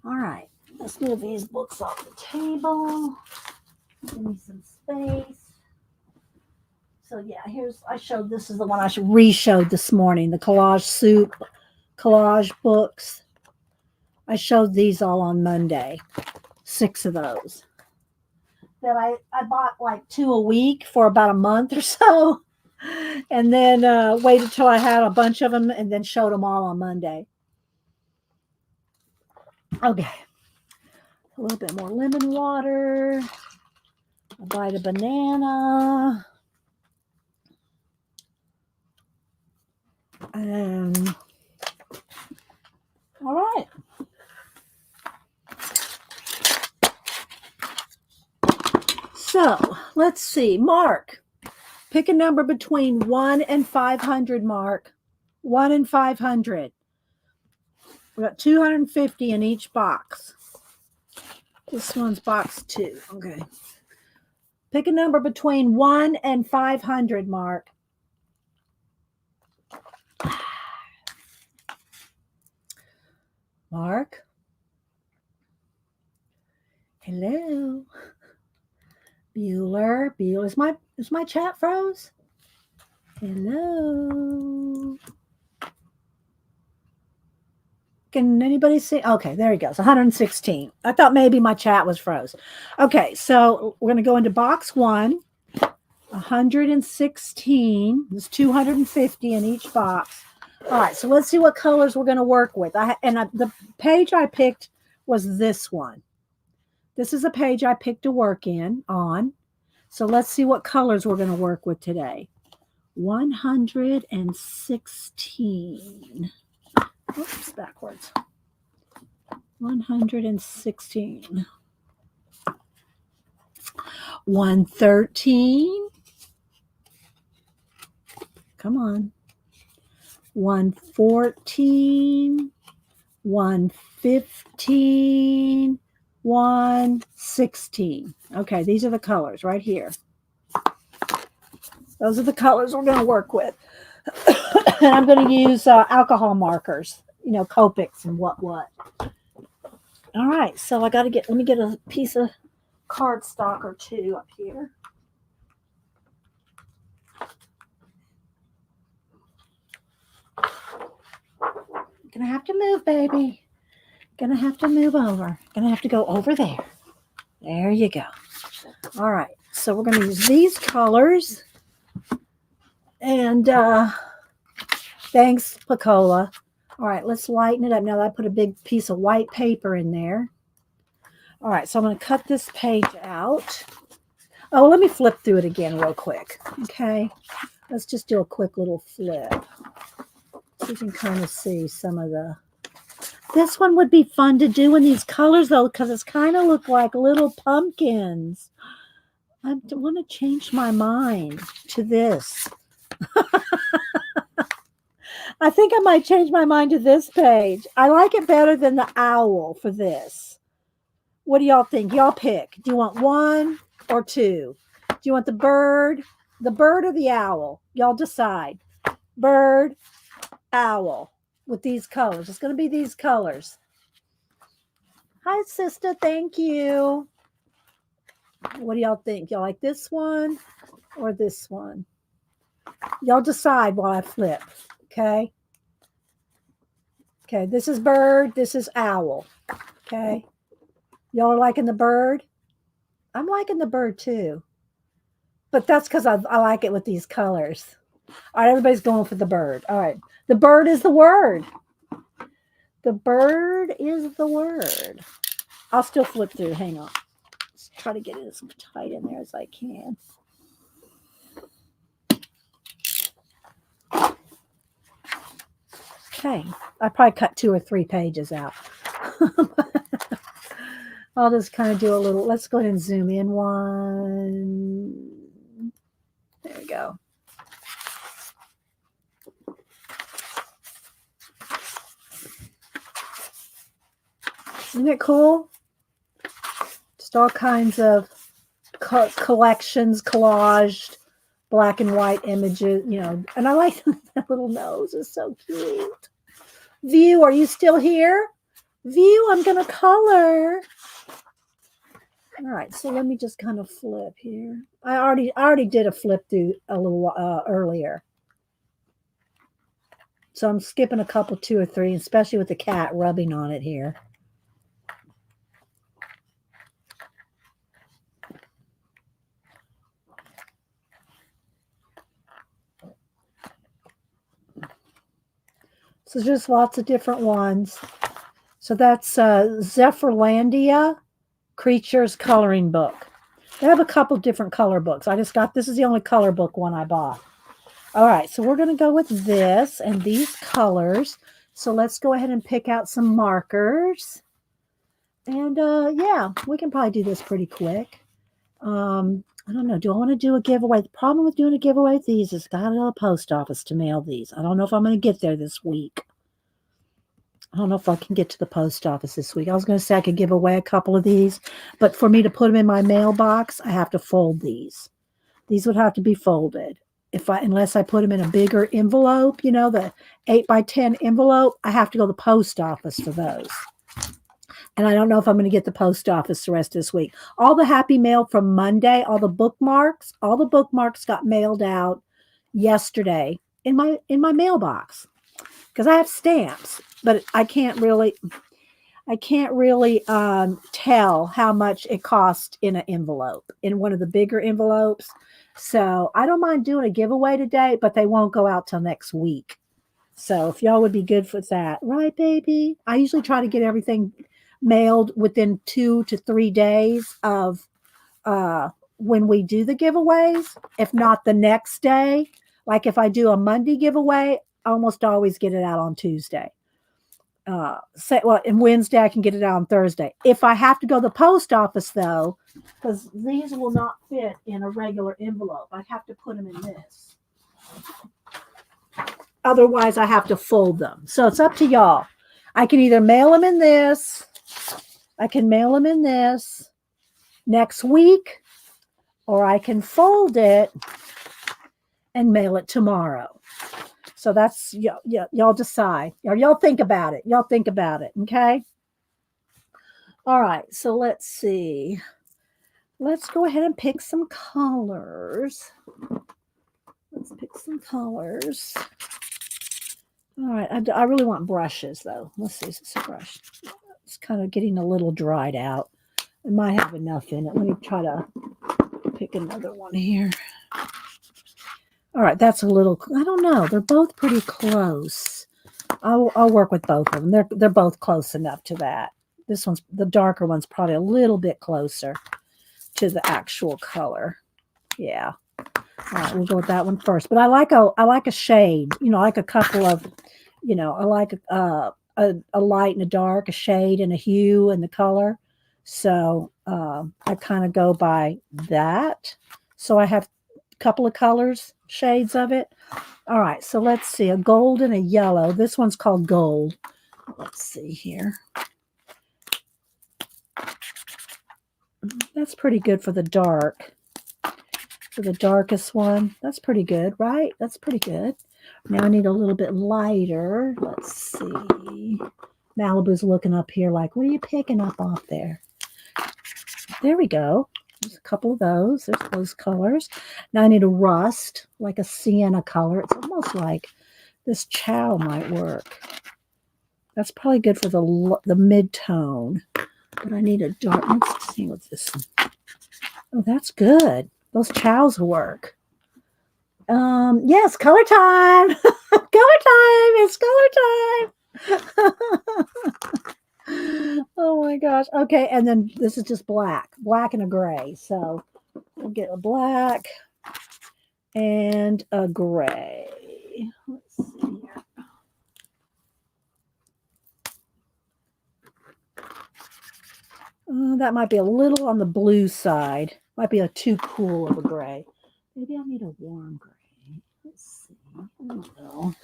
All right. Let's move these books off the table. Give me some space. So yeah, this is the one I re-showed this morning, the collage soup, collage books. I showed these all on Monday, 6 of those. That I bought like 2 a week for about a month or so. And then waited till I had a bunch of them and then showed them all on Monday. Okay. A little bit more lemon water, a bite of banana, and all right. So let's see. Mark, pick a number between 1 and 500, Mark. 1 and 500. We got 250 in each box. This one's box 2. Okay. Pick a number between 1 and 500, Mark. Mark? Hello? Bueller? Is my chat froze? Hello? Can anybody see? Okay, there he goes. 116. I thought maybe my chat was froze. Okay, so we're going to go into box 1. 116. There's 250 in each box. All right, so let's see what colors we're going to work with. The page I picked was this one. This is a page I picked to work on. So let's see what colors we're going to work with today. 116. Oops, backwards. 116. 113. Come on. 114. 115. 116. Okay, these are the colors right here. Those are the colors we're going to work with. And I'm going to use alcohol markers, Copics and what. All right, so let me get a piece of cardstock or 2 up here. Gonna have to move, baby. Gonna have to move over. Gonna have to go over there. There you go. All right, so we're gonna use these colors. And thanks, Picola. All right, let's lighten it up. Now that I put a big piece of white paper in there. All right, so I'm going to cut this page out. Oh, let me flip through it again real quick. Okay, let's just do a quick little flip. So you can kind of see some of the... This one would be fun to do in these colors, though, because it's kind of look like little pumpkins. I want to change my mind to this. I think I might change my mind to this page. I like it better than the owl for this. What do y'all think? Y'all pick. Do you want 1 or 2? Do you want the bird or the owl? Y'all decide. Bird, owl with these colors. It's going to be these colors. Hi, sister. Thank you. What do y'all think? Y'all like this one or this one? Y'all decide while I flip. Okay. Okay. This is bird. This is owl. Okay. Y'all are liking the bird? I'm liking the bird too. But that's because I like it with these colors. All right. Everybody's going for the bird. All right. The bird is the word. The bird is the word. I'll still flip through. Hang on. Let's try to get it as tight in there as I can. Okay, I probably cut 2 or 3 pages out. I'll just kind of do a little, let's go ahead and zoom in 1. There we go. Isn't it cool? Just all kinds of collections, collaged, black and white images, and I like that little nose. It's so cute. View, are you still here? View, I'm going to color. All right, so let me just kind of flip here. I already did a flip through a little earlier. So I'm skipping a couple, 2 or 3, especially with the cat rubbing on it here. So just lots of different ones. So that's Zephyrlandia Creatures Coloring Book. They have a couple different color books. I just got, this is the only color book one I bought. All right, so we're going to go with this and these colors. So let's go ahead and pick out some markers. And yeah, we can probably do this pretty quick. I don't know. Do I want to do a giveaway? The problem with doing a giveaway with these is I got to go to the post office to mail these. I don't know if I'm going to get there this week. I don't know if I can get to the post office this week. I was going to say I could give away a couple of these, but for me to put them in my mailbox, I have to fold these. These would have to be folded. Unless I put them in a bigger envelope, you know, the 8x10 envelope, I have to go to the post office for those. And I don't know if I'm going to get the post office the rest of this week. All the Happy Mail from Monday, all the bookmarks got mailed out yesterday in my mailbox because I have stamps, but I can't really tell how much it cost in an envelope, in one of the bigger envelopes. So I don't mind doing a giveaway today, but they won't go out till next week. So if y'all would be good for that, right, baby? I usually try to get everything mailed within 2 to 3 days of when we do the giveaways, if not the next day. Like if I do a Monday giveaway, I almost always get it out on Tuesday. And Wednesday I can get it out on Thursday. If I have to go to the post office though, because these will not fit in a regular envelope, I have to put them in this. Otherwise I have to fold them. So it's up to y'all. I can either mail them in this. I can mail them in this next week, or I can fold it and mail it tomorrow. So that's, y'all decide. Or y'all think about it. Y'all think about it, okay? All right, so let's see. Let's go ahead and pick some colors. Let's pick some colors. All right, I really want brushes, though. Let's see, is this a brush? It's kind of getting a little dried out. It might have enough in it. Let me try to pick another one here. All right, that's a little, I don't know. They're both pretty close. I'll work with both of them. They're both close enough to that. This one's, the darker one's probably a little bit closer to the actual color. Yeah. All right, we'll go with that one first. But I like a shade, you know, like a couple of, you know, I like a light and a dark, a shade and a hue and the color. So I kind of go by that. So I have a couple of colors, shades of it. All right, so let's see, a gold and a yellow. This one's called gold. Let's see here. That's pretty good for the dark. For the darkest one. That's pretty good, right? That's pretty good. Now I need a little bit lighter. Let's see. Malibu's looking up here like, what are you picking up off there? There we go. There's a couple of those. There's those colors. Now I need a rust, like a sienna color. It's almost like this chow might work. That's probably good for the mid-tone. But I need a dark. Let's see what's this one. Oh, that's good. Those chows work. Yes, color time. Color time. It's color time. Oh my gosh. Okay, and then this is just black and a gray. So we'll get a black and a gray. Let's see here. That might be a little on the blue side. Might be a too cool of a gray. Maybe I need a warm gray. Let's see. I don't know.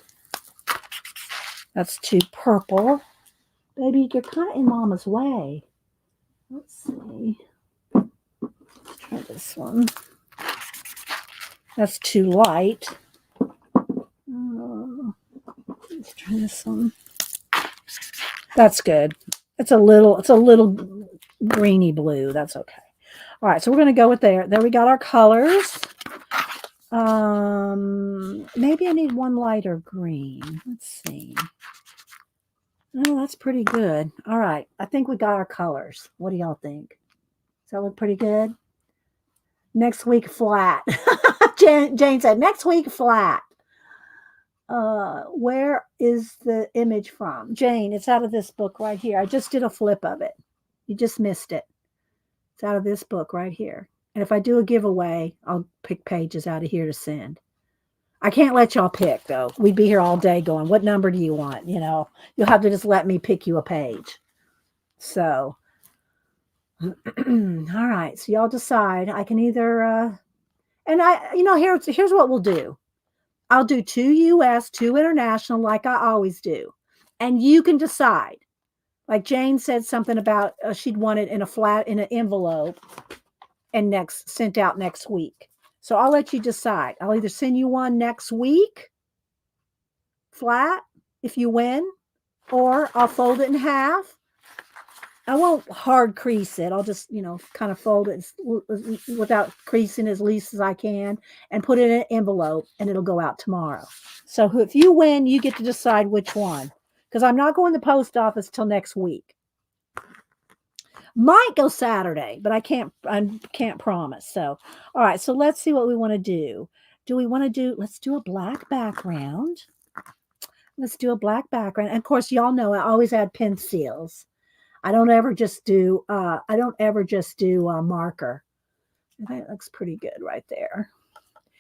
That's too purple. Baby, you're kind of in Mama's way. Let's see. Let's try this one. That's too light. Let's try this one. That's good. It's a little greeny blue. That's okay. All right, so we're going to go with there. There we got our colors. Maybe I need one lighter green. Let's see. Oh, that's pretty good. All right, I think we got our colors. What do y'all think? Does that look pretty good? Next week flat. Jane said next week flat. Where is the image from? Jane, it's out of this book right here. I just did a flip of it. You just missed it. It's out of this book right here. And if I do a giveaway, I'll pick pages out of here to send. I can't let y'all pick, though. We'd be here all day going, what number do you want? You know, you'll have to just let me pick you a page. So, all right. So y'all decide. I can either, and here's what we'll do. I'll do 2 US, 2 international, like I always do. And you can decide. Like Jane said something about she'd want it in an envelope and sent out next week. So I'll let you decide. I'll either send you one next week, flat, if you win, or I'll fold it in half. I won't hard crease it. I'll just, kind of fold it without creasing as least as I can and put it in an envelope, and it'll go out tomorrow. So if you win, you get to decide which one, because I'm not going to the post office till next week. Might go Saturday, but I can't promise. So, all right. So let's see what we want to do. Let's do a black background. Let's do a black background. And of course, y'all know I always add pencils. I don't ever just do marker. That looks pretty good right there.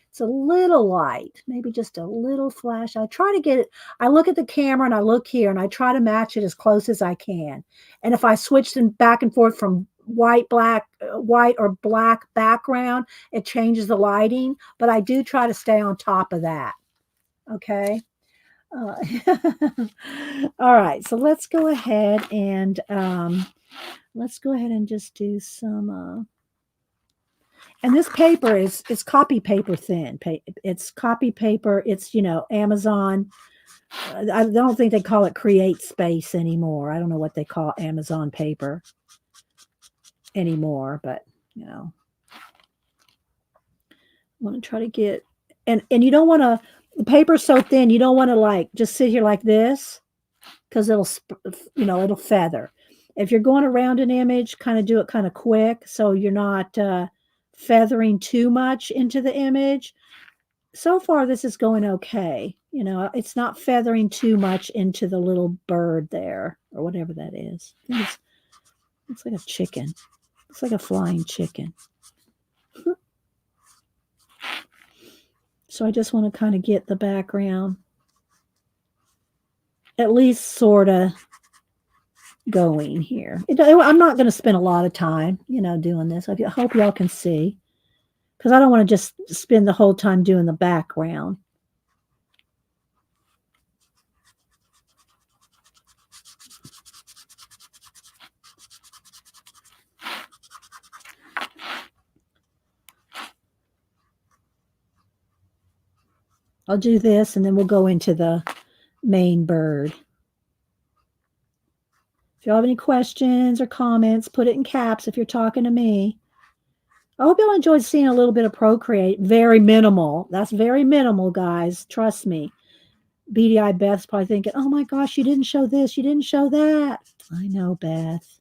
It's a little light, maybe just a little flash. I try to get it. I look at the camera and I look here and I try to match it as close as I can. And if I switch them back and forth from white or black background, it changes the lighting. But I do try to stay on top of that. Okay. All right. So let's go ahead and just do some. And this paper is copy paper thin. It's copy paper. It's, Amazon. I don't think they call it Create Space anymore. I don't know what they call Amazon paper anymore, but, I want to try to get, and you don't want to, the paper's so thin, you don't want to just sit here like this, because it'll feather. If you're going around an image, kind of do it kind of quick, so you're not, feathering too much into the image. So far, this is going okay. It's not feathering too much into the little bird there, or whatever that is. It's like a chicken. It's like a flying chicken. So I just want to kind of get the background at least sort of going here. I'm not going to spend a lot of time, doing this. I hope y'all can see, because I don't want to just spend the whole time doing the background. I'll do this, and then we'll go into the main bird. If you have any questions or comments, put it in caps if you're talking to me. I hope y'all enjoyed seeing a little bit of Procreate. Very minimal. That's very minimal, guys. Trust me. BDI Beth's probably thinking, oh my gosh, you didn't show this. You didn't show that. I know, Beth.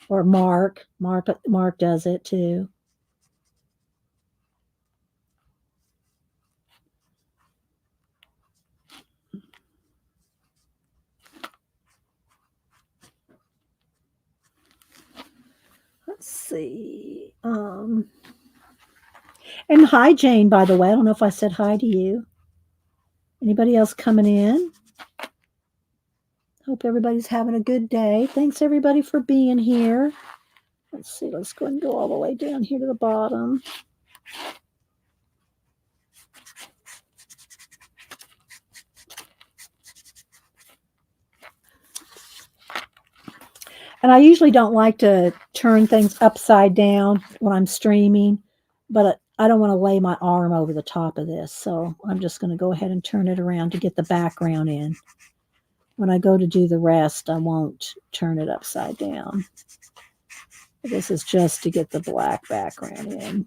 Or Mark. Mark does it too. Let's see. And hi, Jane, by the way. I don't know if I said hi to you. Anybody else coming in? Hope everybody's having a good day. Thanks, everybody, for being here. Let's see. Let's go and go all the way down here to the bottom. And I usually don't like to turn things upside down when I'm streaming, but I don't want to lay my arm over the top of this. So I'm just going to go ahead and turn it around to get the background in. when I go to do the rest, I won't turn it upside down. This is just to get the black background in.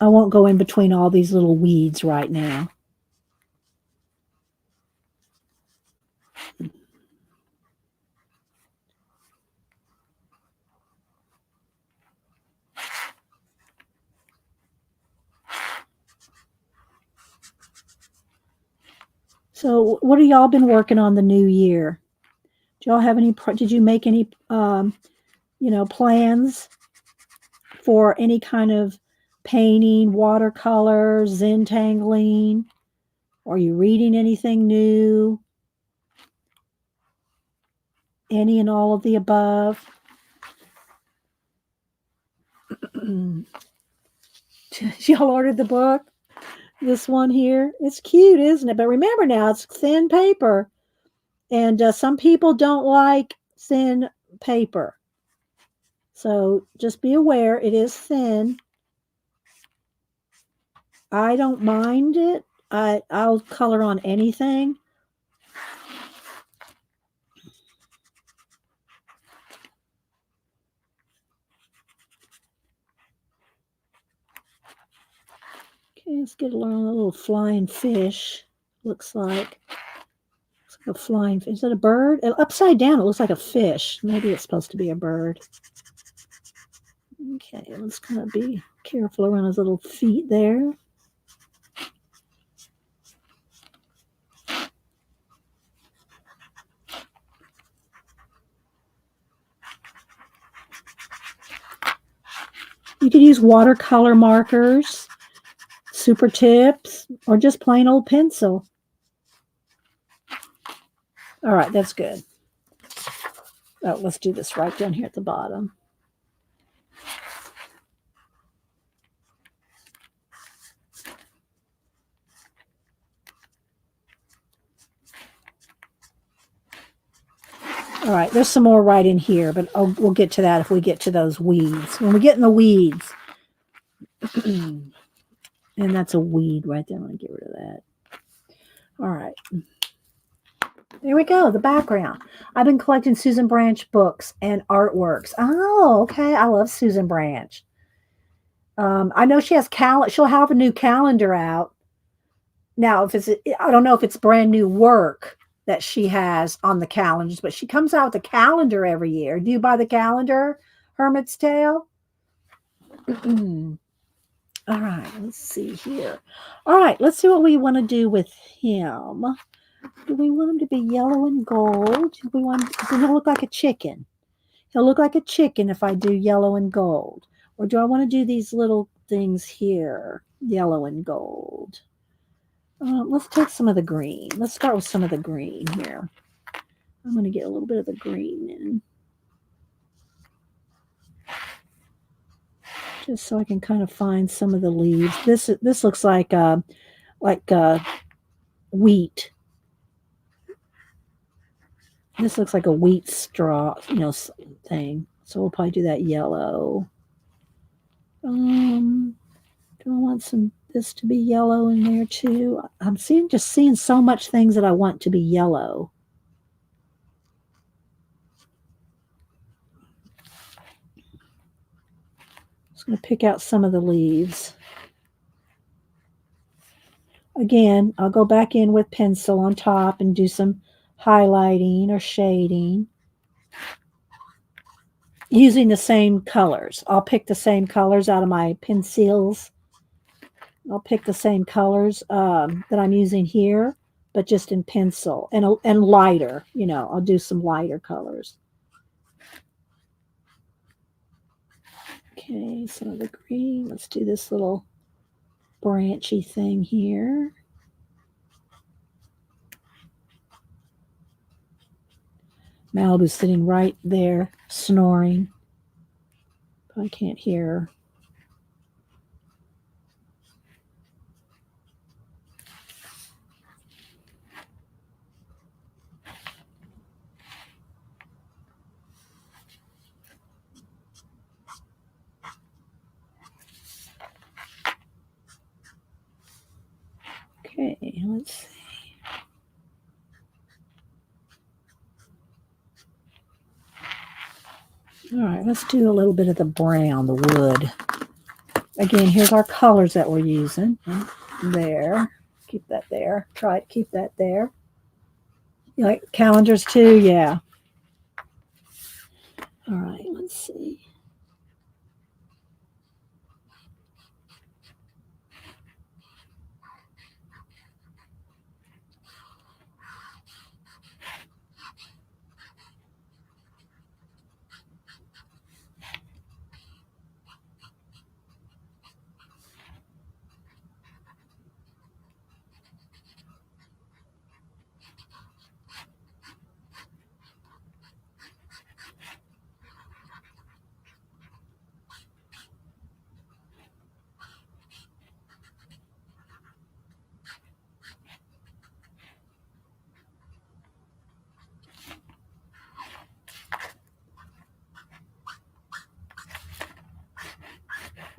I won't go in between all these little weeds right now. So what have y'all been working on the new year? Do y'all have any, did you make any, plans for any kind of painting, watercolor, Zentangling? Are you reading anything new? Any and all of the above? Y'all ordered the book? This one here? It's cute, isn't it? But remember now, it's thin paper. And some people don't like thin paper. So just be aware, it is thin. I don't mind it. I'll color on anything. Okay, let's get a little flying fish. Looks like a flying fish. Is that a bird? Upside down, it looks like a fish. Maybe it's supposed to be a bird. Okay, let's kind of be careful around his little feet there. You could use watercolor markers, super tips, or just plain old pencil. All right, that's good. Oh, let's do this right down here at the bottom. All right, there's some more right in here, but we'll get to that if we get to those weeds. When we get in the weeds, and that's a weed right there. I'm going to get rid of that. All right. There we go, the background. I've been collecting Susan Branch books and artworks. Oh, okay. I love Susan Branch. I know she has she'll have a new calendar out. Now, I don't know if it's brand new work that she has on the calendars, but she comes out with a calendar every year. Do you buy the calendar, Hermit's Tale? All right, let's see here. All right, let's see what we want to do with him. Do we want him to be yellow and gold? Do we want him to look like a chicken? He'll look like a chicken if I do yellow and gold. Or do I want to do these little things here, yellow and gold? Let's take some of the green. Let's start with some of the green here. I'm going to get a little bit of the green in. Just so I can kind of find some of the leaves. This looks like wheat. This looks like a wheat straw, thing. So we'll probably do that yellow. Do I want this to be yellow in there too? I'm just seeing so much things that I want to be yellow. Just going to pick out some of the leaves. Again, I'll go back in with pencil on top and do some highlighting or shading using the same colors. I'll pick the same colors out of my pencils. I'll pick the same colors that I'm using here, but just in pencil and lighter. I'll do some lighter colors. Okay, some of the green. Let's do this little branchy thing here. Malibu's sitting right there snoring. I can't hear her. Okay, let's see. All right, let's do a little bit of the brown, the wood. Again, here's our colors that we're using. There. Keep that there. Try to keep that there. You like calendars too? Yeah. All right, let's see.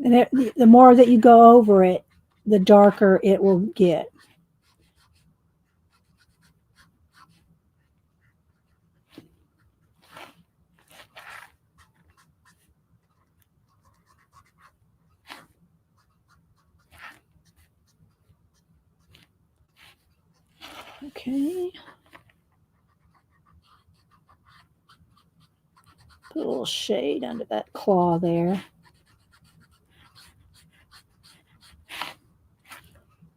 And the more that you go over it, the darker it will get. Okay. Put a little shade under that claw there.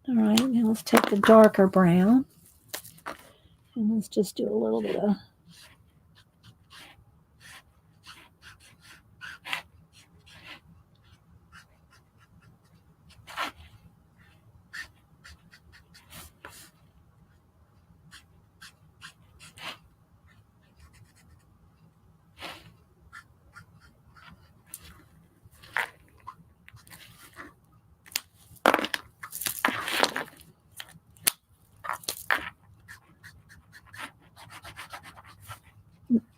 All right, now let's take the darker brown. And let's just do a little bit of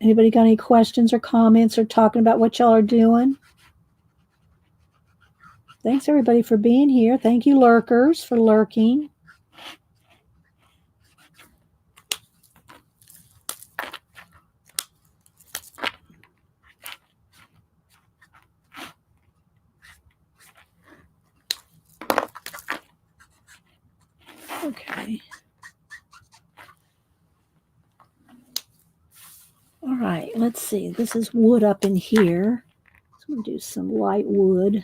Anybody got any questions or comments or talking about what y'all are doing? Thanks everybody for being here. Thank you lurkers for lurking. Okay. All right, let's see. This is wood up in here. So I'm going to do some light wood.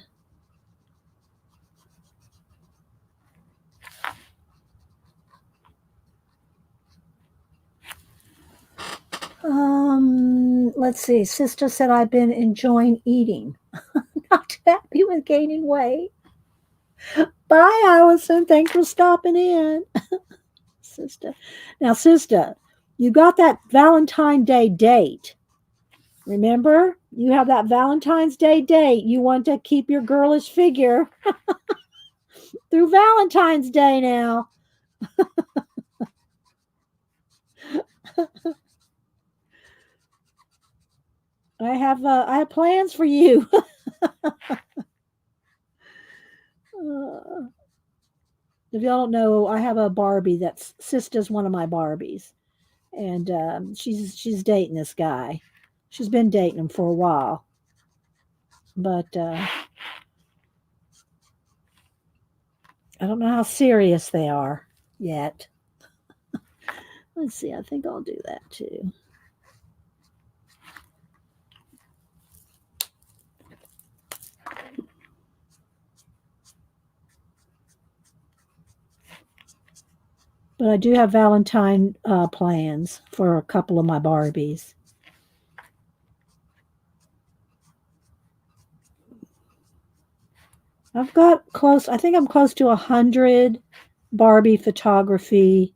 Let's see. Sister said I've been enjoying eating. Not happy with gaining weight. Bye, Allison. Thanks for stopping in. Sister. Now, sister, you got that Valentine's Day date. Remember? You have that Valentine's Day date. You want to keep your girlish figure through Valentine's Day now. I have plans for you. If y'all don't know, I have a Barbie that's sister's one of my Barbies, and she's dating this guy. She's been dating him for a while, but I don't know how serious they are yet. Let's see. I think I'll do that too. But I do have Valentine plans for a couple of my Barbies. I've got close, I think I'm close to 100 Barbie photography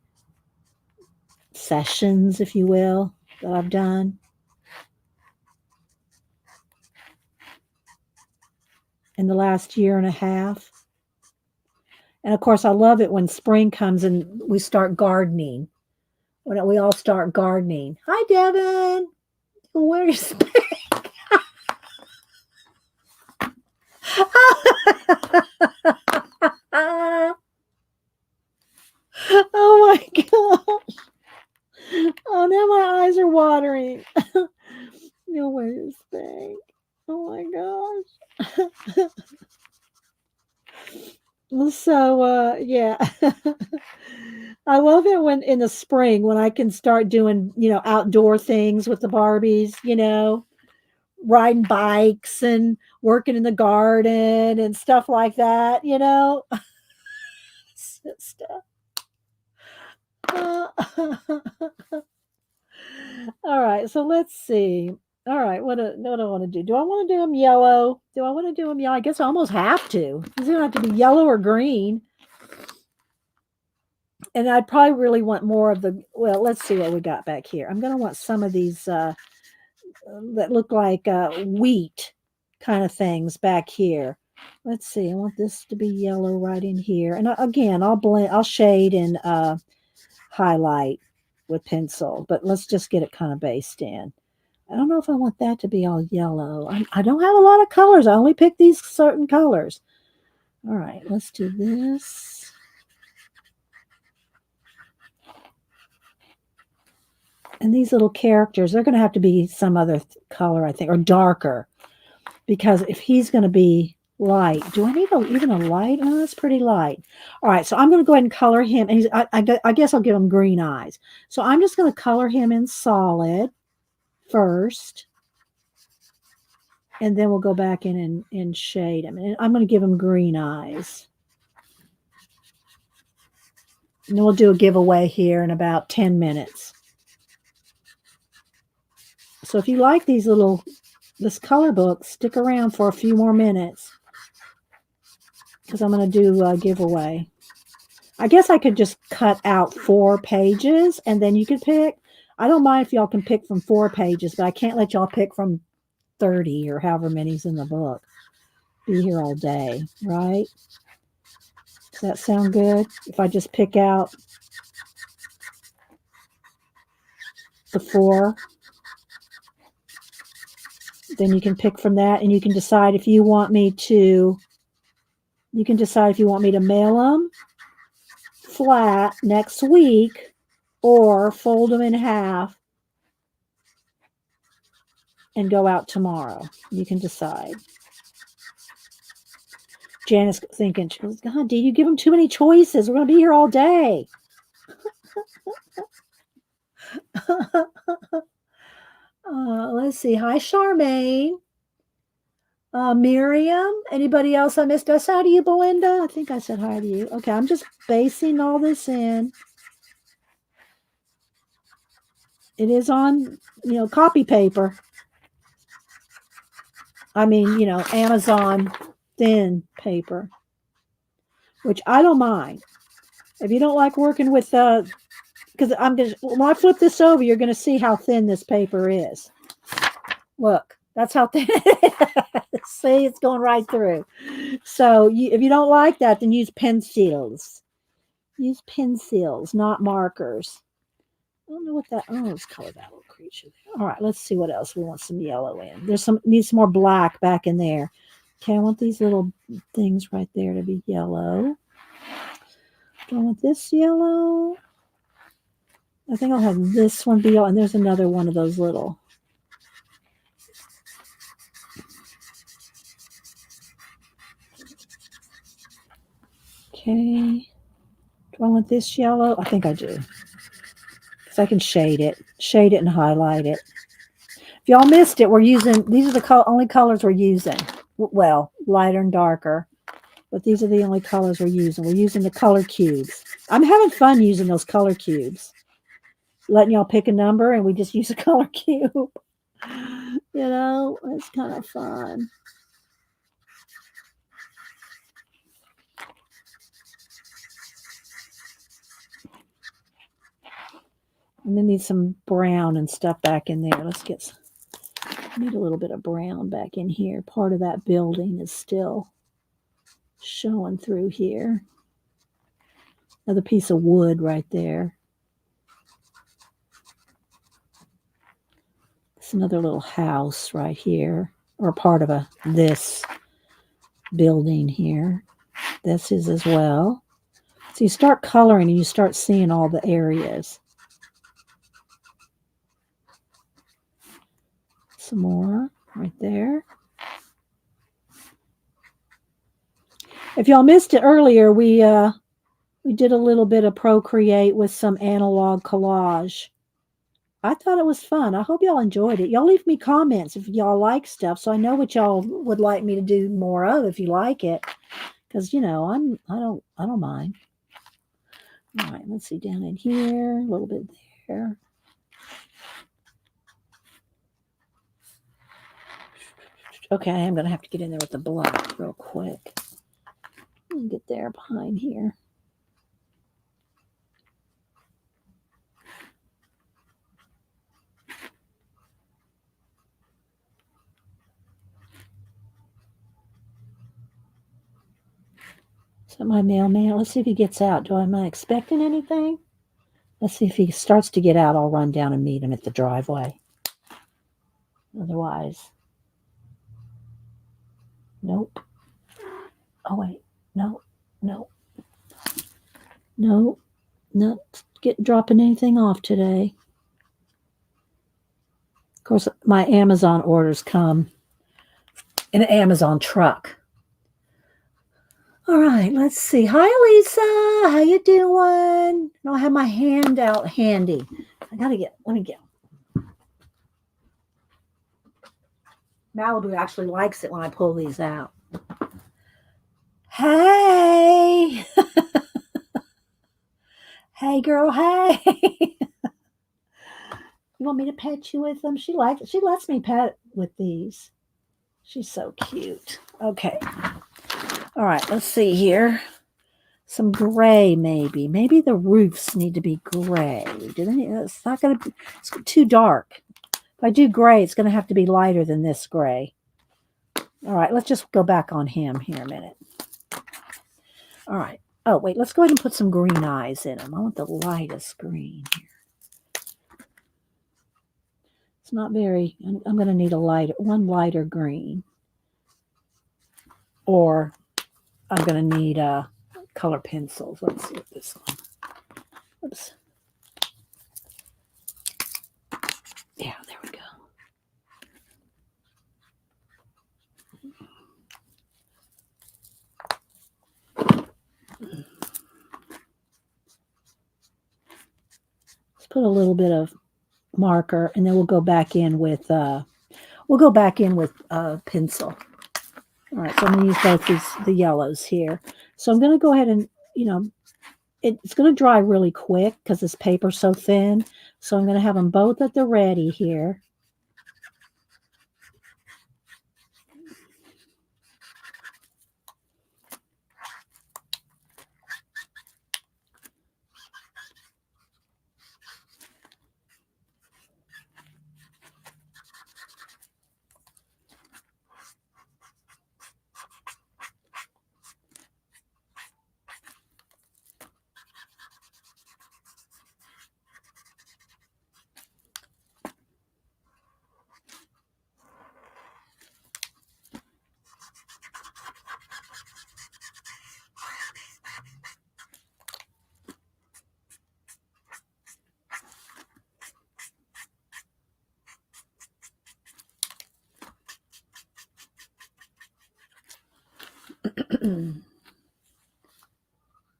sessions, if you will, that I've done. In the last year and a half. And of course, I love it when spring comes and we start gardening. When we all start gardening. Hi, Devin. Where's So, yeah. I love it when in the spring when I can start doing, outdoor things with the Barbies, riding bikes and working in the garden and stuff like that. Stuff. Uh, all right, so let's see. All right, what do I want to do? Do I want to do them yellow? Do I want to do them yellow? I guess I almost have to. It's gonna have to be yellow or green. And I'd probably really want more of the. Well, let's see what we got back here. I'm gonna want some of these that look like wheat kind of things back here. Let's see. I want this to be yellow right in here. And again, I'll shade and highlight with pencil, but let's just get it kind of based in. I don't know if I want that to be all yellow. I don't have a lot of colors. I only pick these certain colors. All right, let's do this. And these little characters, they're going to have to be some other color, I think, or darker. Because if he's going to be light, do I need even a light? Oh, that's pretty light. All right, so I'm going to go ahead and color him. And I guess I'll give him green eyes. So I'm just going to color him in solid first. And then we'll go back in and shade him. And I'm going to give him green eyes. And then we'll do a giveaway here in about 10 minutes. So if you like this color book, stick around for a few more minutes because I'm going to do a giveaway. I guess I could just cut out 4 pages and then you could pick. I don't mind if y'all can pick from 4 pages, but I can't let y'all pick from 30 or however many's in the book. Be here all day, right? Does that sound good? If I just pick out the 4, then you can pick from that and you can decide if you want me to mail them flat next week or fold them in half and go out tomorrow. You can decide. Janice thinking, she goes, God, did you give them too many choices? We're going to be here all day. Let's see. Hi, Charmaine. Miriam. Anybody else I missed? Did I say hi to you, Belinda? I think I said hi to you. Okay, I'm just basing all this in. It is on, copy paper. I mean, Amazon thin paper, which I don't mind. If you don't like working with, because when I flip this over, you're going to see how thin this paper is. Look, that's how thin it is. See, it's going right through. So if you don't like that, then use pencils. Use pencils, not markers. I don't know what that. Oh, let's color that little creature. All right, let's see what else we want some yellow in. Needs some more black back in there. Okay, I want these little things right there to be yellow. Do I want this yellow? I think I'll have this one be yellow, and there's another one of those little. Okay. Do I want this yellow? I think I do. Because I can shade it and highlight it. If y'all missed it, these are the only colors we're using. Well, lighter and darker. But these are the only colors we're using. We're using the color cubes. I'm having fun using those color cubes. Letting y'all pick a number and we just use a color cube. It's kind of fun. And then need some brown and stuff back in there. Need a little bit of brown back in here. Part of that building is still showing through here. Another piece of wood right there. It's another little house right here, or part of this building here. This is as well. So you start coloring and you start seeing all the areas. Some more right there. If y'all missed it earlier, we did a little bit of Procreate with some analog collage. I thought it was fun. I hope y'all enjoyed it. Y'all leave me comments if y'all like stuff, so I know what y'all would like me to do more of if you like it. Because I don't mind. All right, let's see down in here, a little bit there. Okay, I am going to have to get in there with the black real quick. Get there behind here. Is that my mailman? Let's see if he gets out. Am I expecting anything? Let's see if he starts to get out. I'll run down and meet him at the driveway. Otherwise, nope. Oh, wait. No. Not dropping anything off today. Of course, my Amazon orders come in an Amazon truck. All right, let's see. Hi, Lisa. How you doing? I don't have my hand out handy. Let me get. Malibu actually likes it when I pull these out. Hey. Hey, girl. Hey. You want me to pet you with them? She lets me pet with these. She's so cute. Okay. All right, let's see here. Some gray, maybe. Maybe the roofs need to be gray. It's not going to be, it's too dark. If I do gray, it's going to have to be lighter than this gray. All right, let's just go back on him here a minute. All right. Oh, wait, let's go ahead and put some green eyes in him. I want the lightest green here. It's not very, I'm going to need one lighter green. Or I'm going to need color pencils. Let's see what this one. Oops. Yeah, there we go. Let's put a little bit of marker, and then we'll go back in with pencil. All right, so I'm going to use both the yellows here. So I'm going to go ahead and, it's going to dry really quick because this paper's so thin. So I'm going to have them both at the ready here.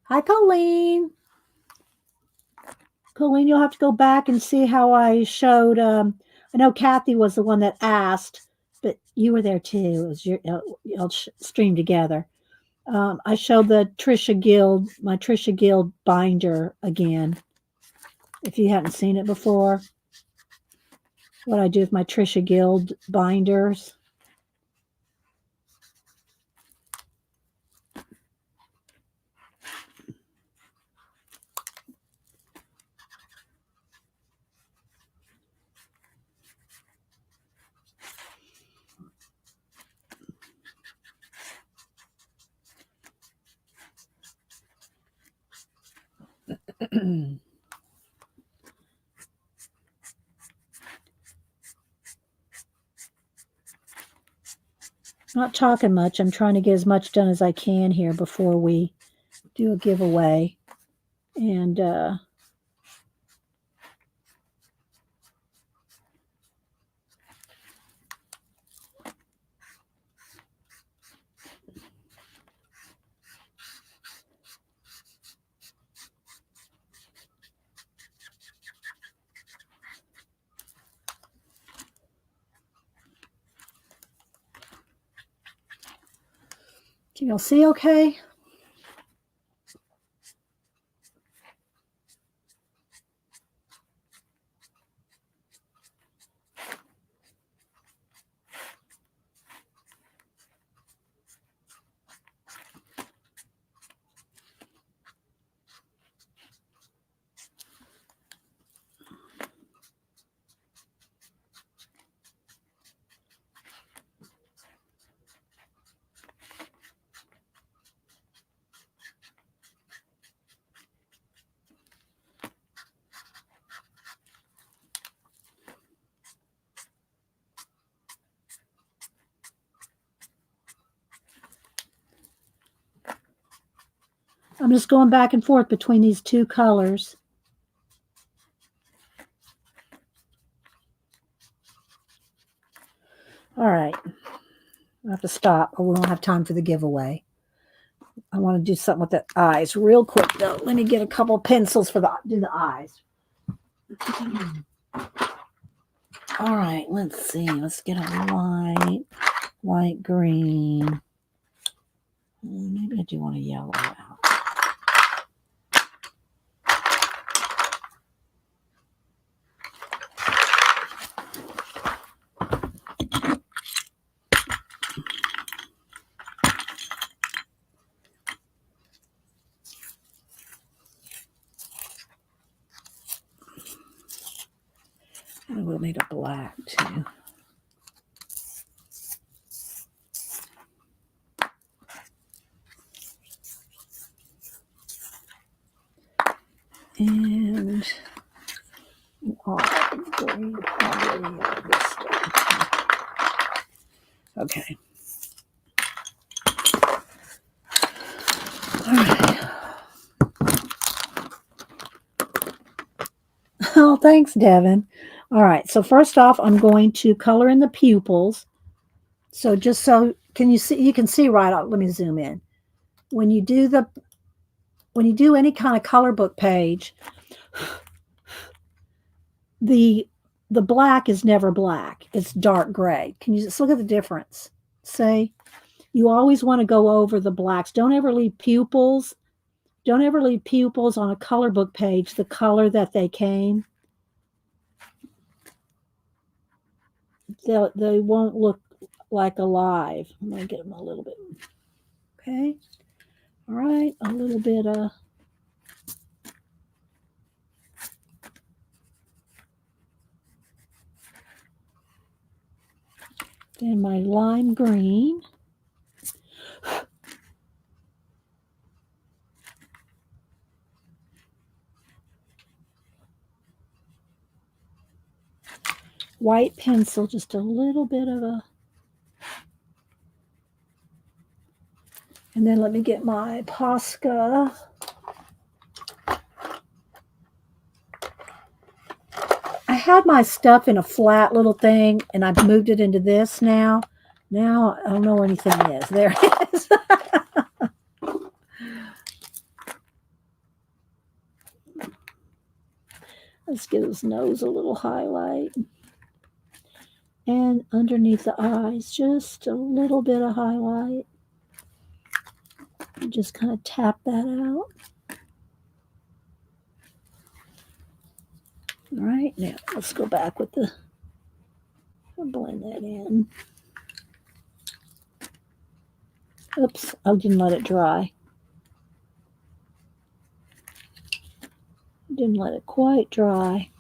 Hi, Colleen. Colleen, you'll have to go back and see how I showed. I know Kathy was the one that asked, but you were there too. It was y'all streamed together. I showed my Trisha Guild binder again. If you hadn't seen it before, what I do with my Trisha Guild binders. Not talking much. I'm trying to get as much done as I can here before we do a giveaway. And Can y'all see okay? I'm just going back and forth between these two colors. All right. I have to stop or we won't have time for the giveaway. I want to do something with the eyes real quick though. Let me get a couple pencils for do the eyes. All right, let's see. Let's get a light green. Maybe I do want a yellow out. I will need a black too. And green probably this stuff. Okay. All right. Oh, thanks, Devin. All right. So first off, I'm going to color in the pupils. So just so can you see? You can see right out. Let me zoom in. When you do any kind of color book page, the black is never black. It's dark gray. Can you just look at the difference? Say, you always want to go over the blacks. Don't ever leave pupils. Don't ever leave pupils on a color book page the color that they came. They won't look like alive. I'm going to get them a little bit. Okay. All right. A little bit of then my lime green. White pencil, just a little bit of a, and then let me get my Posca. I had my stuff in a flat little thing, and I've moved it into this now. Now I don't know where anything is. There it is. Let's give his nose a little highlight. And underneath the eyes, just a little bit of highlight. And just kind of tap that out. All right, now let's go back with blend that in. Oops, I didn't let it dry. Didn't let it quite dry.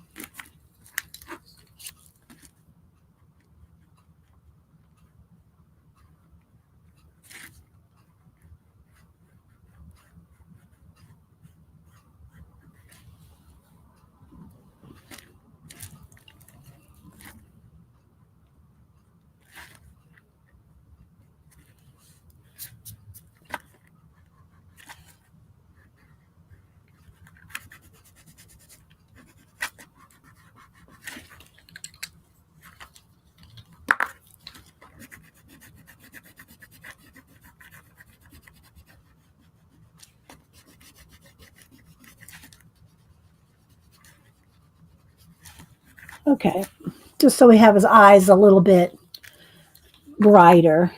Okay, just so we have his eyes a little bit brighter.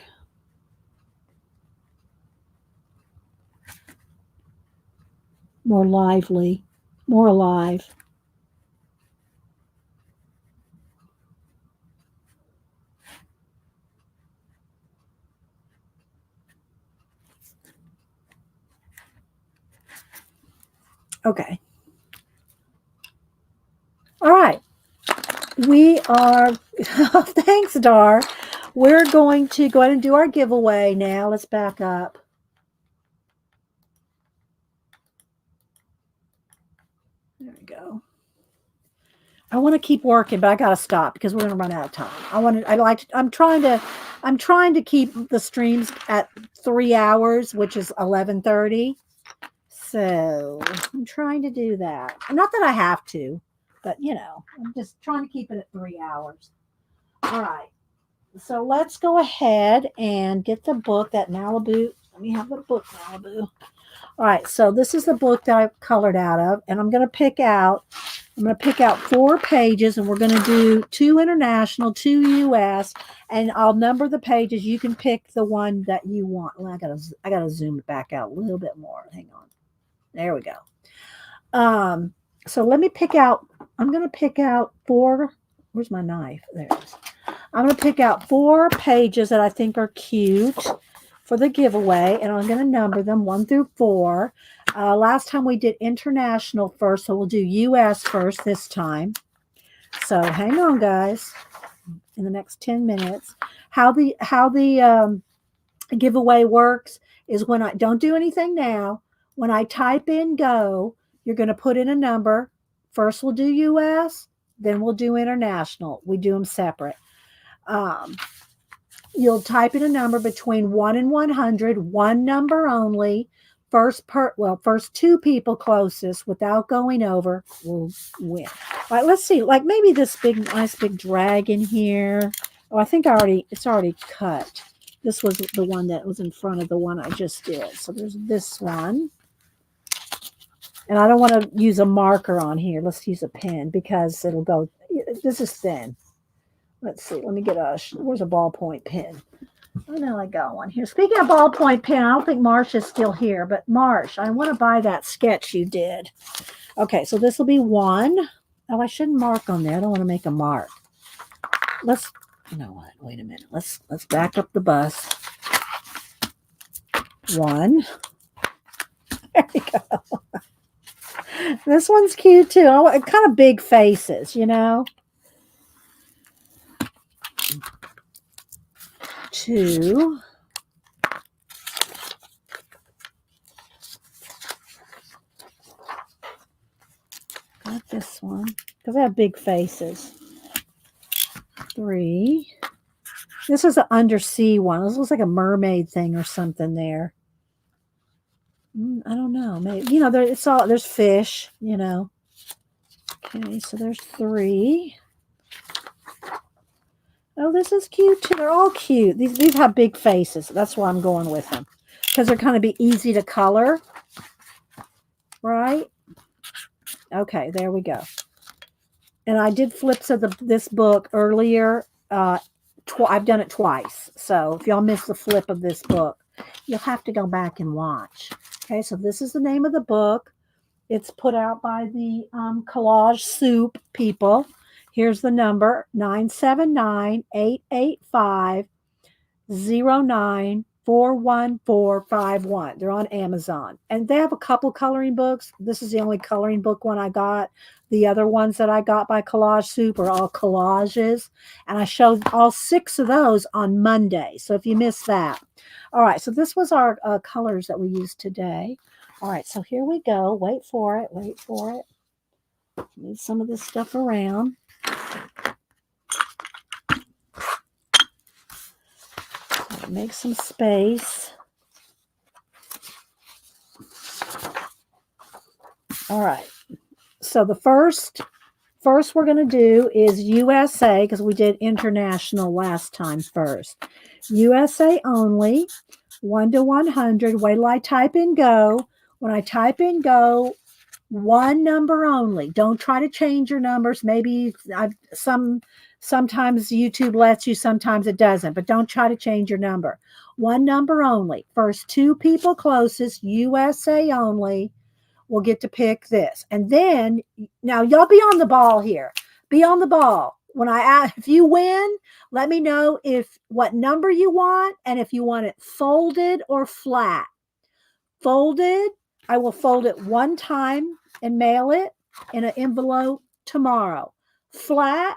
more lively, more alive. Okay. All right. We are, thanks, Dar. We're going to go ahead and do our giveaway now. Let's back up. There we go. I want to keep working, but I got to stop because we're going to run out of time. I'm trying to keep the streams at 3 hours, which is 11:30. So I'm trying to do that. Not that I have to, but I'm just trying to keep it at 3 hours. All right. So let's go ahead and get the book, that Malibu. Let me have the book, Malibu. All right. So this is the book that I colored out of, and I'm going to pick out 4 pages, and we're going to do 2 international, 2 US, and I'll number the pages. You can pick the one that you want. Well, I gotta zoom it back out a little bit more. Hang on. There we go. So let me pick out. I'm going to pick out 4. Where's my knife? There it is. I'm going to pick out 4 pages that I think are cute for the giveaway, and I'm going to number them 1 through 4. Last time we did international first, so we'll do US first this time. So hang on, guys. In the next 10 minutes, how the giveaway works is when I don't do anything now. When I type in go, you're going to put in a number. First, we'll do US, then we'll do international. We do them separate. You'll type in a number between 1 and 100, one number only. First 2 people closest without going over will win. All right, let's see. Like maybe this nice big dragon here. Oh, I think it's already cut. This was the one that was in front of the one I just did. So there's this one. And I don't want to use a marker on here. Let's use a pen because it'll go. This is thin. Let's see. Let me get where's a ballpoint pen? I know I got one here. Speaking of ballpoint pen, I don't think Marsh is still here. But Marsh, I want to buy that sketch you did. Okay, so this will be 1. Oh, I shouldn't mark on there. I don't want to make a mark. You know what? Wait a minute. Let's back up the bus. 1. There we go. This one's cute too. Kind of big faces, 2. Got this one because they have big faces. 3. This is an undersea one. This looks like a mermaid thing or something there. I don't know. Maybe there's fish. Okay, so there's 3. Oh, this is cute too. They're all cute. These have big faces. That's why I'm going with them because they're kind of be easy to color, right? Okay, there we go. And I did flips of this book earlier. I've done it twice. So if y'all missed the flip of this book, you'll have to go back and watch. Okay, so this is the name of the book. It's put out by the Collage Soup people. Here's the number, 979-885-09-41451. They're on Amazon. And they have a couple coloring books. This is the only coloring book one I got. The other ones that I got by Collage Soup are all collages. And I showed all 6 of those on Monday. So if you missed that. All right, so this was our colors that we used today. All right, so here we go. Wait for it. Move some of this stuff around. Make some space. All right. So the first we're going to do is USA because we did international last time first. USA only, 1 to 100. Wait till I type in go. When I type in go, 1 number only. Don't try to change your numbers. Maybe sometimes YouTube lets you, sometimes it doesn't, but don't try to change your number. 1 number only. First 2 people closest, USA only, will get to pick this. And then, now y'all be on the ball here. Be on the ball. When I ask, if you win, let me know what number you want and if you want it folded or flat. Folded, I will fold it one time and mail it in an envelope tomorrow. Flat,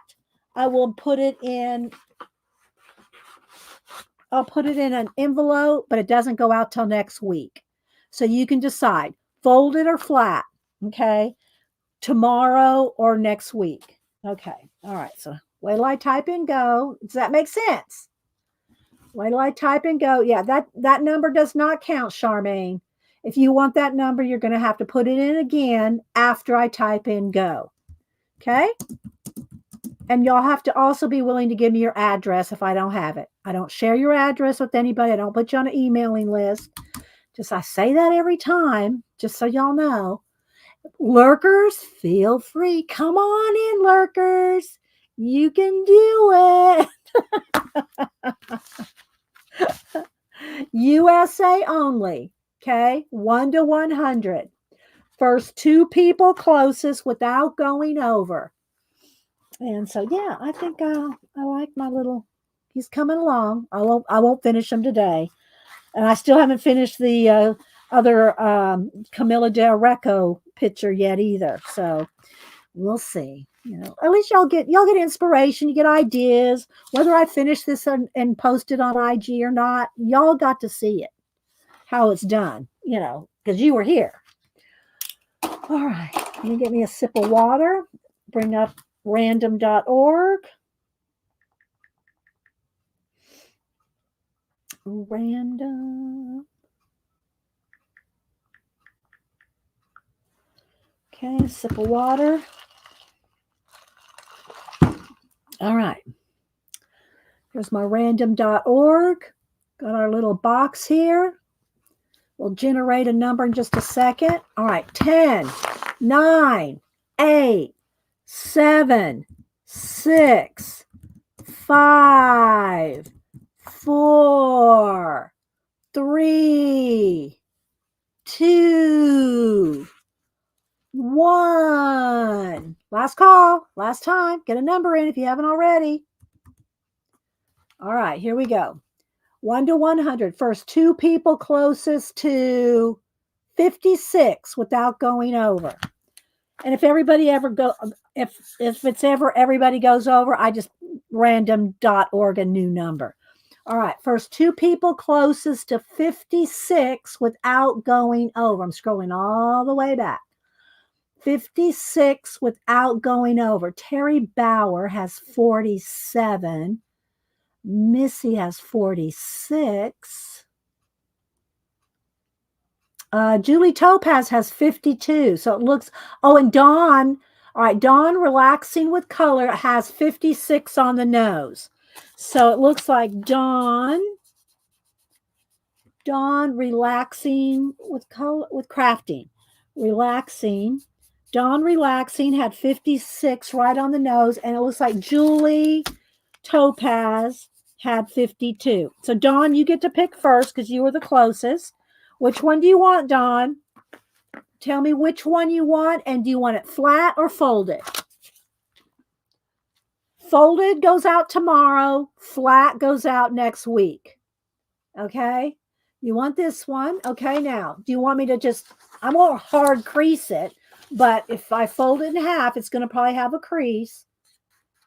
I'll put it in an envelope, but it doesn't go out till next week. So you can decide folded or flat, okay? Tomorrow or next week. Okay. All right. So wait till I type in go. Does that make sense? Wait till I type in go. Yeah, that number does not count, Charmaine. If you want that number, you're going to have to put it in again after I type in go. Okay? And y'all have to also be willing to give me your address if I don't have it. I don't share your address with anybody. I don't put you on an emailing list. I say that every time, just so y'all know. Lurkers, feel free. Come on in, lurkers. You can do it. USA only. Okay? 1 to 100. First 2 people closest without going over. And so, yeah, I think I like my little, he's coming along. I won't finish him today. And I still haven't finished the other Camilla Del Recco picture yet either. So we'll see. At least y'all get inspiration, you get ideas. Whether I finish this and post it on IG or not, y'all got to see it, how it's done, because you were here. All right, let me get me a sip of water. Bring up random.org. Random. Okay, sip of water. All right. Here's my random.org. Got our little box here. We'll generate a number in just a second. All right, 10, 9, 8, 7, 6, 5, 4, 3, 2, 1. Last call, last time. Get a number in if you haven't already. All right, here we go. 1 to 100. First 2 people closest to 56 without going over. And if everybody if it's ever everybody goes over, I just random.org a new number. All right, first 2 people closest to 56 without going over. I'm scrolling all the way back. 56 without going over. Terry Bauer has 47. Missy has 46. Julie Topaz has 52. So it looks, and Dawn, all right, Dawn Relaxing with Color has 56 on the nose. So it looks like Dawn Relaxing with Color, with Crafting. Relaxing. Dawn Relaxing had 56 right on the nose. And it looks like Julie Topaz had 52. So Dawn, you get to pick first because you were the closest. Which one do you want, Dawn? Tell me which one you want, and do you want it flat or folded? Folded goes out tomorrow. Flat goes out next week. Okay? You want this one? Okay, now, do you want me to I won't hard crease it, but if I fold it in half, it's going to probably have a crease.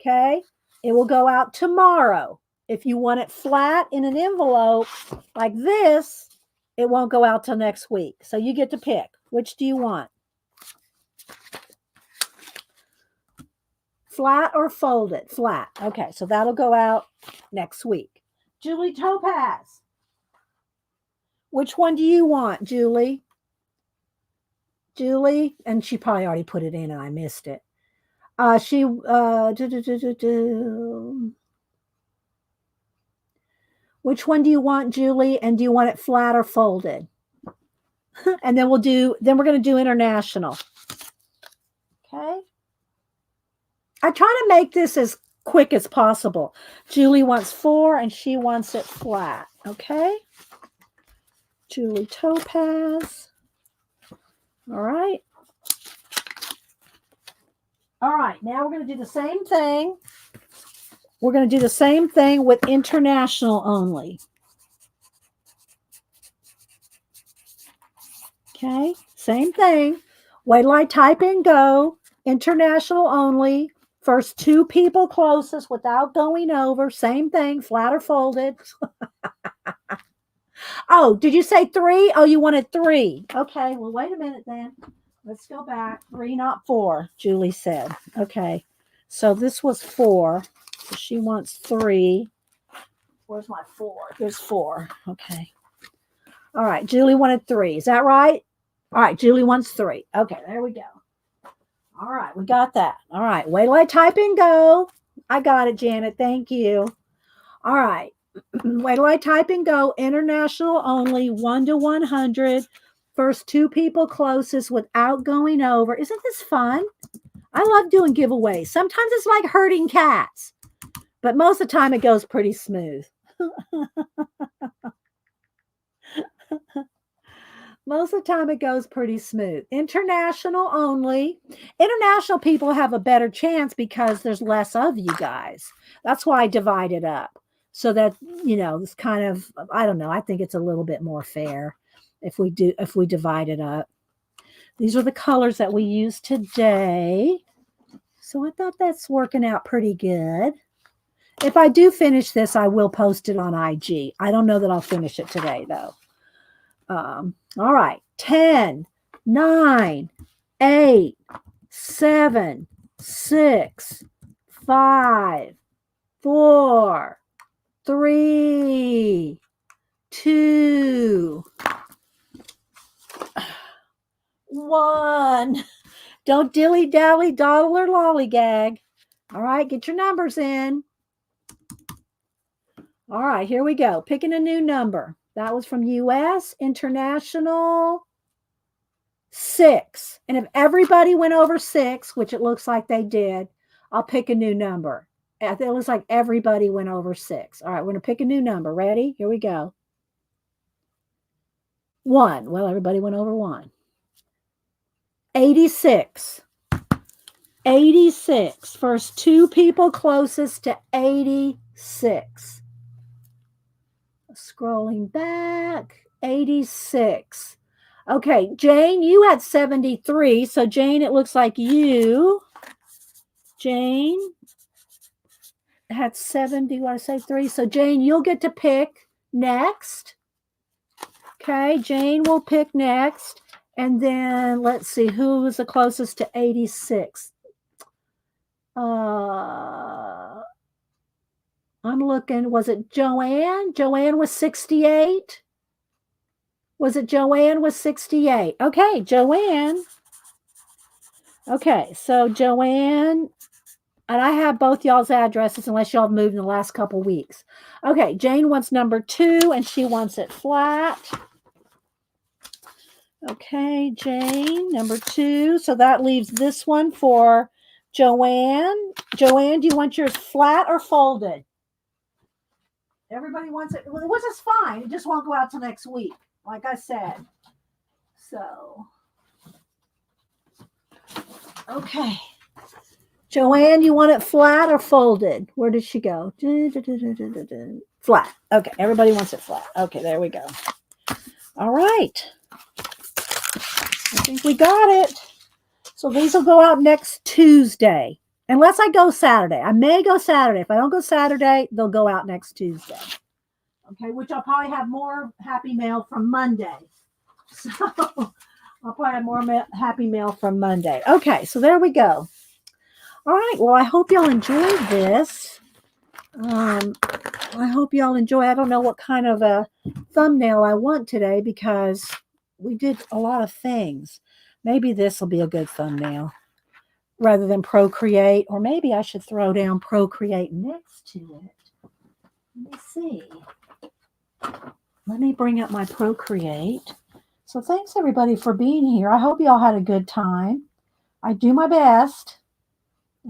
Okay? It will go out tomorrow. If you want it flat in an envelope like this, it won't go out till next week. So you get to pick. Which do you want? Flat or folded? Flat. Okay, so that'll go out next week. Julie Topaz. Which one do you want, Julie? Julie? And she probably already put it in and I missed it. Which one do you want, Julie? And do you want it flat or folded? And then we're going to do international. Okay. I try to make this as quick as possible. Julie wants 4 and she wants it flat. Okay. Julie Topaz. All right. All right, now we're going to do the same thing. We're going to do the same thing with international only. Okay, same thing. Wait till I type in go. International only. First two people closest without going over. Same thing, flat or folded. Oh, did you say 3? Oh, you wanted 3. Okay, well, wait a minute then. Let's go back. 3, not 4, Julie said. Okay, so this was 4. So she wants 3. Where's my 4? Here's 4. Okay. All right, Julie wanted 3. Is that right? All right, Julie wants 3. Okay, there we go. All right, we got that. All right, wait till I type in go. I got it, Janet. Thank you. All right. Wait till I type in go. International only, 1 to 100. First two people closest without going over. Isn't this fun? I love doing giveaways. Sometimes it's like herding cats, but most of the time it goes pretty smooth. Most of the time it goes pretty smooth. International only. International people have a better chance because there's less of you guys. That's why I divide it up. So that, you know, it's kind of, I don't know, I think it's a little bit more fair if we divide it up. These are the colors that we use today. So I thought that's working out pretty good. If I do finish this, I will post it on IG. I don't know that I'll finish it today though. All right. 10, 9, 8, 7, 6, 5, 4, 3, 2, 1. Don't dilly-dally, dawdle, or lollygag. All right, get your numbers in. All right, here we go. Picking a new number. That was from US, international, 6. And if everybody went over 6, which it looks like they did, I'll pick a new number. It looks like everybody went over 6. All right, we're going to pick a new number. Ready? Here we go. 1. Well, everybody went over 1. 86. 86. First two people closest to 86. Scrolling back. 86. Okay, Jane, you had 73. So, Jane, it looks like you, Jane, had 70. Want to say 3? So, Jane, you'll get to pick next. Okay, Jane will pick next. And then let's see, who was the closest to 86? I'm looking. Was it Joanne? Joanne was 68. Was it Joanne was 68? Okay, Joanne. Okay, so Joanne, and I have both y'all's addresses unless y'all have moved in the last couple weeks. Okay, Jane wants number 2, and she wants it flat. Okay, Jane, number 2. So that leaves this one for Joanne. Joanne, do you want yours flat or folded? Everybody wants it, which is fine. It just won't go out till next week, like I said. So, okay. Joanne, you want it flat or folded? Where did she go? Flat. Okay, everybody wants it flat. Okay, there we go. All right. I think we got it. So these will go out next Tuesday. Unless I go Saturday. I may go Saturday. If I don't go Saturday, they'll go out next Tuesday. Okay, which I'll probably have more happy mail from Monday. So I'll probably have more happy mail from Monday. Okay, so there we go. All right, well, I hope y'all enjoyed this. I hope y'all enjoy. I don't know what kind of a thumbnail I want today because we did a lot of things. Maybe this will be a good thumbnail rather than Procreate, or maybe I should throw down Procreate next to it. Let me see. Let me bring up my Procreate. So thanks everybody for being here. I hope y'all had a good time. I do my best.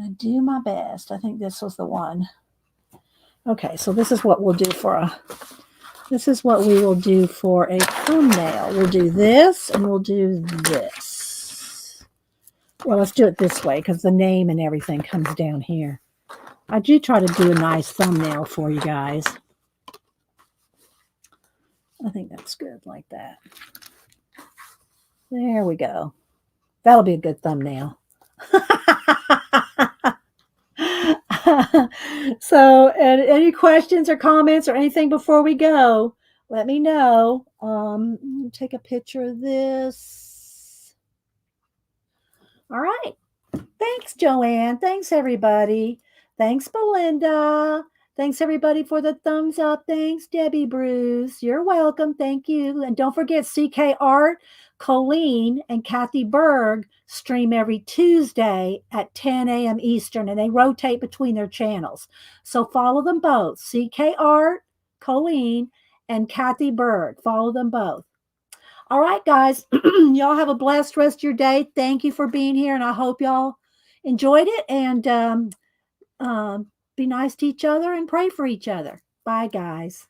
I do my best. I think this was the one. Okay, so this is what we'll do for a, this is what we will do for a thumbnail. We'll do this and we'll do this. Well, let's do it this way because the name and everything comes down here. I do try to do a nice thumbnail for you guys. I think that's good like that. There we go. That'll be a good thumbnail. So, and any questions or comments or anything before we go, let me know. Take a picture of this. All right. Thanks, Joanne. Thanks, everybody. Thanks, Belinda. Thanks, everybody, for the thumbs up. Thanks, Debbie Bruce. You're welcome. Thank you. And don't forget CK Art, Colleen, and Kathy Berg stream every Tuesday at 10 a.m. Eastern, and they rotate between their channels. So follow them both, CK Art, Colleen, and Kathy Berg. Follow them both. All right, guys. Y'all have a blessed rest of your day. Thank you for being here, and I hope y'all enjoyed it. And be nice to each other and pray for each other. Bye, guys.